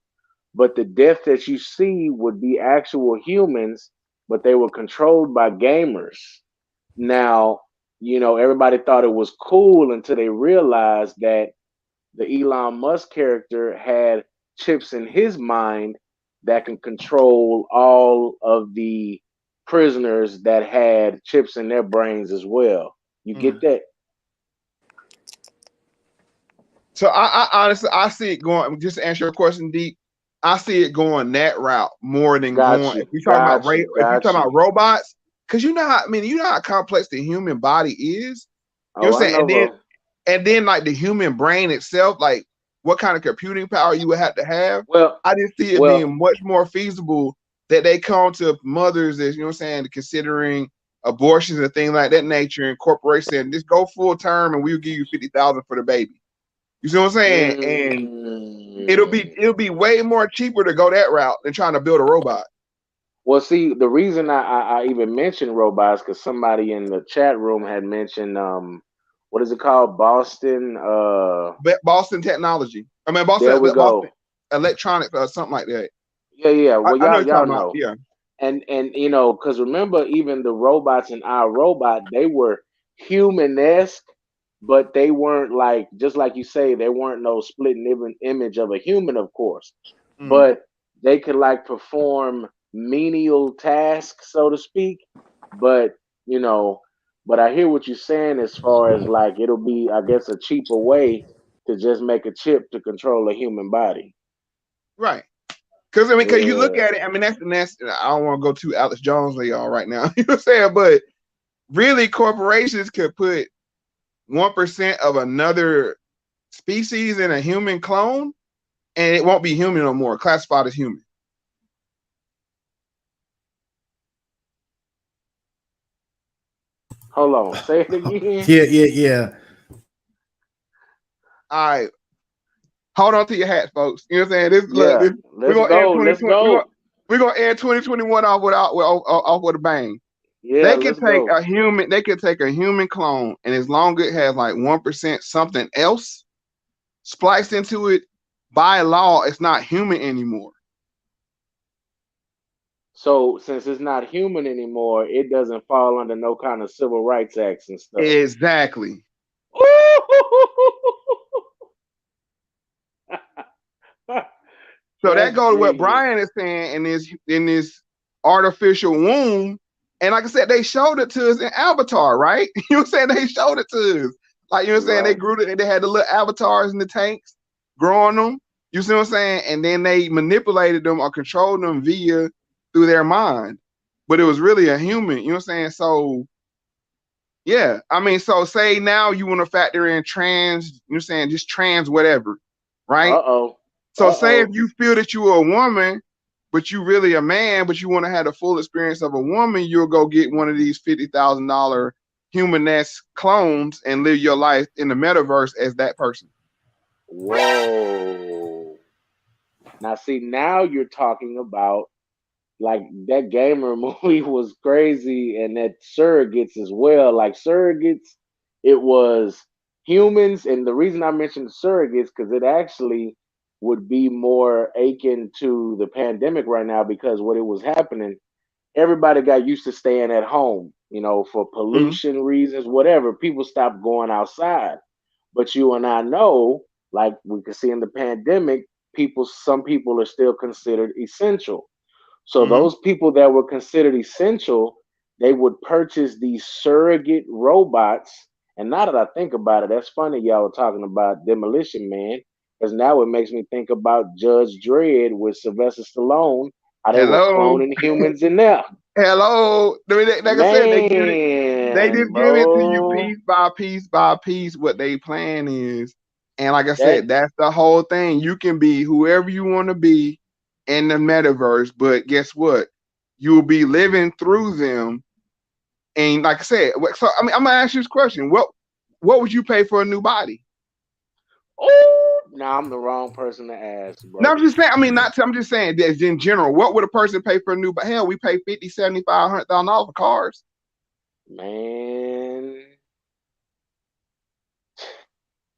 but the death that you see would be actual humans, but they were controlled by gamers. Now, you know, everybody thought it was cool until they realized that the Elon Musk character had chips in his mind that can control all of the prisoners that had chips in their brains as well. You get that? So I honestly I see it going. Just to answer your question, Deep. I see it going that route more than going. If you're talking about robots, because you know how complex the human body is. You know what I'm saying? And then like the human brain itself, like what kind of computing power you would have to have. Well, I just see it being much more feasible that they come to mothers as, you know what I'm saying, considering abortions and things like that nature, and corporations saying just go full term and we'll give you $50,000 for the baby. You see what I'm saying? And it'll be way more cheaper to go that route than trying to build a robot. Well, see, the reason I even mentioned robots, because somebody in the chat room had mentioned what is it called? Boston Technology. I mean Boston Electronics or something like that. Yeah. Well, y'all know. About, yeah. And you know, because remember, even the robots in Our Robot, they were human-esque, but they weren't like, just like you say, they weren't no split image of a human, of course. But they could like perform menial tasks, so to speak. But you know, but I hear what you're saying as far as like it'll be, I guess, a cheaper way to just make a chip to control a human body. Right. Because you look at it, I mean, that's I don't want to go too Alex Jones with y'all right now. You know what I'm saying? But really, corporations could put 1% of another species in a human clone, and it won't be human no more, classified as human. Hold on, say it again. Yeah. All right. Hold on to your hats, folks. You know what I'm saying? We're gonna end 2021 off with a bang. Yeah, they can take a human clone, and as long as it has like 1% something else spliced into it, by law, it's not human anymore. So since it's not human anymore, it doesn't fall under no kind of civil rights acts and stuff. Exactly. So that goes to what Brian is saying in this artificial womb. And like I said, they showed it to us in Avatar, right? You know what I'm saying? They showed it to us. Like, you know what I'm saying? They grew it, and they had the little avatars in the tanks, growing them. You see what I'm saying? And then they manipulated them or controlled them through their mind. But it was really a human, you know what I'm saying? So, yeah. I mean, so say now you want to factor in trans, you know what I'm saying? Just trans whatever, right? So say if you feel that you are a woman, but you really a man, but you want to have the full experience of a woman, you'll go get one of these $50,000 human-esque clones and live your life in the metaverse as that person. Whoa. Now see, now you're talking about like that Gamer movie was crazy, and that Surrogates as well. Like Surrogates, it was humans, and the reason I mentioned Surrogates because it actually would be more akin to the pandemic right now, because what it was happening, everybody got used to staying at home, you know, for pollution reasons, whatever. People stopped going outside. But you and I know, like we can see in the pandemic, some people are still considered essential. So those people that were considered essential, they would purchase these surrogate robots. And now that I think about it, that's funny y'all were talking about Demolition Man, because now it makes me think about Judge Dredd with Sylvester Stallone, how they were cloning humans in there. Hello. Like I said, they just give it to you bro. piece by piece by piece what they plan is. And like I said, that's the whole thing. You can be whoever you want to be in the metaverse, but guess what? You'll be living through them. And like I said, so I mean, I'm gonna ask you this question: What would you pay for a new body? Oh, now I'm the wrong person to ask, bro. No, I'm just saying. I mean, I'm just saying that in general. What would a person pay for a new? But hell, we pay $50,000, $75,000, $100,000 for cars. Man.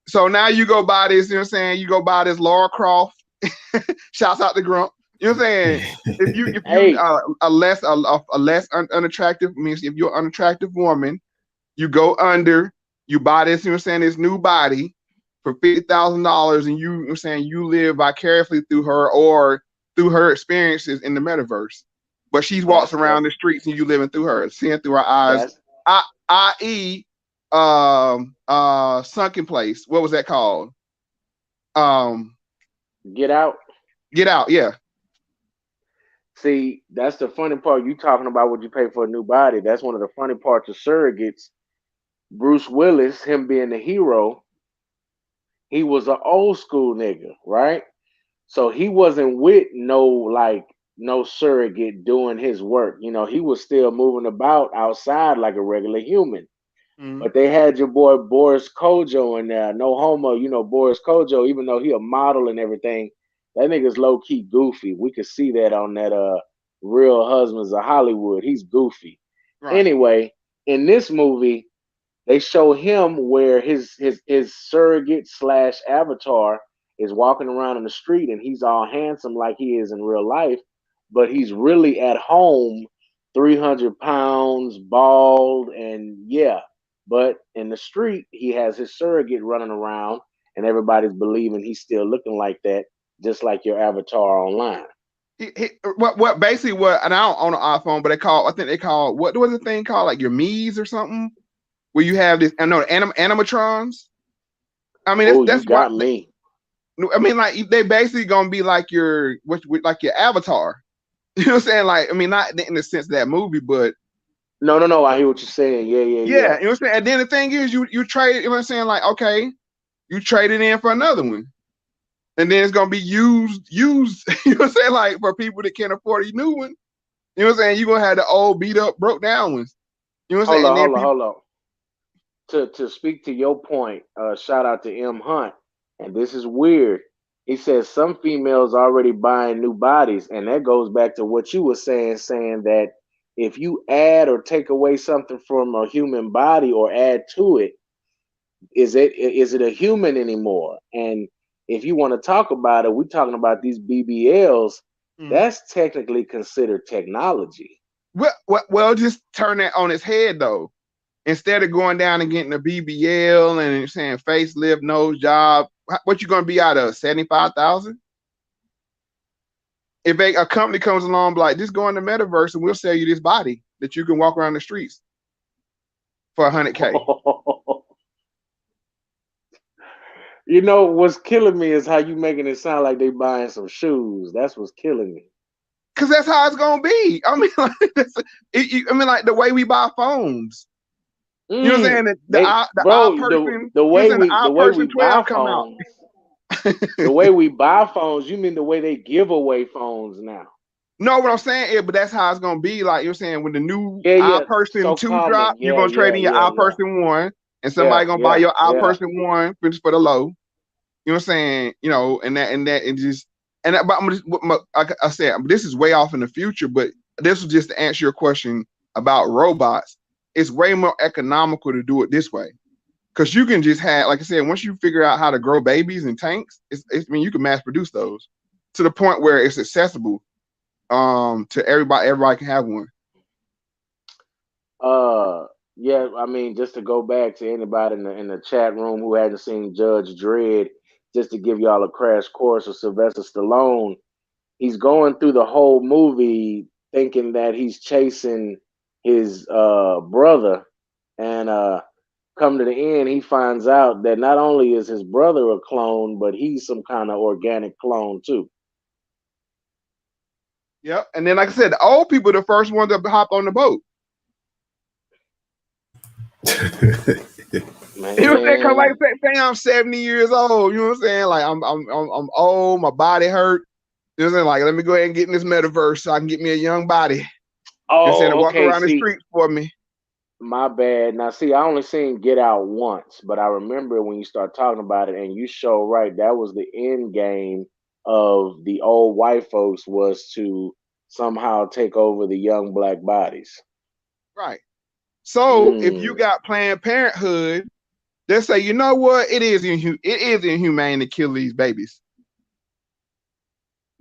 So now you go buy this. You know what I'm saying? You go buy this Laura Croft. Shouts out to Grump. You know what I'm saying? If you a less unattractive, means if you're an unattractive woman, you go under. You buy this. You know what I'm saying? This new body for $50,000, and you know what I'm saying, you live vicariously through her or through her experiences in the metaverse. But she walks around the streets and you living through her, seeing through her eyes, i.e. Sunken Place. What was that called? Get Out. Get Out, yeah. See, that's the funny part. You talking about what you pay for a new body. That's one of the funny parts of surrogates. Bruce Willis, him being the hero, he was an old school nigga, right? So he wasn't with no surrogate doing his work. You know, he was still moving about outside like a regular human. But they had your boy Boris Kojo in there. No homo, you know, Boris Kojo, even though he a model and everything, that nigga's low-key goofy. We could see that on that Real Husbands of Hollywood. He's goofy. Right. Anyway, in this movie, they show him where his surrogate / avatar is walking around in the street and he's all handsome like he is in real life, but he's really at home 300 pounds, bald, and yeah. But in the street, he has his surrogate running around and everybody's believing he's still looking like that, just like your avatar online. What basically what, and I don't own an iPhone, but I think they call, what was the thing called, like your Mies or something? Where you have this, I know, animatrons. I mean, that's got me. I mean, like they basically gonna be like your avatar. You know what I'm saying? Like, I mean, not in the sense of that movie, but no. I hear what you're saying. Yeah. You know what I'm saying? And then the thing is, you trade. You know what I'm saying? Like, okay, you trade it in for another one, and then it's gonna be used. You know what I'm saying? Like for people that can't afford a new one. You know what I'm saying? You're gonna have the old, beat up, broke down ones. You know what I'm saying? Hold on. To speak to your point, shout out to M. Hunt, and this is weird. He says some females already buying new bodies, and that goes back to what you were saying that if you add or take away something from a human body or add to it, is it a human anymore? And if you want to talk about it, we're talking about these BBLs. That's technically considered technology. Well, just turn that on its head though. Instead of going down and getting a BBL and saying facelift, nose job, what you gonna be out of 75,000? If a company comes along like, just go in the metaverse and we'll sell you this body that you can walk around the streets for $100K. You know what's killing me is how you making it sound like they buying some shoes. That's what's killing me. Cause that's how it's gonna be. I mean, like the way we buy phones. You know what I'm saying? The way we buy phones. The way we buy phones, you mean the way they give away phones now? No, what I'm saying is, but that's how it's gonna be. Like you're saying, when the new iPerson 2 drop, you're gonna trade in your iPerson 1, and somebody gonna buy your iPerson 1 for the low. You know what I'm saying? You know, like I said, this is way off in the future, but this was just to answer your question about robots. It's way more economical to do it this way, because you can just have, like I said, once you figure out how to grow babies in tanks, I mean, you can mass produce those to the point where it's accessible to everybody. Everybody can have one. Yeah, I mean, just to go back to anybody in the chat room who hasn't seen Judge Dredd, just to give y'all a crash course of Sylvester Stallone, he's going through the whole movie thinking that he's chasing his brother, and come to the end, he finds out that not only is his brother a clone, but he's some kind of organic clone too. Yep. And then, like I said, the old people are the first ones to hop on the boat. Man. You know what I'm saying? Cause like say I'm 70 years old. You know what I'm saying? Like I'm old. My body hurt. You know what I'm saying? Like, let me go ahead and get in this metaverse so I can get me a young body. Oh, you know what I'm saying? Walk okay, around the streets for me. My bad. Now, see, I only seen Get Out once, but I remember when you start talking about it, and you show right, that was the end game of the old white folks, was to somehow take over the young black bodies. Right. So if you got Planned Parenthood, they say, you know what? It is inhumane to kill these babies.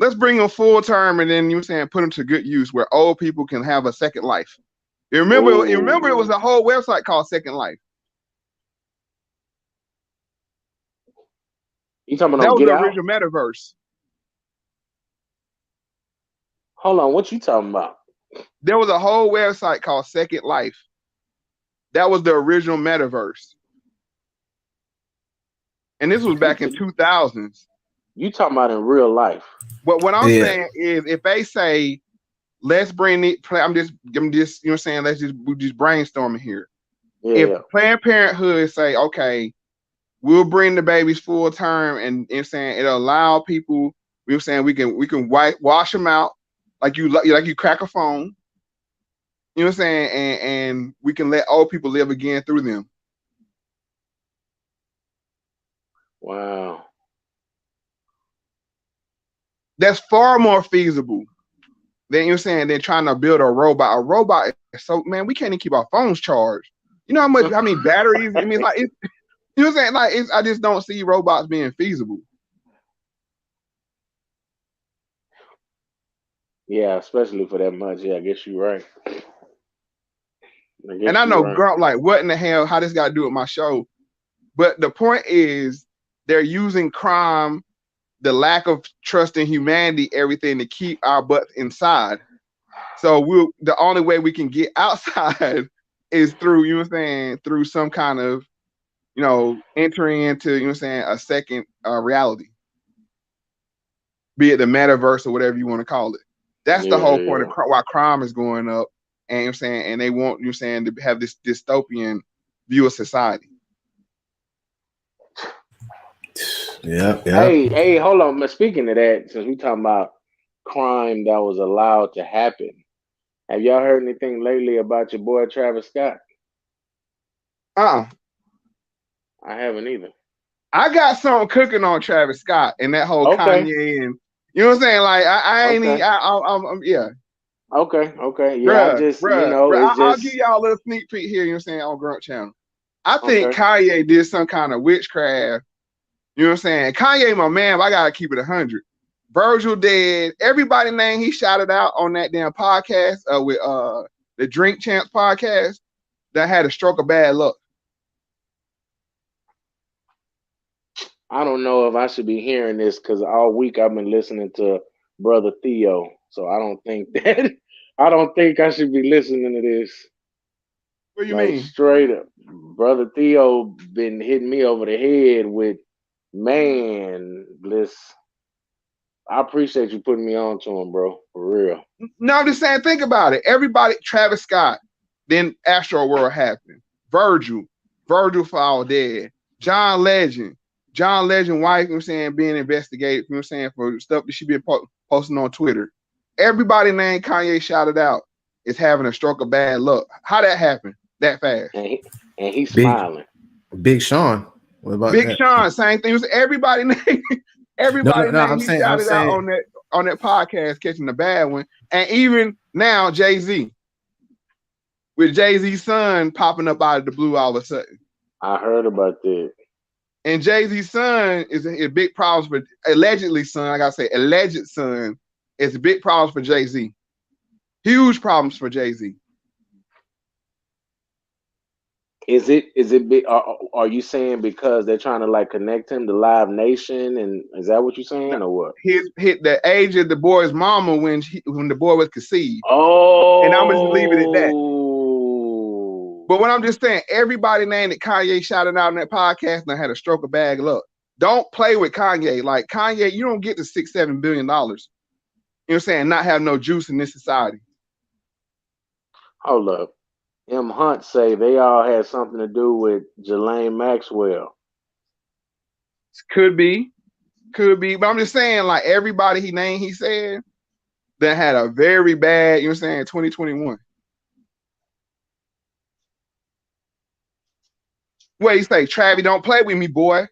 Let's bring them full term, and then you're saying put them to good use where old people can have a second life. You remember it was a whole website called Second Life. You talking about that was Get the Out? original metaverse. Hold on, what you talking about? There was a whole website called Second Life. That was the original metaverse. And this was back in 2000s. You talking about in real life? But what I'm saying is, if they say, let's bring it, I'm just, you know what I'm saying, we're just brainstorming here. Yeah. If Planned Parenthood say, okay, we'll bring the babies full term, and saying it'll allow people, you know what I'm saying, we can wash them out like you crack a phone. You know what I'm saying? And we can let old people live again through them. Wow. That's far more feasible than, you know what I'm saying, than trying to build a robot. A robot is so, man, we can't even keep our phones charged. You know how much, batteries, I mean, like, you know what I'm saying? Like, I just don't see robots being feasible. Yeah, especially for that much. Yeah, I guess you're right. And I know Grump, like, what in the hell, how this got to do with my show? But the point is, they're using crime, the lack of trust in humanity, everything to keep our butts inside. So the only way we can get outside is through, you know what I'm saying, through some kind of, you know, entering into, you know what I'm saying, a second reality. Be it the metaverse or whatever you want to call it. That's the whole point of why crime is going up. And you know what I'm saying, and they want, you know what I'm saying, to have this dystopian view of society. Yeah. Hey, hold on. Speaking of that, since we talking about crime that was allowed to happen, have y'all heard anything lately about your boy Travis Scott? I haven't either. I got something cooking on Travis Scott and that whole Kanye, and you know what I'm saying. Like I ain't yeah. Okay. Yeah, bruh, I'll give y'all a little sneak peek here. You know what I'm saying, on Grunt Channel. I think Kanye did some kind of witchcraft. You know what I'm saying? Kanye, my man, but I gotta keep it 100. Virgil dead. Everybody name he shouted out on that damn podcast with the Drink Champs podcast that had a stroke of bad luck. I don't know if I should be hearing this because all week I've been listening to Brother Theo, so I don't think I should be listening to this. What do you mean? Straight up, Brother Theo been hitting me over the head with, man, bliss. I appreciate you putting me on to him, bro, for real. No, I'm just saying, think about it. Everybody, Travis Scott, then Astro World happened. Virgil fall dead. John Legend wife, you know what I'm saying, being investigated, you know what I'm saying, for stuff that she been posting on Twitter. Everybody named Kanye shouted out is having a stroke of bad luck. How that happened that fast? And he's smiling. Big Sean. What about Big Sean? Same thing. It was everybody named. Everybody named he shouted out on that podcast, catching the bad one. And even now, Jay-Z, with Jay-Z's son popping up out of the blue all of a sudden. I heard about that. And Jay-Z's son is a big problem for alleged son is a big problem for Jay-Z. Huge problems for Jay-Z. Is it big? Are you saying because they're trying to like connect him to Live Nation, and is that what you're saying, or what? Hit the age of the boy's mama when the boy was conceived. Oh, and I'm gonna just leave it at that. But what I'm just saying, everybody named that Kanye shouted out in that podcast and had a stroke of bad luck. Don't play with Kanye. Like Kanye, you don't get to $6-7 billion. You know what I'm saying? Not have no juice in this society. Hold up. M. Hunt say they all had something to do with Ghislaine Maxwell. Could be. But I'm just saying, like everybody he named, he said that had a very bad, you know what I'm saying, 2021. What he say? Travis, don't play with me, boy.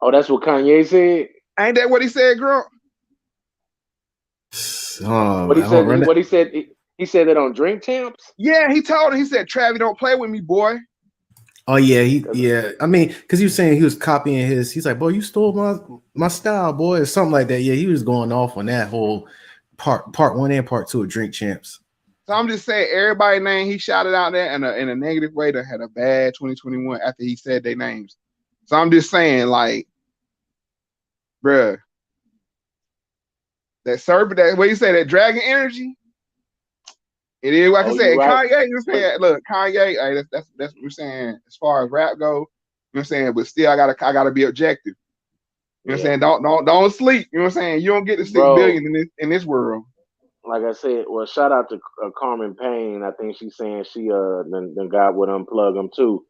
Oh, that's what Kanye said? Ain't that what he said, Grump? What he said? What he said? He said that on Drink Champs? Yeah, he told him. He said, Travis, don't play with me, boy. Oh yeah, yeah. I mean, because he was saying he was copying his. He's like, boy, you stole my style, boy, or something like that. Yeah, he was going off on that whole part 1 and part 2 of Drink Champs. So I'm just saying, everybody name he shouted out there in a negative way that had a bad 2021 after he said their names. So I'm just saying, like, bruh, that serpent, that what you say, that dragon energy. It is like I said, right. Kanye, you saying, look, Kanye, hey, that's what you're saying as far as rap go. You know what I'm saying? But still I gotta be objective. You know what I'm saying? Don't sleep. You know what I'm saying? You don't get to 6 billion in this world. Like I said, well, shout out to Carmen Payne. I think she's saying she then God would unplug him too.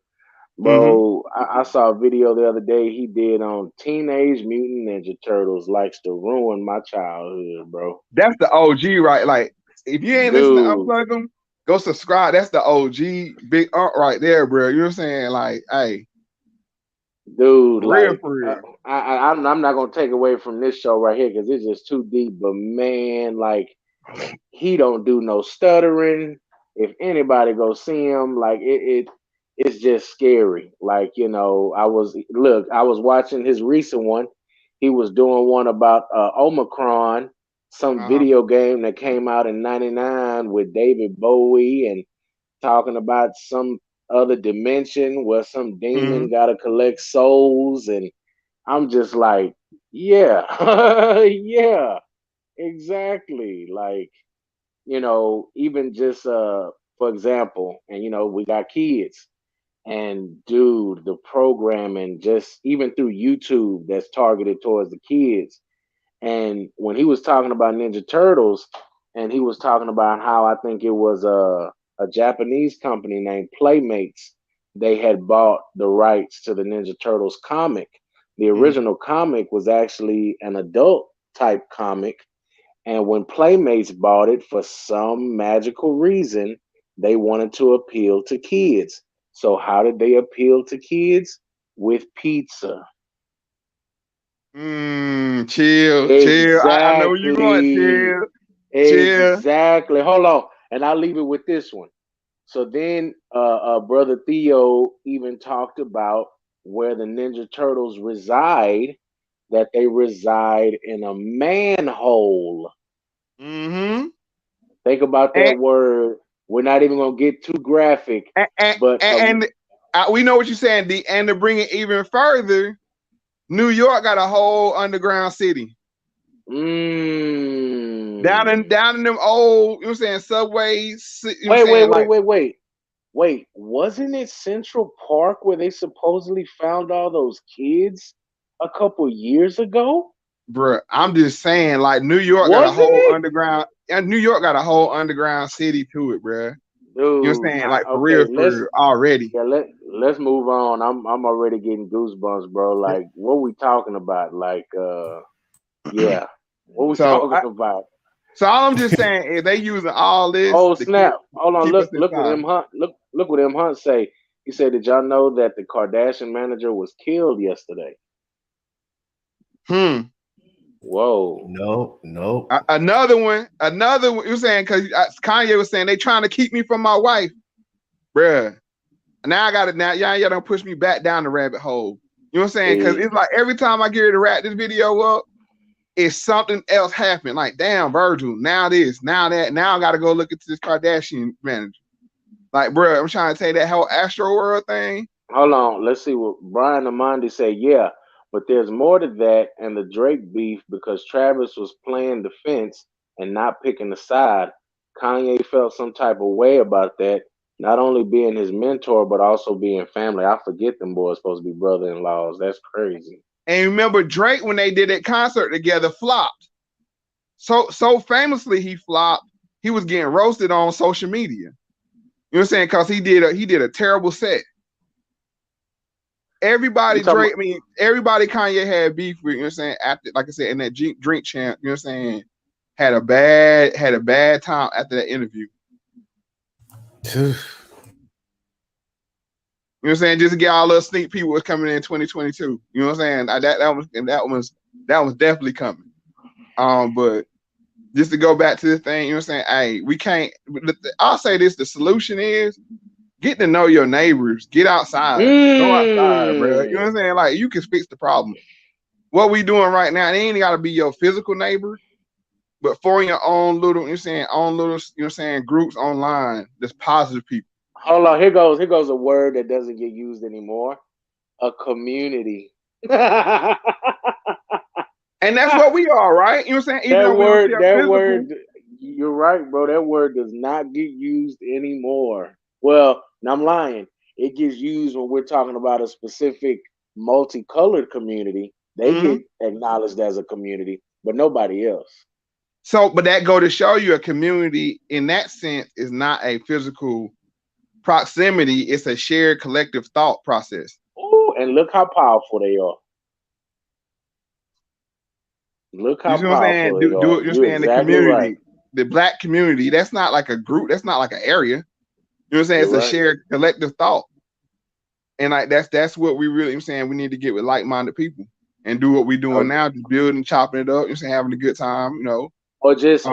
Bro, I saw a video the other day he did on Teenage Mutant Ninja Turtles likes to ruin my childhood, bro. That's the OG, right? Like, if you ain't listening to Unplug Them, go subscribe. That's the OG big right there, bro. You know what I'm saying? Like, hey. Dude, for real. I'm not going to take away from this show right here because it's just too deep. But, man, like, he don't do no stuttering. If anybody go see him, like, it's just scary. Like, you know, I was watching his recent one. He was doing one about Omicron, some video game that came out in '99 with David Bowie and talking about some other dimension where some demon got to collect souls. And I'm just like, yeah, yeah, exactly. Like, you know, even just, for example, and, you know, we got kids. And dude, the programming just even through YouTube that's targeted towards the kids. And when he was talking about Ninja Turtles, and he was talking about how I think it was a Japanese company named Playmates, they had bought the rights to the Ninja Turtles comic. The original comic was actually an adult type comic. And when Playmates bought it, for some magical reason, they wanted to appeal to kids. So how did they appeal to kids? With pizza. Chill. I know where you're going. Chill. Exactly. Hold on. And I'll leave it with this one. So then Brother Theo even talked about where the Ninja Turtles reside, that they reside in a manhole. Think about that word. We're not even gonna get too graphic, but we know what you're saying. And to bring it even further, New York got a whole underground city. Down in them old, you know what I'm saying, subways. Wait. Wasn't it Central Park where they supposedly found all those kids a couple years ago? Bruh, I'm just saying, like New York got a whole underground. And New York got a whole underground city to it, bruh. Dude, you know what I'm saying? Like for real already. Yeah, let's move on. I'm already getting goosebumps, bro. Like, what are we talking about? Like, yeah, what we talking about? So all I'm just saying is they using all this. Oh snap! Hold on, look what M. Hunt. Look what M. Hunt say. He said, "Did y'all know that the Kardashian manager was killed yesterday?" Whoa. No. Another one. You're saying because Kanye was saying they trying to keep me from my wife, bruh. Now I got it. Now y'all don't push me back down the rabbit hole. You know what I'm saying? Because it's like every time I get ready to wrap this video up, it's something else happened. Like, damn, Virgil. Now this. Now that. Now I got to go look into this Kardashian manager. Like, bro, I'm trying to tell you that whole Astro World thing. Hold on, let's see what Brian Amandi said. Yeah, but there's more to that and the Drake beef because Travis was playing defense and not picking a side. Kanye felt some type of way about that, not only being his mentor, but also being family. I forget them boys supposed to be brother-in-laws. That's crazy. And remember Drake, when they did that concert together, flopped. So famously he flopped. He was getting roasted on social media. You know what I'm saying? Because he did a terrible set. Everybody Drake, everybody Kanye had beef with, you know what I'm saying? After, like I said, in that drink champ, you know what I'm saying, had a bad time after that interview. You know what I'm saying? Just to get all the sneak peek was coming in 2022. You know what I'm saying? That was definitely coming. But just to go back to the thing, you know what I'm saying? Hey, we can't. I'll say this: the solution is get to know your neighbors. Get outside. Go outside, bro. You know what I'm saying? Like, you can fix the problem. What we doing right now, it ain't got to be your physical neighbor, but for your own little, you know what I'm saying, you know what I'm saying, groups online, that's positive people. Hold on, here goes a word that doesn't get used anymore. A community. And that's what we are, right? You know what I'm saying? Even though that word, you're right, bro. That word does not get used anymore. Well, I'm lying. It gets used when we're talking about a specific multicolored community. They get acknowledged as a community, but nobody else. So, but that go to show you a community in that sense is not a physical proximity. It's a shared collective thought process. Oh, and look how powerful they are. Look how powerful they are. You're saying the community, the Black community, that's not like a group. That's not like an area. You know what I'm saying? It's a shared collective thought. And like that's what we really, I'm saying, we need to get with like-minded people and do what we're doing now, just building, chopping it up, saying, having a good time, you know. Or just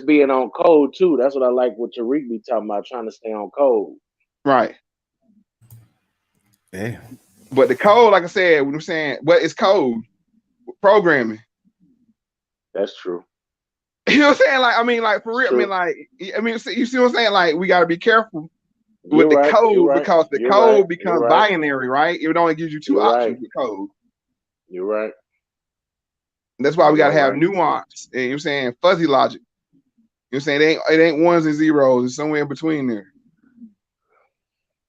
being on code too. That's what I like what Tariq be talking about, trying to stay on code. Right. Yeah. But the code, like I said, what I'm saying, what is code? Programming. That's true. You know what I'm saying? Like, I mean, like, for real, you see what I'm saying? Like, we got to be careful with the code because the code becomes binary, right? It only gives you two options with code. You're right. And that's why we got to have nuance, and you know what I'm saying, fuzzy logic. You know what I'm saying? It ain't ones and zeros. It's somewhere in between there.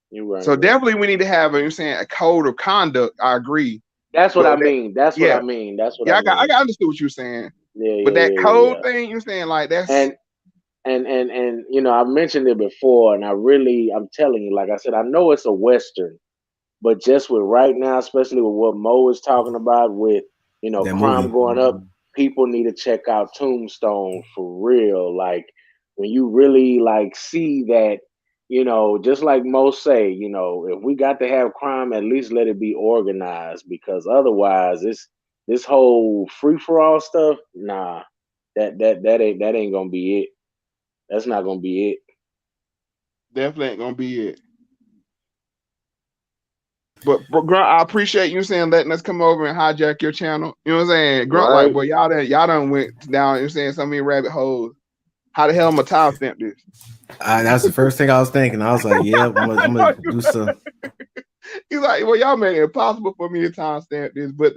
You're right. So definitely we need to have, you know what I'm saying, a code of conduct. I agree. That's what I mean. That's what I mean. That's what I mean. I understood what you were saying. But that code thing, you know what I'm saying, like that's and you know, I mentioned it before, and I'm telling you, like I said, I know it's a Western, but just with right now, especially with what Moe is talking about with, you know, crime going up, people need to check out Tombstone for real. Like, when you really like see that, you know, just like most say, you know, if we got to have crime, at least let it be organized, because otherwise this whole free-for-all stuff, nah, that ain't gonna be it. That's not gonna be it. Definitely ain't gonna be it. But Grunt, I appreciate you saying letting us come over and hijack your channel. You know what I'm saying? Grunt, like, boy, y'all done went down, you know what I'm saying, so many rabbit holes. How the hell am I timestamp this? That's the first thing I was thinking. I was like, yeah, I'm gonna do some. He's like, well, y'all made it impossible for me to timestamp this. But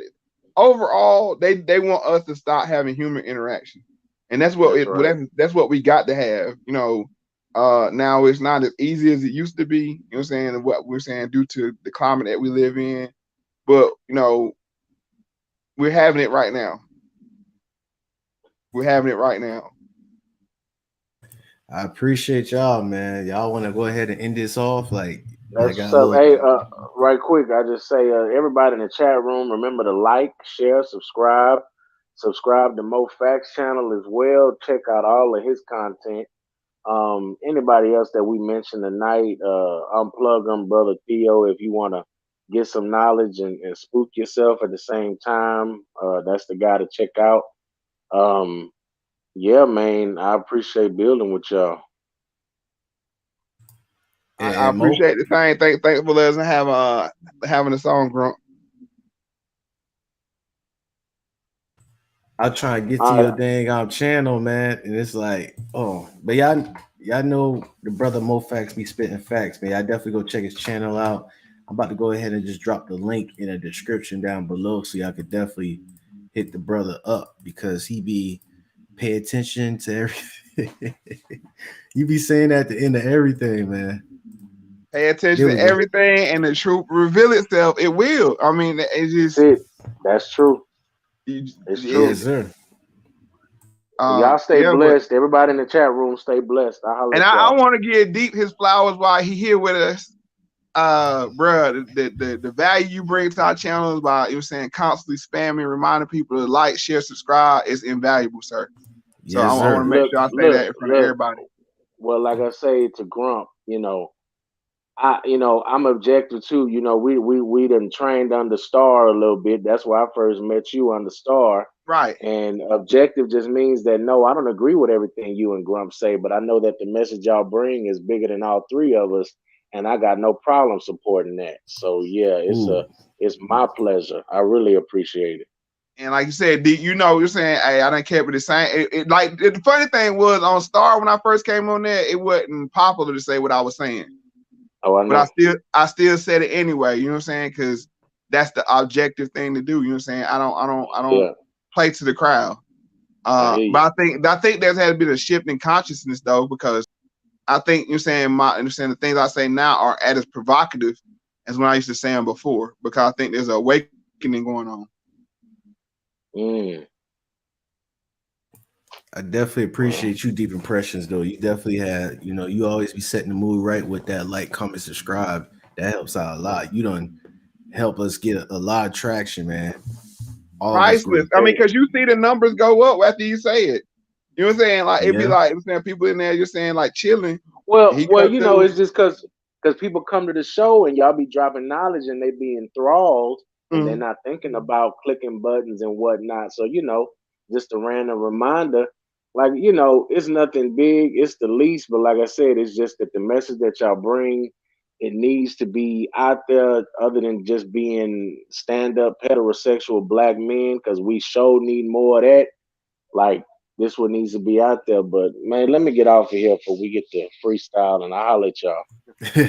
overall, they want us to start having human interaction. And that's what that's what we got to have, you know. Now it's not as easy as it used to be, you know what I'm saying, and what we're saying due to the climate that we live in. But, you know, we're having it right now. We're having it right now. I appreciate y'all, man. Y'all want to go ahead and end this off? Like, that's so. Hey, right quick, I just say, everybody in the chat room, remember to like, share, subscribe to Moe Factz channel as well. Check out all of his content. Anybody else that we mentioned tonight, unplug them, brother Theo, if you want to get some knowledge and spook yourself at the same time. That's the guy to check out. Yeah, man, I appreciate building with y'all. I appreciate the thing. Thanks for letting us having a song, Grump. I'll try and get to your dang channel, man. And it's like, but y'all y'all know the brother Moe Factz be spitting facts, man. I definitely go check his channel out. I'm about to go ahead and just drop the link in the description down below so y'all could definitely hit the brother up because he be pay attention to everything. You be saying at the end of everything, man. Pay attention to everything, and the truth reveal itself. It will. I mean, it's just that's true. It's true. Yes, sir. Y'all stay blessed. Everybody in the chat room, stay blessed. I want to give Deep his flowers while he here with us. Bro, the value you bring to our channels by constantly spamming, reminding people to like, share, subscribe is invaluable, sir. So yes, I want to make sure I say that in front of everybody. Well, like I say to Grump, I'm objective too. We done trained under Star a little bit. That's why I first met you under Star. Right. And objective just means that no, I don't agree with everything you and Grump say, but I know that the message y'all bring is bigger than all three of us, and I got no problem supporting that. So yeah, it's my pleasure. I really appreciate it. And like you said, you're saying, hey, I didn't care with the same. The funny thing was on Star when I first came on there, it wasn't popular to say what I was saying. Oh, I know. But I still said it anyway. You know what I'm saying? Because that's the objective thing to do. You know what I'm saying? I don't play to the crowd. But I think there's had to be a shift in consciousness though, because I think the things I say now are as provocative as when I used to say them before, because I think there's an awakening going on. I definitely appreciate you, Deep Impressions, though. You definitely had, you always be setting the mood right with that like, comment, subscribe. That helps out a lot. You done help us get a lot of traction, man. Priceless. I mean, because you see the numbers go up after you say it. You know what I'm saying? Like it'd be like people in there just saying like chilling. Well, it's just because people come to the show and y'all be dropping knowledge and they be enthralled and they're not thinking about clicking buttons and whatnot. So just a random reminder. Like, it's nothing big, it's the least, but like I said, it's just that the message that y'all bring, it needs to be out there other than just being stand-up heterosexual black men, because we sure need more of that. Like, this one needs to be out there. But, man, let me get off of here before we get to freestyle, and I'll holler at y'all.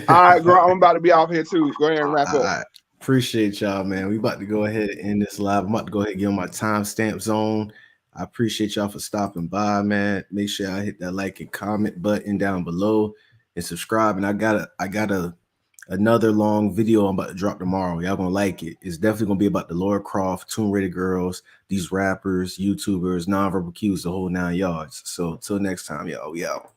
All right, girl, I'm about to be off here, too. Go ahead and wrap up. Right. Appreciate y'all, man. We about to go ahead and end this live. I'm about to go ahead and get on my timestamp zone. I appreciate y'all for stopping by, man. Make sure I hit that like and comment button down below and subscribe. And I got another long video I'm about to drop tomorrow. Y'all gonna like it. It's definitely gonna be about the Laura Croft, Tomb Raider girls, these rappers, YouTubers, nonverbal cues, the whole 9 yards. So till next time, y'all, we out.